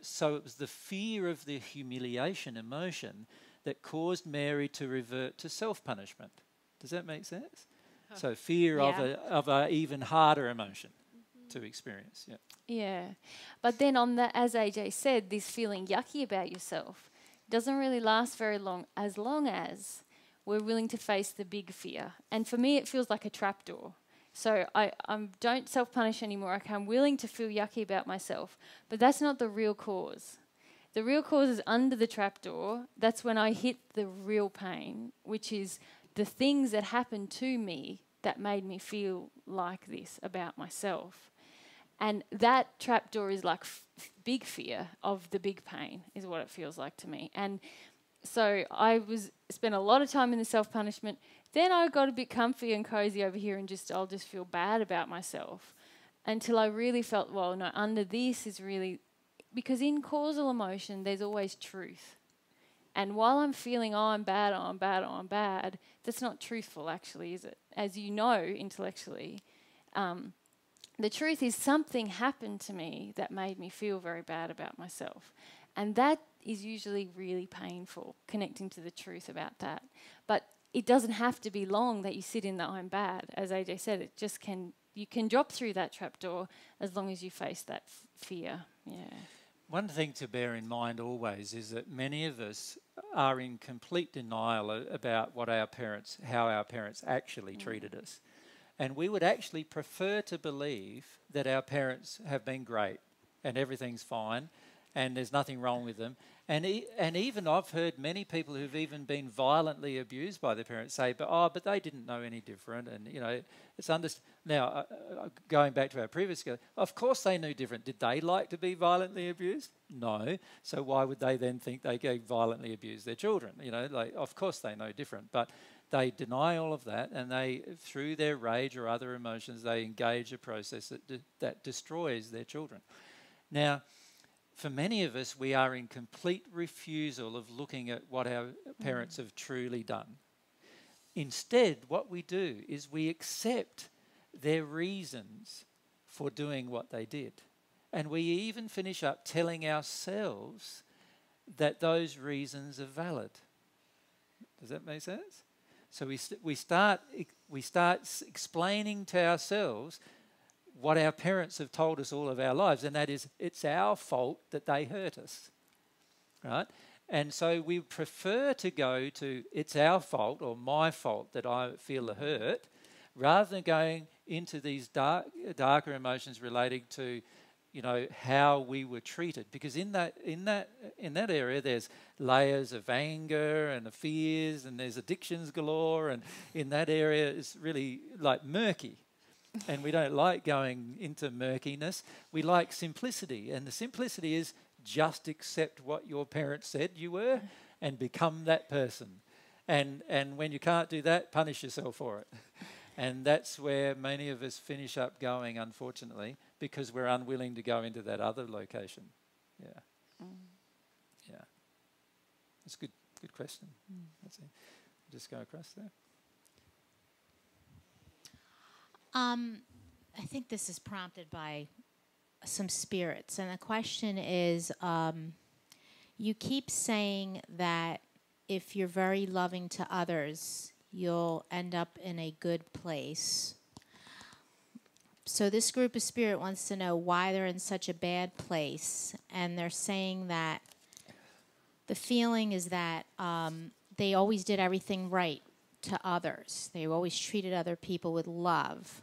So it was the fear of the humiliation emotion that caused Mary to revert to self-punishment. Does that make sense? So fear of a even harder emotion to experience. Yeah. Yeah. But then as AJ said, this feeling yucky about yourself doesn't really last very long as we're willing to face the big fear. And for me, it feels like a trapdoor. So I don't self-punish anymore. I'm willing to feel yucky about myself, but that's not the real cause. The real cause is under the trapdoor. That's when I hit the real pain, which is the things that happened to me that made me feel like this about myself. And that trapdoor is like big fear of the big pain is what it feels like to me. And so I spent a lot of time in the self-punishment. Then I got a bit comfy and cozy over here and I'll just feel bad about myself until I really felt, well, no, under this is really, because in causal emotion, there's always truth. And while I'm feeling, I'm bad, that's not truthful, actually, is it? As you know intellectually, the truth is something happened to me that made me feel very bad about myself. And that is usually really painful, connecting to the truth about that. But it doesn't have to be long that you sit in the I'm bad. As AJ said, you can drop through that trapdoor as long as you face that fear. Yeah. One thing to bear in mind always is that many of us are in complete denial about how our parents actually treated us. And we would actually prefer to believe that our parents have been great and everything's fine and there's nothing wrong with them. And even I've heard many people who've even been violently abused by their parents say, but they didn't know any different. And, it's now, going back to our previous guy, of course they knew different. Did they like to be violently abused? No. So why would they then think they could violently abuse their children? Of course they know different. But they deny all of that, and they, through their rage or other emotions, they engage a process that destroys their children. Now, for many of us, we are in complete refusal of looking at what our parents have truly done. Instead, what we do is we accept their reasons for doing what they did. And we even finish up telling ourselves that those reasons are valid. Does that make sense? So we start explaining to ourselves what our parents have told us all of our lives, and that is it's our fault that they hurt us, right? And so we prefer to go to it's our fault or my fault that I feel the hurt, rather than going into these darker emotions relating to, how we were treated. Because in that area, there's layers of anger and of fears, and there's addictions galore, and in that area, it's really like murky. And we don't like going into murkiness. We like simplicity, and the simplicity is just accept what your parents said you were and become that person. And when you can't do that, punish yourself for it. And that's where many of us finish up going, unfortunately, because we're unwilling to go into that other location. Yeah. Yeah. That's a good question. That's it. Just go across there. I think this is prompted by some spirits. And the question is, you keep saying that if you're very loving to others, you'll end up in a good place. So this group of spirit wants to know why they're in such a bad place. And they're saying that the feeling is that they always did everything right to others. They always treated other people with love.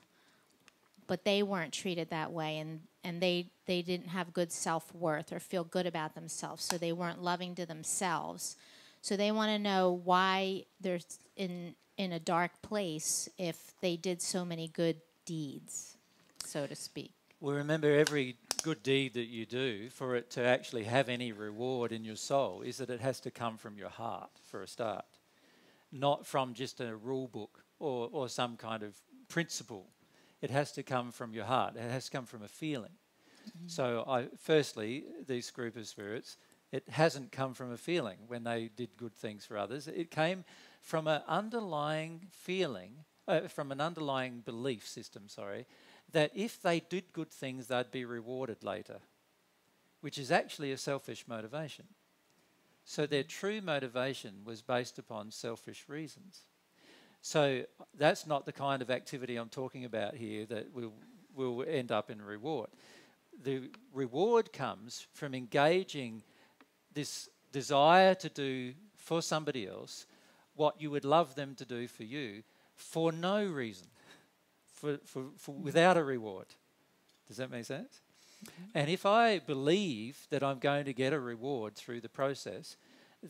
But they weren't treated that way, and they didn't have good self-worth or feel good about themselves, so they weren't loving to themselves. So they want to know why they're in a dark place if they did so many good deeds, so to speak. Well, remember, every good deed that you do, for it to actually have any reward in your soul, is that it has to come from your heart, for a start, not from just a rule book or some kind of principle. It has to come from your heart. It has to come from a feeling. Mm-hmm. So firstly, this group of spirits, it hasn't come from a feeling when they did good things for others. It came from an underlying feeling, from an underlying belief system, that if they did good things, they'd be rewarded later, which is actually a selfish motivation. So their true motivation was based upon selfish reasons. So that's not the kind of activity I'm talking about here that will end up in reward. The reward comes from engaging this desire to do for somebody else what you would love them to do for you for no reason, for without a reward. Does that make sense? Mm-hmm. And if I believe that I'm going to get a reward through the process,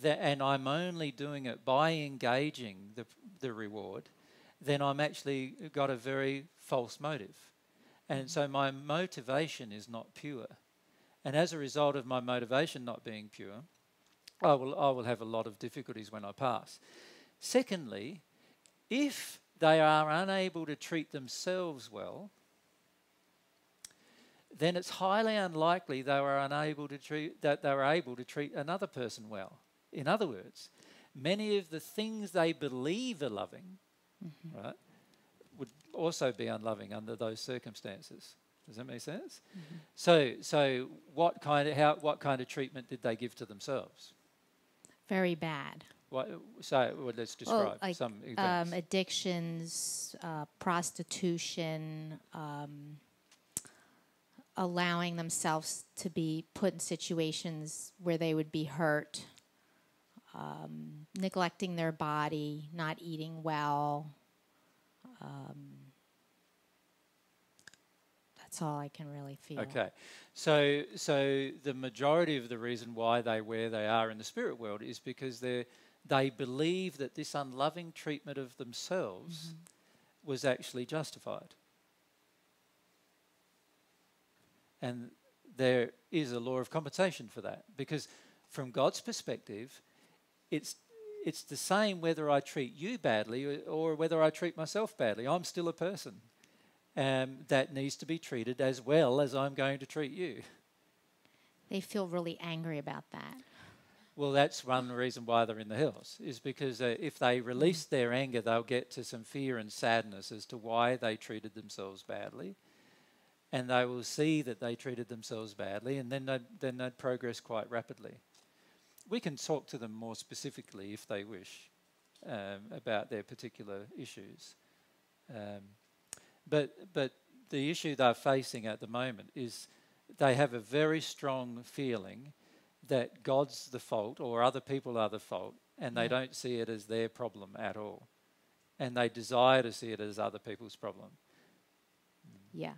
and I'm only doing it by engaging the reward, then I'm actually got a very false motive. And so my motivation is not pure. And as a result of my motivation not being pure, I will have a lot of difficulties when I pass. Secondly, if they are unable to treat themselves well, then it's highly unlikely they were able to treat another person well. In other words, many of the things they believe are loving, mm-hmm. right, would also be unloving under those circumstances. Does that make sense? Mm-hmm. So what kind of treatment did they give to themselves? Very bad. Let's describe some events. Addictions, prostitution, allowing themselves to be put in situations where they would be hurt. Neglecting their body, not eating well. That's all I can really feel. Okay. So the majority of the reason why they where they are in the spirit world is because they believe that this unloving treatment of themselves mm-hmm. was actually justified. And there is a law of compensation for that, because from God's perspective, it's the same whether I treat you badly or whether I treat myself badly. I'm still a person that needs to be treated as well as I'm going to treat you. They feel really angry about that. Well, that's one reason why they're in the hills, is because if they release their anger, they'll get to some fear and sadness as to why they treated themselves badly. And they will see that they treated themselves badly, and then they'd progress quite rapidly. We can talk to them more specifically if they wish. about their particular issues. But the issue they're facing at the moment is they have a very strong feeling that God's the fault or other people are the fault, and they don't see it as their problem at all. And they desire to see it as other people's problem. Yeah.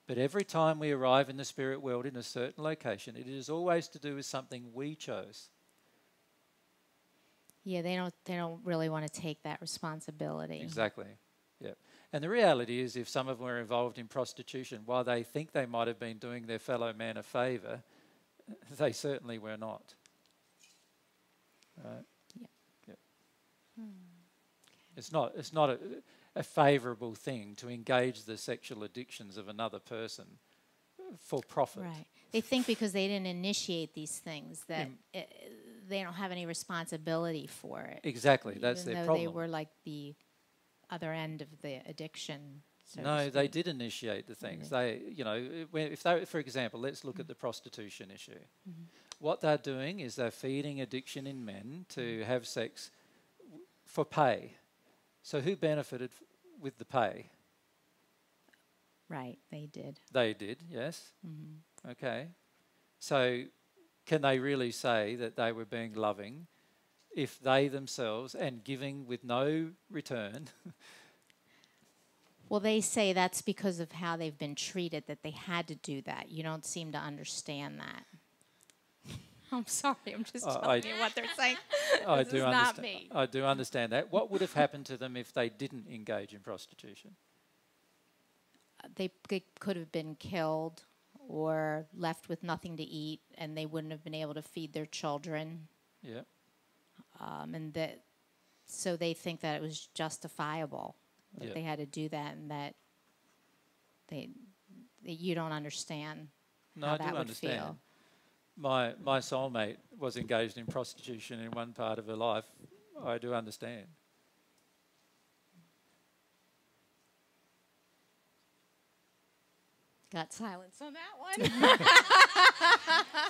But every time we arrive in the spirit world in a certain location, it is always to do with something we chose. Yeah, they don't really want to take that responsibility. Exactly. Yeah. And the reality is, if some of them were involved in prostitution, while they think they might have been doing their fellow man a favour, they certainly were not. Right? Yeah. Yeah. It's not a favourable thing to engage the sexual addictions of another person for profit. Right. They think because they didn't initiate these things that they don't have any responsibility for it. Exactly. That's even their though problem. they were like the other end of the addiction. So to No, they speak. did initiate the things. They, if they, for example, let's look at the prostitution issue. What they're doing is they're feeding addiction in men to have sex for pay. So who benefited with the pay? Right, they did. They did, yes. Okay. So can they really say that they were being loving if they themselves, and giving with no return? Well, they say that's because of how they've been treated, that they had to do that. You don't seem to understand that. I'm sorry, I'm just telling you what they're saying. I This do is not understand. me. I do understand that. What would have happened to them if they didn't engage in prostitution? They could have been killed or left with nothing to eat, and they wouldn't have been able to feed their children. Yeah. So they think that it was justifiable that Yeah. they had to do that, and that you don't understand No, how I that do would understand. feel. My soulmate was engaged in prostitution in one part of her life. I do understand. Got silence on that one.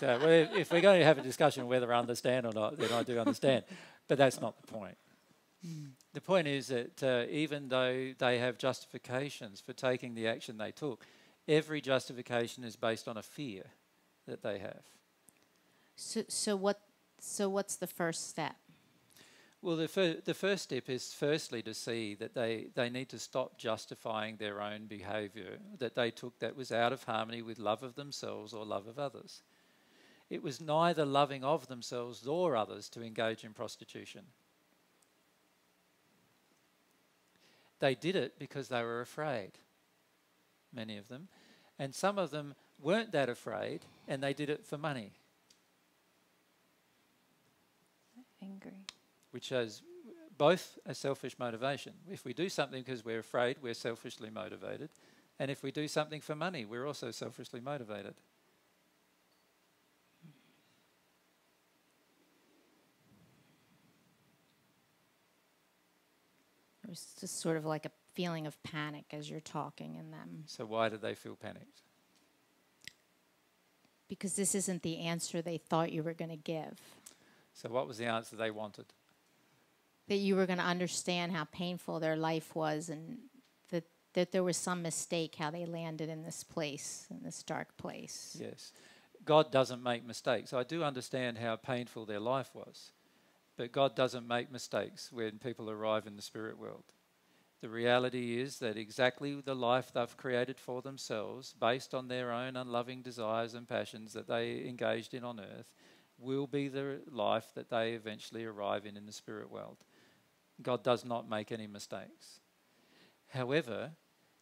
So if we're going to have a discussion of whether I understand or not, then I do understand. But that's not the point. The point is that even though they have justifications for taking the action they took, every justification is based on a fear that they have. So what's the first step? Well, the first step is firstly to see that they need to stop justifying their own behaviour that they took that was out of harmony with love of themselves or love of others. It was neither loving of themselves nor others to engage in prostitution. They did it because they were afraid, many of them. And some of them weren't that afraid, and they did it for money, Angry. which has both a selfish motivation. If we do something because we're afraid, we're selfishly motivated. And if we do something for money, we're also selfishly motivated. It was just sort of like a feeling of panic as you're talking in them. So why did they feel panicked? Because this isn't the answer they thought you were going to give. So what was the answer they wanted? That you were going to understand how painful their life was, and that there was some mistake how they landed in this place, in this dark place. Yes. God doesn't make mistakes. I do understand how painful their life was. But God doesn't make mistakes when people arrive in the spirit world. The reality is that exactly the life they've created for themselves, based on their own unloving desires and passions that they engaged in on earth, will be the life that they eventually arrive in the spirit world. God does not make any mistakes. However,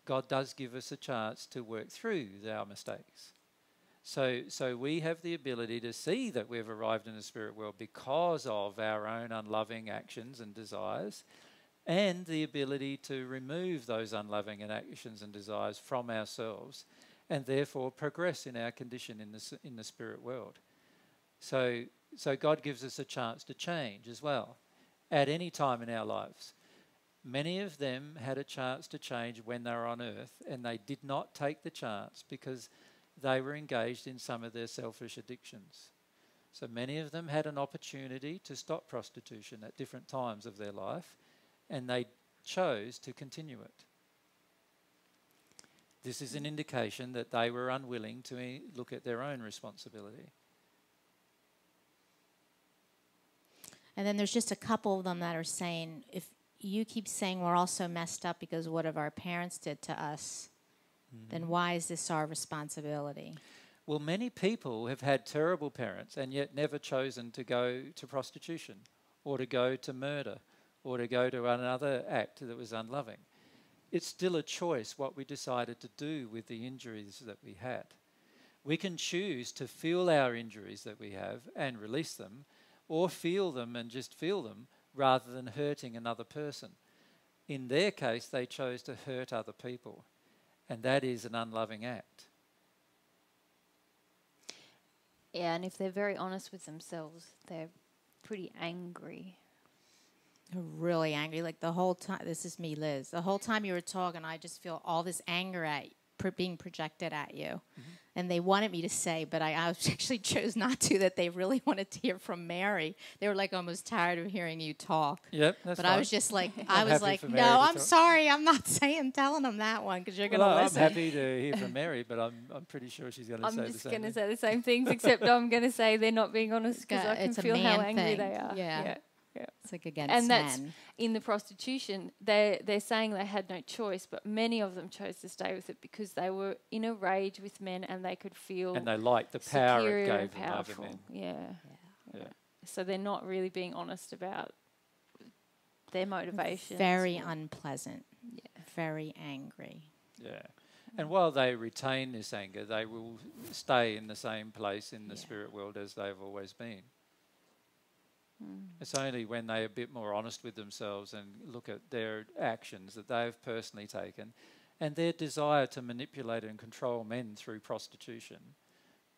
God does give us a chance to work through our mistakes. So we have the ability to see that we've arrived in the spirit world because of our own unloving actions and desires, and the ability to remove those unloving actions and desires from ourselves, and therefore progress in our condition in the spirit world. So God gives us a chance to change as well at any time in our lives. Many of them had a chance to change when they were on earth, and they did not take the chance because they were engaged in some of their selfish addictions. So many of them had an opportunity to stop prostitution at different times of their life, and they chose to continue it. This is an indication that they were unwilling to look at their own responsibility. And then there's just a couple of them that are saying, if you keep saying we're all so messed up because of what our parents did to us, then why is this our responsibility? Well, many people have had terrible parents and yet never chosen to go to prostitution or to go to murder or to go to another act that was unloving. It's still a choice what we decided to do with the injuries that we had. We can choose to feel our injuries that we have and release them, or feel them and just feel them rather than hurting another person. In their case, they chose to hurt other people, and that is an unloving act. Yeah, and if they're very honest with themselves, they're pretty angry. Really angry. Like the whole time, this is me, Liz. The whole time you were talking, I just feel all this anger being projected at you. And they wanted me to say, but I actually chose not to, that they really wanted to hear from Mary. They were like almost tired of hearing you talk. Yep, that's But fine. I was just like, happy for Mary no, to I'm talk. sorry. I'm not telling them that one because you're going to Well, I'm listen. happy to hear from Mary, but I'm pretty sure she's going to I'm say the just same going to thing. say the same things, except I'm going to say they're not being honest because I can It's a feel how man angry thing. they are. Yeah. Yeah. It's like against And that's men. in the prostitution. They're saying they had no choice, but many of them chose to stay with it because they were in a rage with men and they could feel And they liked the power it superior gave and them over powerful. men. Yeah. So they're not really being honest about their motivations. Very unpleasant. Yeah. Very angry. Yeah. And while they retain this anger, they will stay in the same place in the spirit world as they've always been. It's only when they're a bit more honest with themselves and look at their actions that they've personally taken and their desire to manipulate and control men through prostitution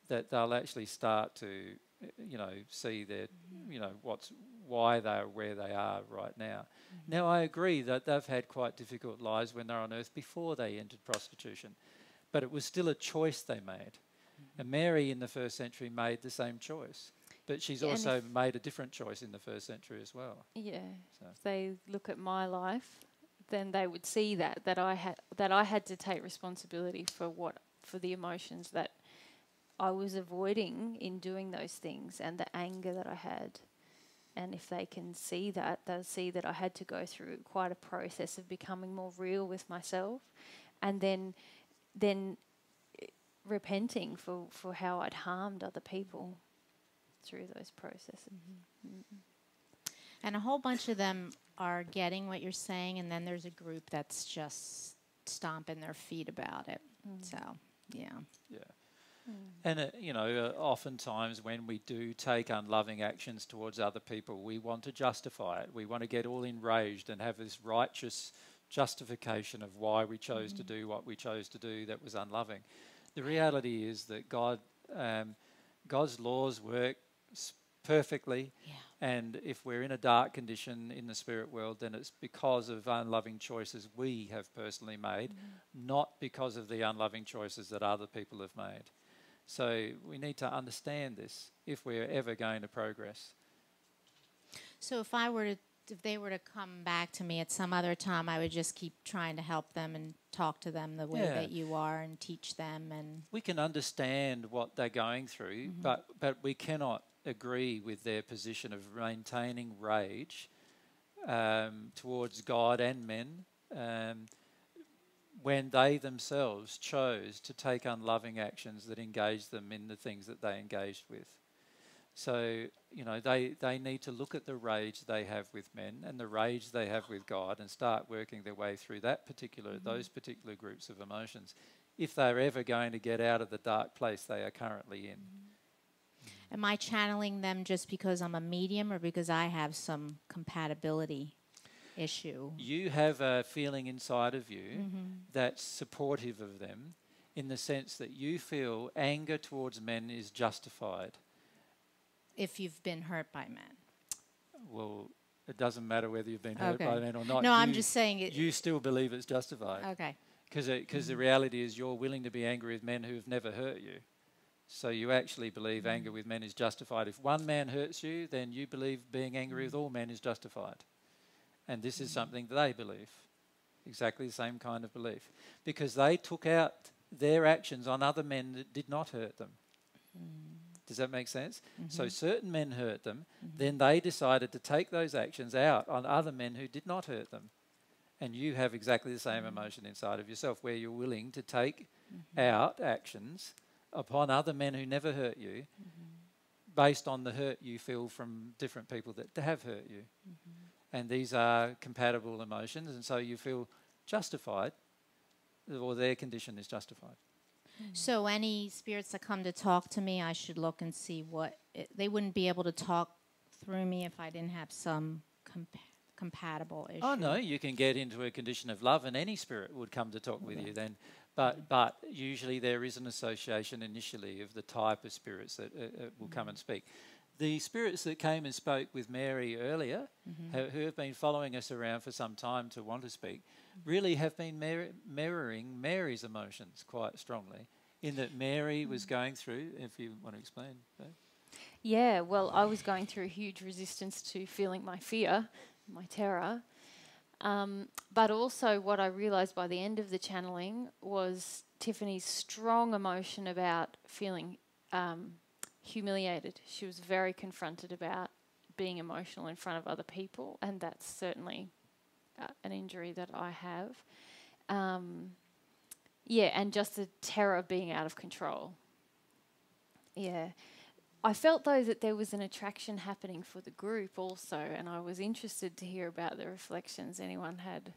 that they'll actually start to, see their, why they're where they are right now. Now, I agree that they've had quite difficult lives when they're on earth before they entered prostitution, but it was still a choice they made. And Mary in the first century made the same choice. But she's Yeah, and also made a different choice in the first century as well. Yeah. So. If they look at my life, then they would see that I had to take responsibility for the emotions that I was avoiding in doing those things and the anger that I had. And if they can see that, they'll see that I had to go through quite a process of becoming more real with myself, and then repenting for how I'd harmed other people through those processes. And a whole bunch of them are getting what you're saying, and then there's a group that's just stomping their feet about it. So, yeah. Yeah. And, oftentimes when we do take unloving actions towards other people, we want to justify it. We want to get all enraged and have this righteous justification of why we chose to do what we chose to do that was unloving. The reality is that God's laws work perfectly, and if we're in a dark condition in the spirit world, then it's because of unloving choices we have personally made, not because of the unloving choices that other people have made. So we need to understand this if we're ever going to progress. So if they were to come back to me at some other time, I would just keep trying to help them and talk to them the way that you are and teach them. And we can understand what they're going through, but we cannot agree with their position of maintaining rage towards God and men when they themselves chose to take unloving actions that engaged them in the things that they engaged with. So, they need to look at the rage they have with men and the rage they have with God and start working their way through those particular groups of emotions if they're ever going to get out of the dark place they are currently in. Am I channeling them just because I'm a medium or because I have some compatibility issue? You have a feeling inside of you that's supportive of them in the sense that you feel anger towards men is justified. If you've been hurt by men. Well, it doesn't matter whether you've been hurt by men or not. No, I'm just saying it. You still believe it's justified. Okay. Because the reality is you're willing to be angry with men who have never hurt you. So you actually believe anger with men is justified. If one man hurts you, then you believe being angry with all men is justified. And this is something that they believe, exactly the same kind of belief, because they took out their actions on other men that did not hurt them. Does that make sense? So certain men hurt them, then they decided to take those actions out on other men who did not hurt them. And you have exactly the same emotion inside of yourself, where you're willing to take out actions upon other men who never hurt you, based on the hurt you feel from different people that have hurt you. And these are compatible emotions, and so you feel justified, or their condition is justified. So any spirits that come to talk to me, I should look and see what they wouldn't be able to talk through me if I didn't have some compatible issue. Oh no, you can get into a condition of love, and any spirit would come to talk with you then. But usually there is an association initially of the type of spirits that will come and speak. The spirits that came and spoke with Mary earlier, who have been following us around for some time to want to speak, really have been mirroring Mary's emotions quite strongly, in that Mary was going through, if you want to explain. Yeah, well, I was going through a huge resistance to feeling my fear, my terror. But also what I realised by the end of the channeling was Tiffany's strong emotion about feeling humiliated. She was very confronted about being emotional in front of other people, and that's certainly an injury that I have. Yeah, and just the terror of being out of control. Yeah. I felt, though, that there was an attraction happening for the group also, and I was interested to hear about the reflections anyone had,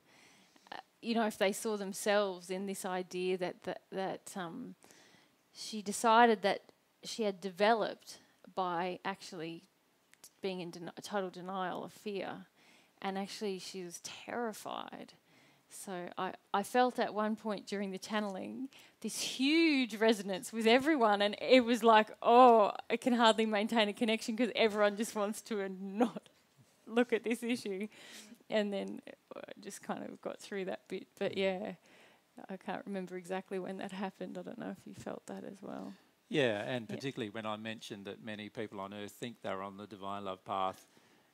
if they saw themselves in this idea that she decided that she had developed by actually being in total denial of fear, and actually she was terrified. So I felt at one point during the channeling this huge resonance with everyone, and it was like, oh, I can hardly maintain a connection because everyone just wants to not look at this issue. And then I just kind of got through that bit. But yeah, I can't remember exactly when that happened. I don't know if you felt that as well. Yeah, and particularly when I mentioned that many people on earth think they're on the divine love path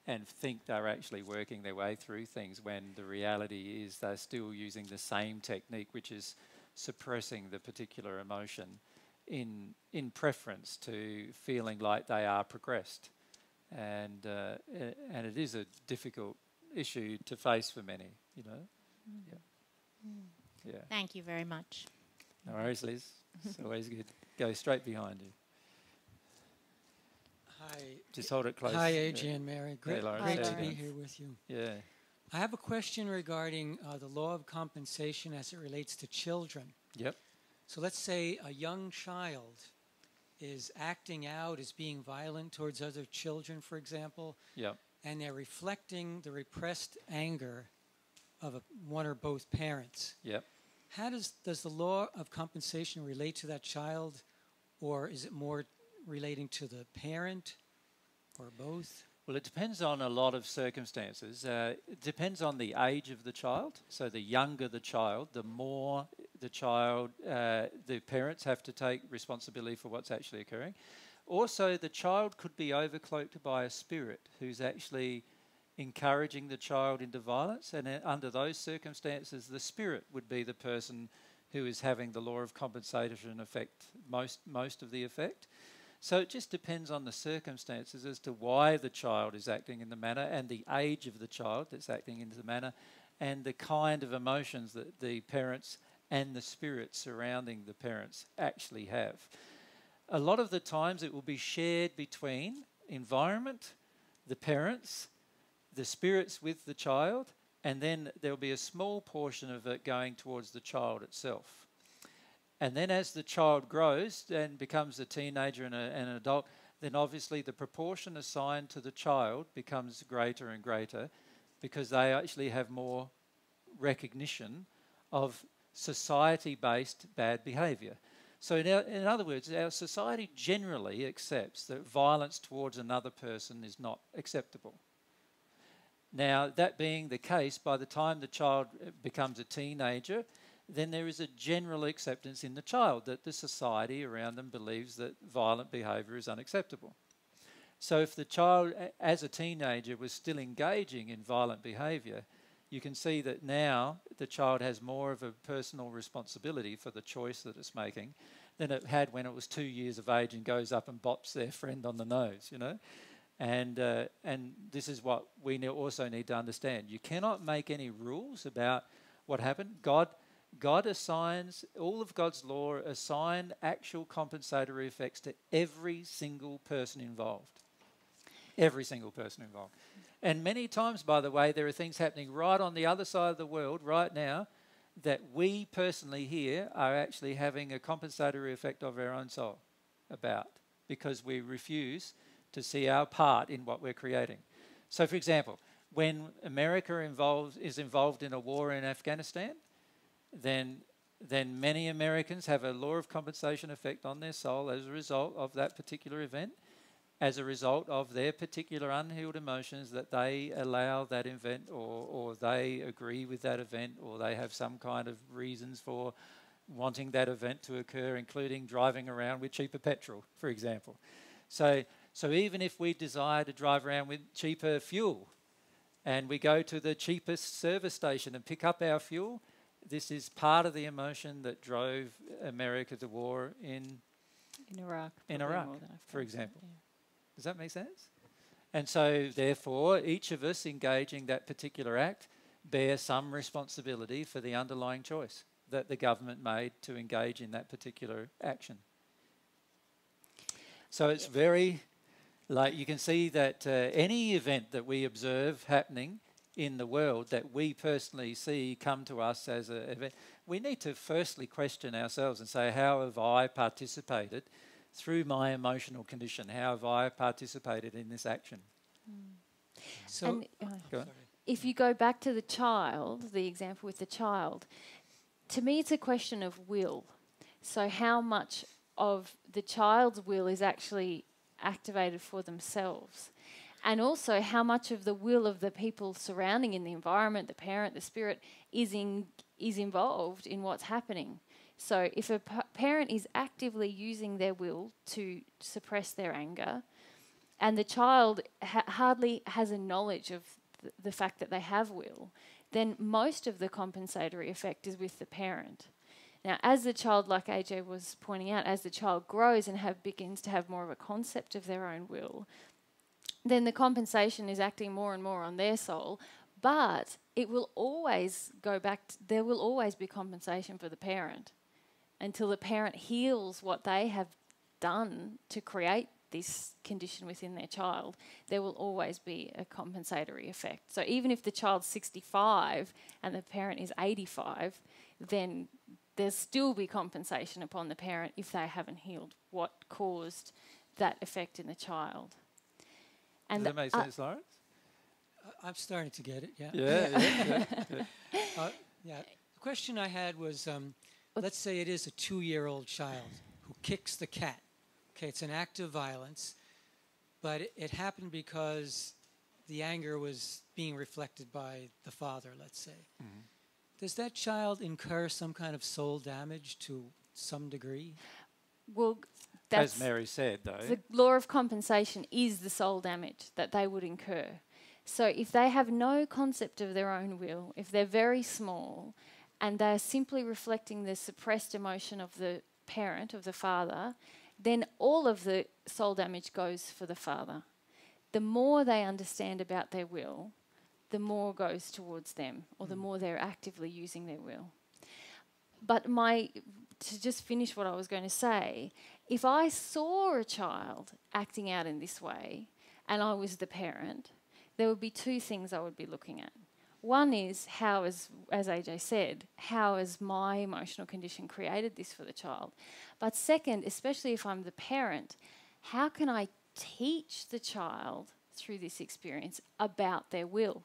and think they're actually working their way through things, when the reality is they're still using the same technique, which is suppressing the particular emotion in preference to feeling like they are progressed. And it is a difficult issue to face for many, Yeah. Thank you very much. No worries, Liz. It's always good. Go straight behind you. Hi. Just hold it close. Hi, AJ and Mary. Great, Laura. great Hi, to Laura. be here with you. Yeah. I have a question regarding the law of compensation as it relates to children. Yep. So let's say a young child is acting out, is being violent towards other children, for example. Yep. And they're reflecting the repressed anger of one or both parents. Yep. How does the law of compensation relate to that child, or is it more relating to the parent, or both? Well, it depends on a lot of circumstances. It depends on the age of the child. So the younger the child, the more the child, the parents have to take responsibility for what's actually occurring. Also, the child could be overcloaked by a spirit who's actually encouraging the child into violence, and under those circumstances, the spirit would be the person who is having the law of compensation affect most of the effect. So it just depends on the circumstances as to why the child is acting in the manner, and the age of the child that's acting in the manner, and the kind of emotions that the parents and the spirit surrounding the parents actually have. A lot of the times it will be shared between environment, the parents, the spirits with the child, and then there'll be a small portion of it going towards the child itself. And then as the child grows and becomes a teenager and an adult, then obviously the proportion assigned to the child becomes greater and greater, because they actually have more recognition of society-based bad behaviour. So in other words, our society generally accepts that violence towards another person is not acceptable. Now, that being the case, by the time the child becomes a teenager, then there is a general acceptance in the child that the society around them believes that violent behaviour is unacceptable. So if the child, as a teenager, was still engaging in violent behaviour, you can see that now the child has more of a personal responsibility for the choice that it's making than it had when it was 2 years of age and goes up and bops their friend on the nose, you know. And this is what we also need to understand. You cannot make any rules about what happened. God assigns, all of God's law assign actual compensatory effects to every single person involved. Every single person involved. And many times, by the way, there are things happening right on the other side of the world right now that we personally here are actually having a compensatory effect of our own soul about, because we refuse to see our part in what we're creating. So, for example, when America is involved in a war in Afghanistan, then many Americans have a law of compensation effect on their soul as a result of that particular event, as a result of their particular unhealed emotions that they allow that event, or they agree with that event, or they have some kind of reasons for wanting that event to occur, including driving around with cheaper petrol, for example. So even if we desire to drive around with cheaper fuel and we go to the cheapest service station and pick up our fuel, this is part of the emotion that drove America to war in Iraq. For example. Yeah. Does that make sense? And so, therefore, each of us engaging that particular act bear some responsibility for the underlying choice that the government made to engage in that particular action. So it's very, like, you can see that any event that we observe happening in the world that we personally see come to us as an event, we need to firstly question ourselves and say, how have I participated through my emotional condition? How have I participated in this action? So, if you go back to the child, the example with the child, to me it's a question of will. So how much of the child's will is actually activated for themselves? And also how much of the will of the people surrounding in the environment, the parent, the spirit, is involved in what's happening. So if a parent is actively using their will to suppress their anger, and the child hardly has a knowledge of the fact that they have will, then most of the compensatory effect is with the parent. Now, as the child, like AJ was pointing out, as the child grows and begins to have more of a concept of their own will, then the compensation is acting more and more on their soul, but it will always go back, there will always be compensation for the parent until the parent heals what they have done to create this condition within their child. There will always be a compensatory effect. So even if the child's 65 and the parent is 85, then there'll still be compensation upon the parent if they haven't healed what caused that effect in the child. And does that make sense, Lawrence? I'm starting to get it, yeah. Yeah. The question I had was, let's say it is a 2-year-old child who kicks the cat. Okay, it's an act of violence, but it happened because the anger was being reflected by the father, let's say. Mm-hmm. Does that child incur some kind of soul damage to some degree? Well, as Mary said, though, the law of compensation is the soul damage that they would incur. So if they have no concept of their own will, if they're very small, and they're simply reflecting the suppressed emotion of the parent, of the father, then all of the soul damage goes for the father. The more they understand about their will, the more goes towards them, or the more they're actively using their will. But to just finish what I was going to say, if I saw a child acting out in this way and I was the parent, there would be 2 things I would be looking at. One is how, as AJ said, how has my emotional condition created this for the child? But second, especially if I'm the parent, how can I teach the child through this experience about their will?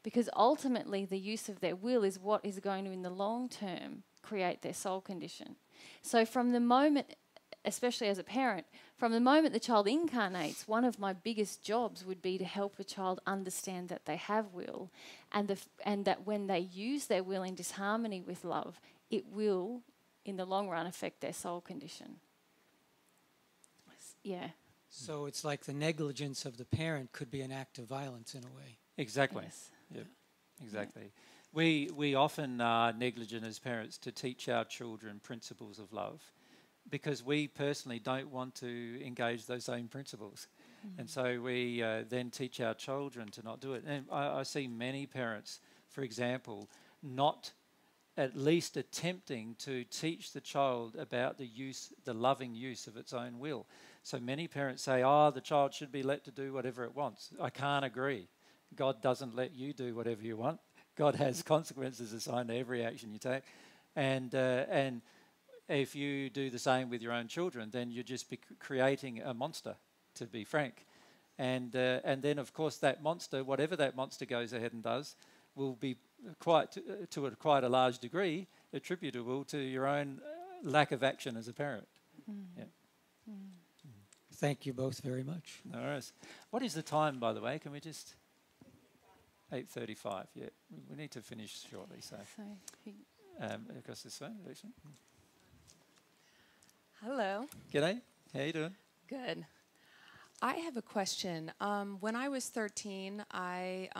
Because ultimately the use of their will is what is going to, in the long term, create their soul condition. So from the moment, especially as a parent, from the moment the child incarnates, one of my biggest jobs would be to help a child understand that they have will, and that when they use their will in disharmony with love, it will, in the long run, affect their soul condition. Yeah. So it's like the negligence of the parent could be an act of violence in a way. Exactly. Yes. Yep. Exactly. We often are negligent as parents to teach our children principles of love because we personally don't want to engage those same principles. And so we then teach our children to not do it. And I see many parents, for example, not at least attempting to teach the child about the loving use of its own will. So many parents say, the child should be let to do whatever it wants. I can't agree. God doesn't let you do whatever you want. God has consequences assigned to every action you take. And if you do the same with your own children, then you're just creating a monster, to be frank. And then, of course, that monster, whatever that monster goes ahead and does, will be quite a large degree attributable to your own lack of action as a parent. Yeah. Thank you both very much. No worries. What is the time, by the way? Can we just... 8:35, yeah. We need to finish shortly, so... across this way, Alicia. Hello. G'day. How you doing? Good. I have a question. When I was 13, I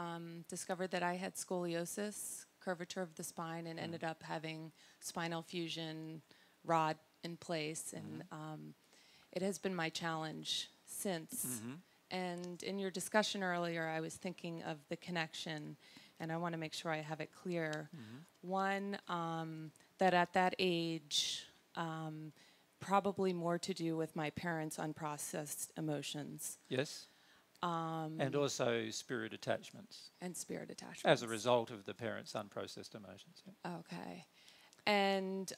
discovered that I had scoliosis, curvature of the spine, and ended up having spinal fusion rod in place. And it has been my challenge since. And in your discussion earlier, I was thinking of the connection, and I want to make sure I have it clear. One, that at that age, probably more to do with my parents' unprocessed emotions. Yes. And also spirit attachments. And spirit attachments. As a result of the parents' unprocessed emotions. Yeah. Okay. And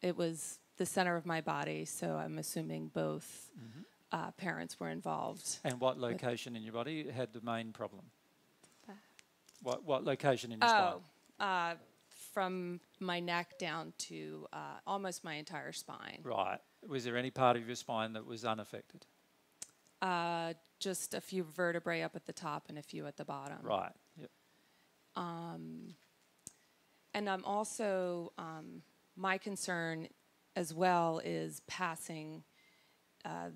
it was the center of my body, so I'm assuming both parents were involved. And what location in your body had the main problem? What location in your spine? From my neck down to almost my entire spine. Right. Was there any part of your spine that was unaffected? Just a few vertebrae up at the top and a few at the bottom. Right. Yep. And I'm also, my concern as well is passing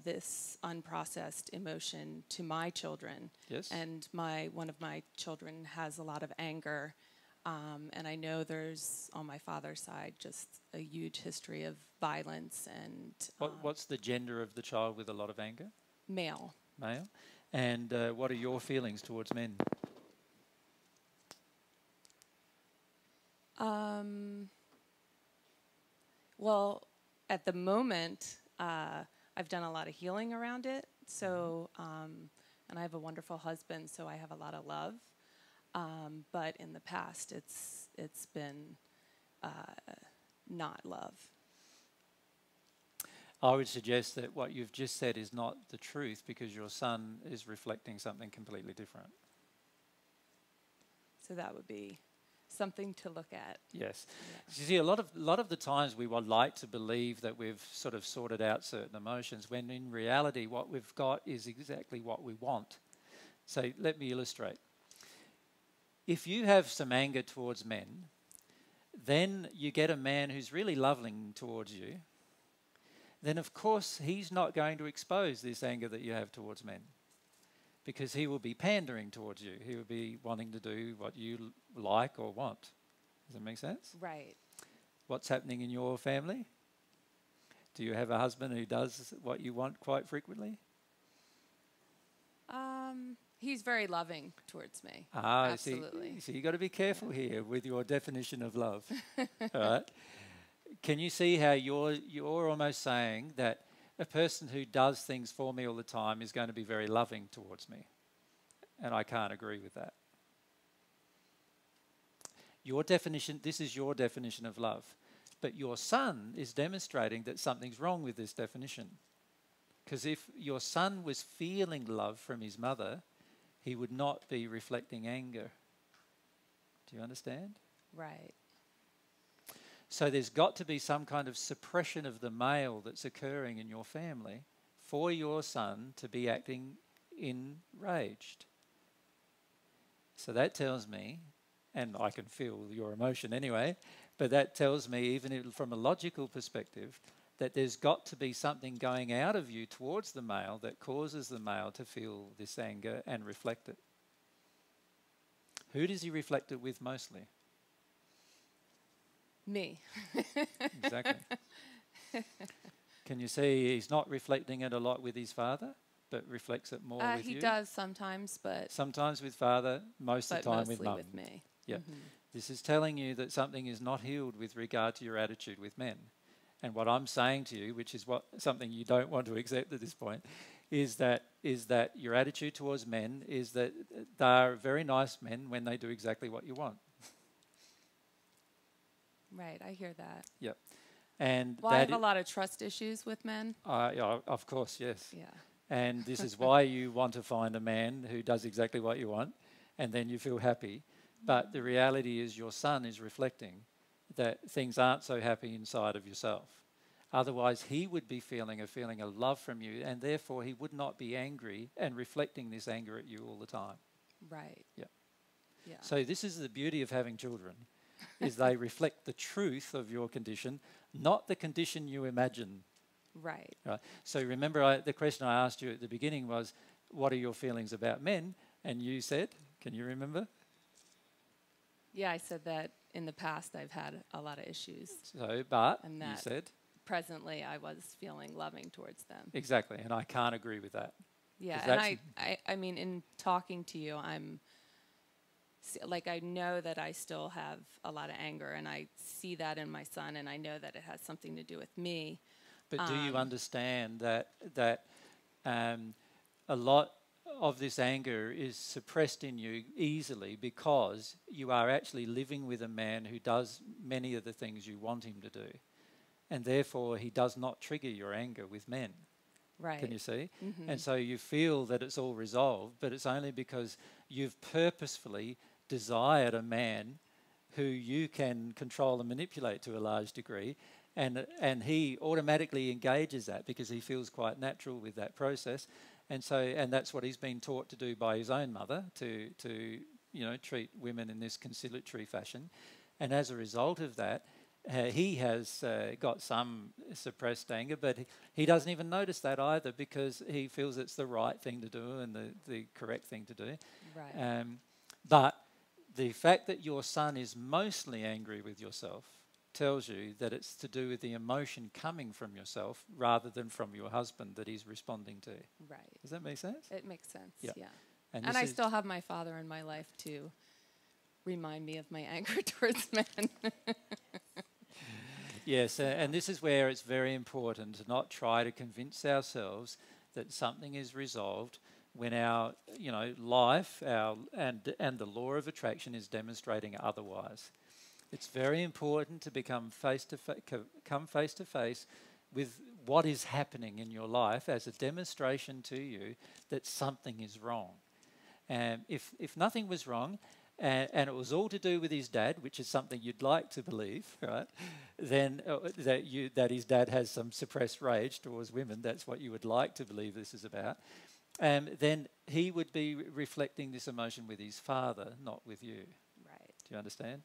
this unprocessed emotion to my children. Yes. And one of my children has a lot of anger. And I know there's, on my father's side, just a huge history of violence. And What's the gender of the child with a lot of anger? Male. Male. And what are your feelings towards men? Well, at the moment, I've done a lot of healing around it. So, and I have a wonderful husband, so I have a lot of love. But in the past, it's been not love. I would suggest that what you've just said is not the truth because your son is reflecting something completely different. So that would be something to look at. Yes. Yeah. You see, a lot of the times we would like to believe that we've sort of sorted out certain emotions when in reality what we've got is exactly what we want. So let me illustrate. If you have some anger towards men, then you get a man who's really loving towards you, then of course he's not going to expose this anger that you have towards men because he will be pandering towards you. He will be wanting to do what you like or want. Does that make sense? Right. What's happening in your family? Do you have a husband who does what you want quite frequently? He's very loving towards me. Absolutely. So you've got to be careful here with your definition of love. All right. Can you see how you're almost saying that a person who does things for me all the time is going to be very loving towards me? And I can't agree with that. Your definition, this is your definition of love. But your son is demonstrating that something's wrong with this definition. Because if your son was feeling love from his mother, he would not be reflecting anger. Do you understand? Right. So there's got to be some kind of suppression of the male that's occurring in your family for your son to be acting enraged. So that tells me, and I can feel your emotion anyway, but that tells me, even from a logical perspective, that there's got to be something going out of you towards the male that causes the male to feel this anger and reflect it. Who does he reflect it with mostly? Me. Exactly. Can you see he's not reflecting it a lot with his father, but reflects it more with He you? does sometimes, but Sometimes with father, most of the time with mostly mum. with me. Yeah. This is telling you that something is not healed with regard to your attitude with men. And what I'm saying to you, which is something you don't want to accept at this point, is that your attitude towards men is that they are very nice men when they do exactly what you want. Right, I hear that. Yep. And Well, I have a lot of trust issues with men. yeah, of course, yes. Yeah. And this is why you want to find a man who does exactly what you want, and then you feel happy. But the reality is your son is reflecting that things aren't so happy inside of yourself. Otherwise, he would be feeling a feeling of love from you, and therefore he would not be angry and reflecting this anger at you all the time. Right. Yeah. Yeah. So this is the beauty of having children, is they reflect the truth of your condition, not the condition you imagine. Right. Right. So remember, the question I asked you at the beginning was, what are your feelings about men? And you said, can you remember? Yeah, I said that in the past I've had a lot of issues. So, but And you that said? presently I was feeling loving towards them. Exactly, and I can't agree with that. Yeah, 'Cause and I mean, in talking to you, I know that I still have a lot of anger, and I see that in my son, and I know that it has something to do with me. But do you understand that a lot of this anger is suppressed in you easily because you are actually living with a man who does many of the things you want him to do, and therefore he does not trigger your anger with men. Right. Can you see? Mm-hmm. And so you feel that it's all resolved, but it's only because you've purposefully desired a man who you can control and manipulate to a large degree, and he automatically engages that because he feels quite natural with that process, and that's what he's been taught to do by his own mother, to treat women in this conciliatory fashion, and as a result of that, he has got some suppressed anger, but he doesn't even notice that either because he feels it's the right thing to do and the correct thing to do. Right. But the fact that your son is mostly angry with yourself tells you that it's to do with the emotion coming from yourself rather than from your husband that he's responding to. Right. Does that make sense? It makes sense, Yeah. yeah. And And I still have my father in my life to remind me of my anger towards men. Yes, and this is where it's very important to not try to convince ourselves that something is resolved when our life and the law of attraction is demonstrating otherwise. It's very important to come face to face with what is happening in your life as a demonstration to you that something is wrong. And if nothing was wrong, and it was all to do with his dad, which is something you'd like to believe, right? Then that his dad has some suppressed rage towards women. That's what you would like to believe this is about. Then he would be reflecting this emotion with his father, not with you. Right. Do you understand?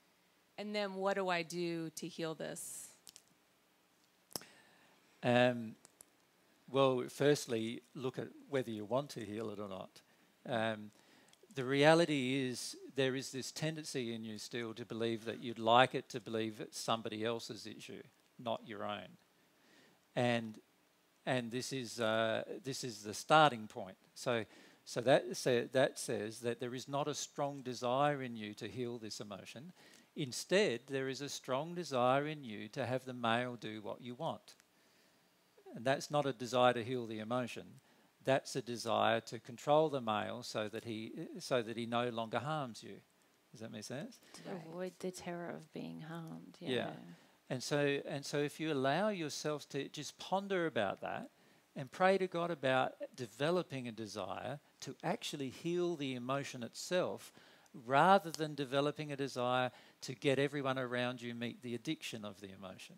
And then what do I do to heal this? Well, firstly, look at whether you want to heal it or not. The reality is there is this tendency in you still to believe that you'd like it to believe it's somebody else's issue, not your own. And this is the starting point. So that says that there is not a strong desire in you to heal this emotion. Instead, there is a strong desire in you to have the male do what you want. And that's not a desire to heal the emotion. That's a desire to control the male so that he no longer harms you. Does that make sense? Avoid the terror of being harmed. Yeah. And so if you allow yourself to just ponder about that and pray to God about developing a desire to actually heal the emotion itself rather than developing a desire to get everyone around you meet the addiction of the emotion.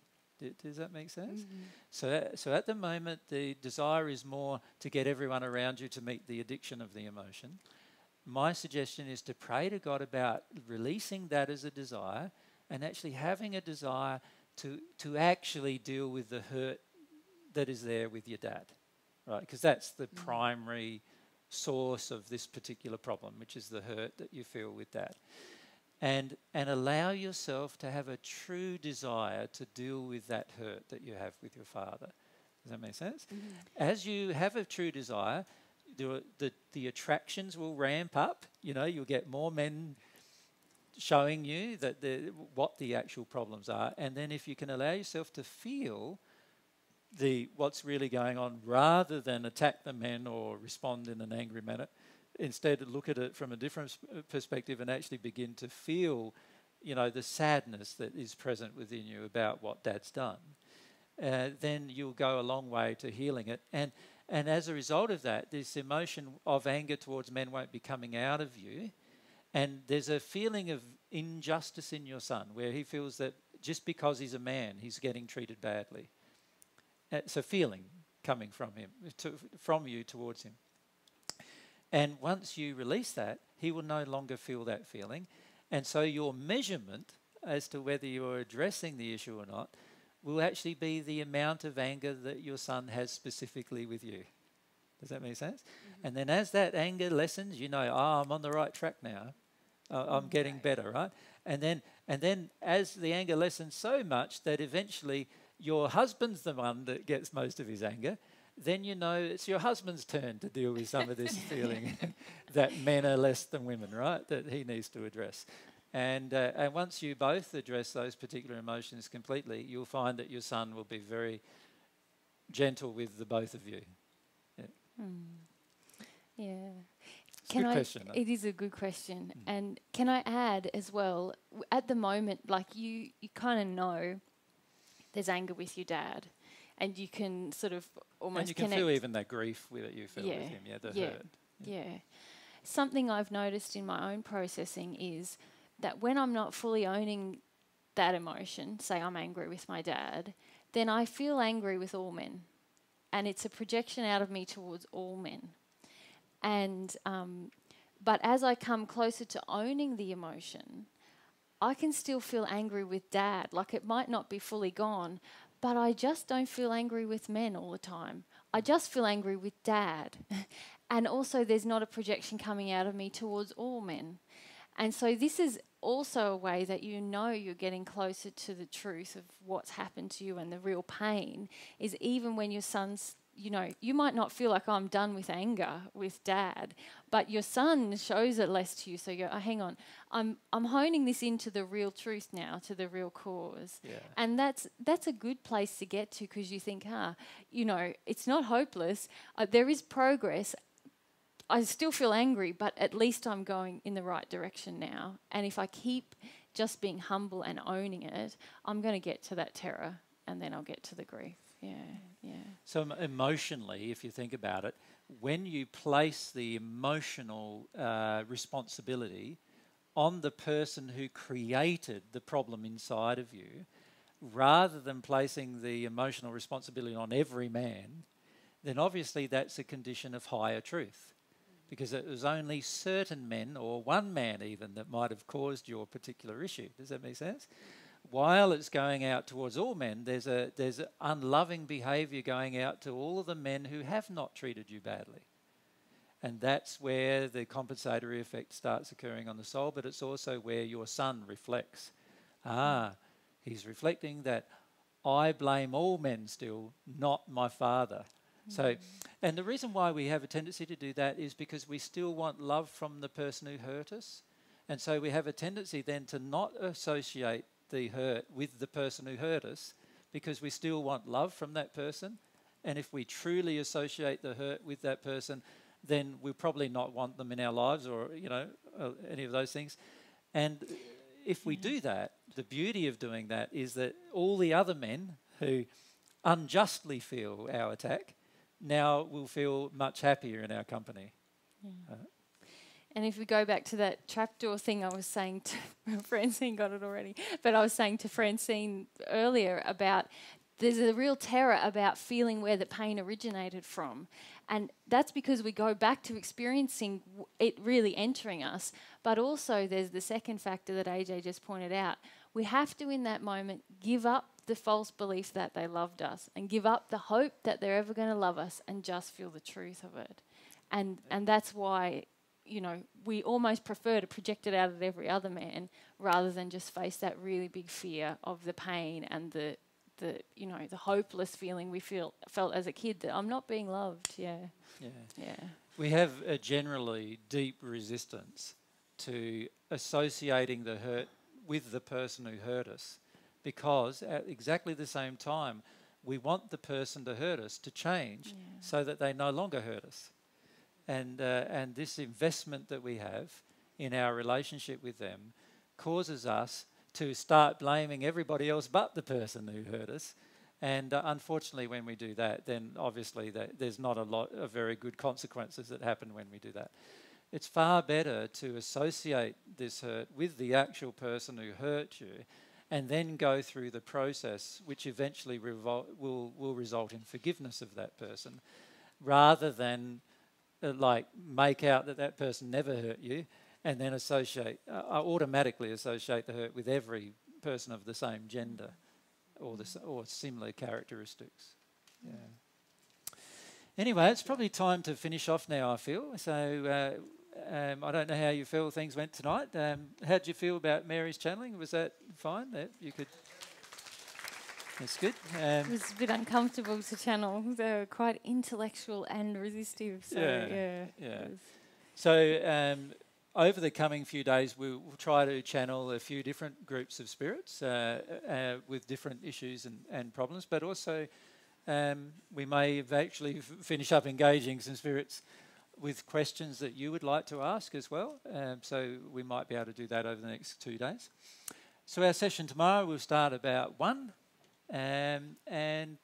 Does that make sense? Mm-hmm. So at the moment, the desire is more to get everyone around you to meet the addiction of the emotion. My suggestion is to pray to God about releasing that as a desire and actually having a desire to actually deal with the hurt that is there with your dad, right? Because that's the primary source of this particular problem, which is the hurt that you feel with dad. And allow yourself to have a true desire to deal with that hurt that you have with your father. Does that make sense? As you have a true desire, the attractions will ramp up. You know, you'll get more men showing you that what the actual problems are. And then if you can allow yourself to feel what's really going on rather than attack the men or respond in an angry manner, instead look at it from a different perspective and actually begin to feel, you know, the sadness that is present within you about what dad's done, then you'll go a long way to healing it. And as a result of that, this emotion of anger towards men won't be coming out of you. And there's a feeling of injustice in your son where he feels that just because he's a man, he's getting treated badly. It's a feeling coming from him, from you towards him. And once you release that, he will no longer feel that feeling. And so your measurement as to whether you're addressing the issue or not will actually be the amount of anger that your son has specifically with you. Does that make sense? And then as that anger lessens, you know, I'm on the right track now. I'm getting better, right? And then as the anger lessens so much that eventually your husband's the one that gets most of his anger, then you know it's your husband's turn to deal with some of this feeling that men are less than women, right? That he needs to address. And once you both address those particular emotions completely, you'll find that your son will be very gentle with the both of you. Yeah. Good question. It is a good question. And can I add as well, at the moment, like you kind of know there's anger with your dad, and you can sort of almost and you can connect. feel even that grief that you feel with him, the hurt. Yeah. Something I've noticed in my own processing is that when I'm not fully owning that emotion, say I'm angry with my dad, then I feel angry with all men. And it's a projection out of me towards all men. And but as I come closer to owning the emotion, I can still feel angry with dad. Like it might not be fully gone, but I just don't feel angry with men all the time. I just feel angry with dad. And also there's not a projection coming out of me towards all men. And so this is also a way that you know you're getting closer to the truth of what's happened to you, and the real pain is even when your son's, you know, you might not feel like I'm done with anger with dad, but your son shows it less to you. So you go, hang on, I'm honing this into the real truth now, to the real cause. Yeah. And that's a good place to get to, because you think, you know, it's not hopeless. There is progress. I still feel angry, but at least I'm going in the right direction now. And if I keep just being humble and owning it, I'm going to get to that terror, and then I'll get to the grief. Yeah. So emotionally, if you think about it, when you place the emotional responsibility on the person who created the problem inside of you, rather than placing the emotional responsibility on every man, then obviously that's a condition of higher truth. Because it was only certain men, or one man even, that might have caused your particular issue. Does that make sense? While it's going out towards all men, there's unloving behaviour going out to all of the men who have not treated you badly. And that's where the compensatory effect starts occurring on the soul, but it's also where your son reflects. He's reflecting that I blame all men still, not my father. So, and the reason why we have a tendency to do that is because we still want love from the person who hurt us. And so we have a tendency then to not associate the hurt with the person who hurt us, because we still want love from that person. And if we truly associate the hurt with that person, then we'll probably not want them in our lives, or, you know, any of those things. And if we do that, the beauty of doing that is that all the other men who unjustly feel our attack now will feel much happier in our company. And if we go back to that trapdoor thing I was saying to Francine, got it already, but I was saying to Francine earlier about there's a real terror about feeling where the pain originated from. And that's because we go back to experiencing it really entering us. But also there's the second factor that AJ just pointed out. We have to, in that moment, give up the false belief that they loved us and give up the hope that they're ever going to love us and just feel the truth of it. And that's why, you know, we almost prefer to project it out at every other man rather than just face that really big fear of the pain and the you know, the hopeless feeling we felt as a kid that I'm not being loved. Yeah. We have a generally deep resistance to associating the hurt with the person who hurt us, because at exactly the same time we want the person to hurt us to change so that they no longer hurt us. And this investment that we have in our relationship with them causes us to start blaming everybody else but the person who hurt us. And unfortunately, when we do that, then obviously there's not a lot of very good consequences that happen when we do that. It's far better to associate this hurt with the actual person who hurt you and then go through the process which eventually will result in forgiveness of that person, rather than make out that person never hurt you and then automatically associate the hurt with every person of the same gender or similar characteristics. Yeah. Anyway, it's probably time to finish off now, I feel. So I don't know how you feel things went tonight. How did you feel about Mary's channeling? Was that fine? You could... That's good. It was a bit uncomfortable to channel. They were quite intellectual and resistive. So yeah. So over the coming few days, we'll try to channel a few different groups of spirits with different issues and problems, but also we may actually finish up engaging some spirits with questions that you would like to ask as well. So we might be able to do that over the next 2 days. So our session tomorrow will start about 1, and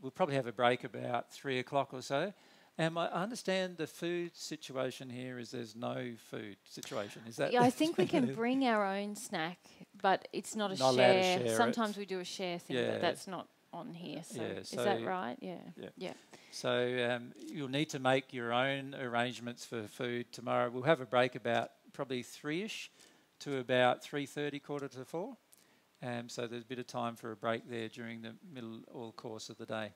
we'll probably have a break about 3 o'clock or so. I understand the food situation here is there's no food situation. Is that? Yeah, I think we can bring our own snack, but it's not a Not allowed to share. share Sometimes we do a share thing, Yeah. but that's not on here. So, is so that right? Yeah. So you'll need to make your own arrangements for food tomorrow. We'll have a break about probably 3-ish to about 3:30, 3:45. So there's a bit of time for a break there during the middle or course of the day.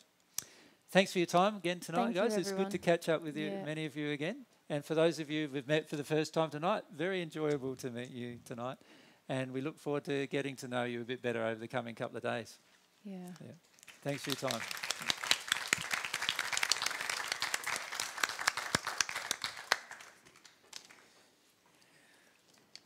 Thanks for your time again tonight, guys. It's good to catch up with you, many of you again. And for those of you who've met for the first time tonight, very enjoyable to meet you tonight. And we look forward to getting to know you a bit better over the coming couple of days. Yeah. Thanks for your time.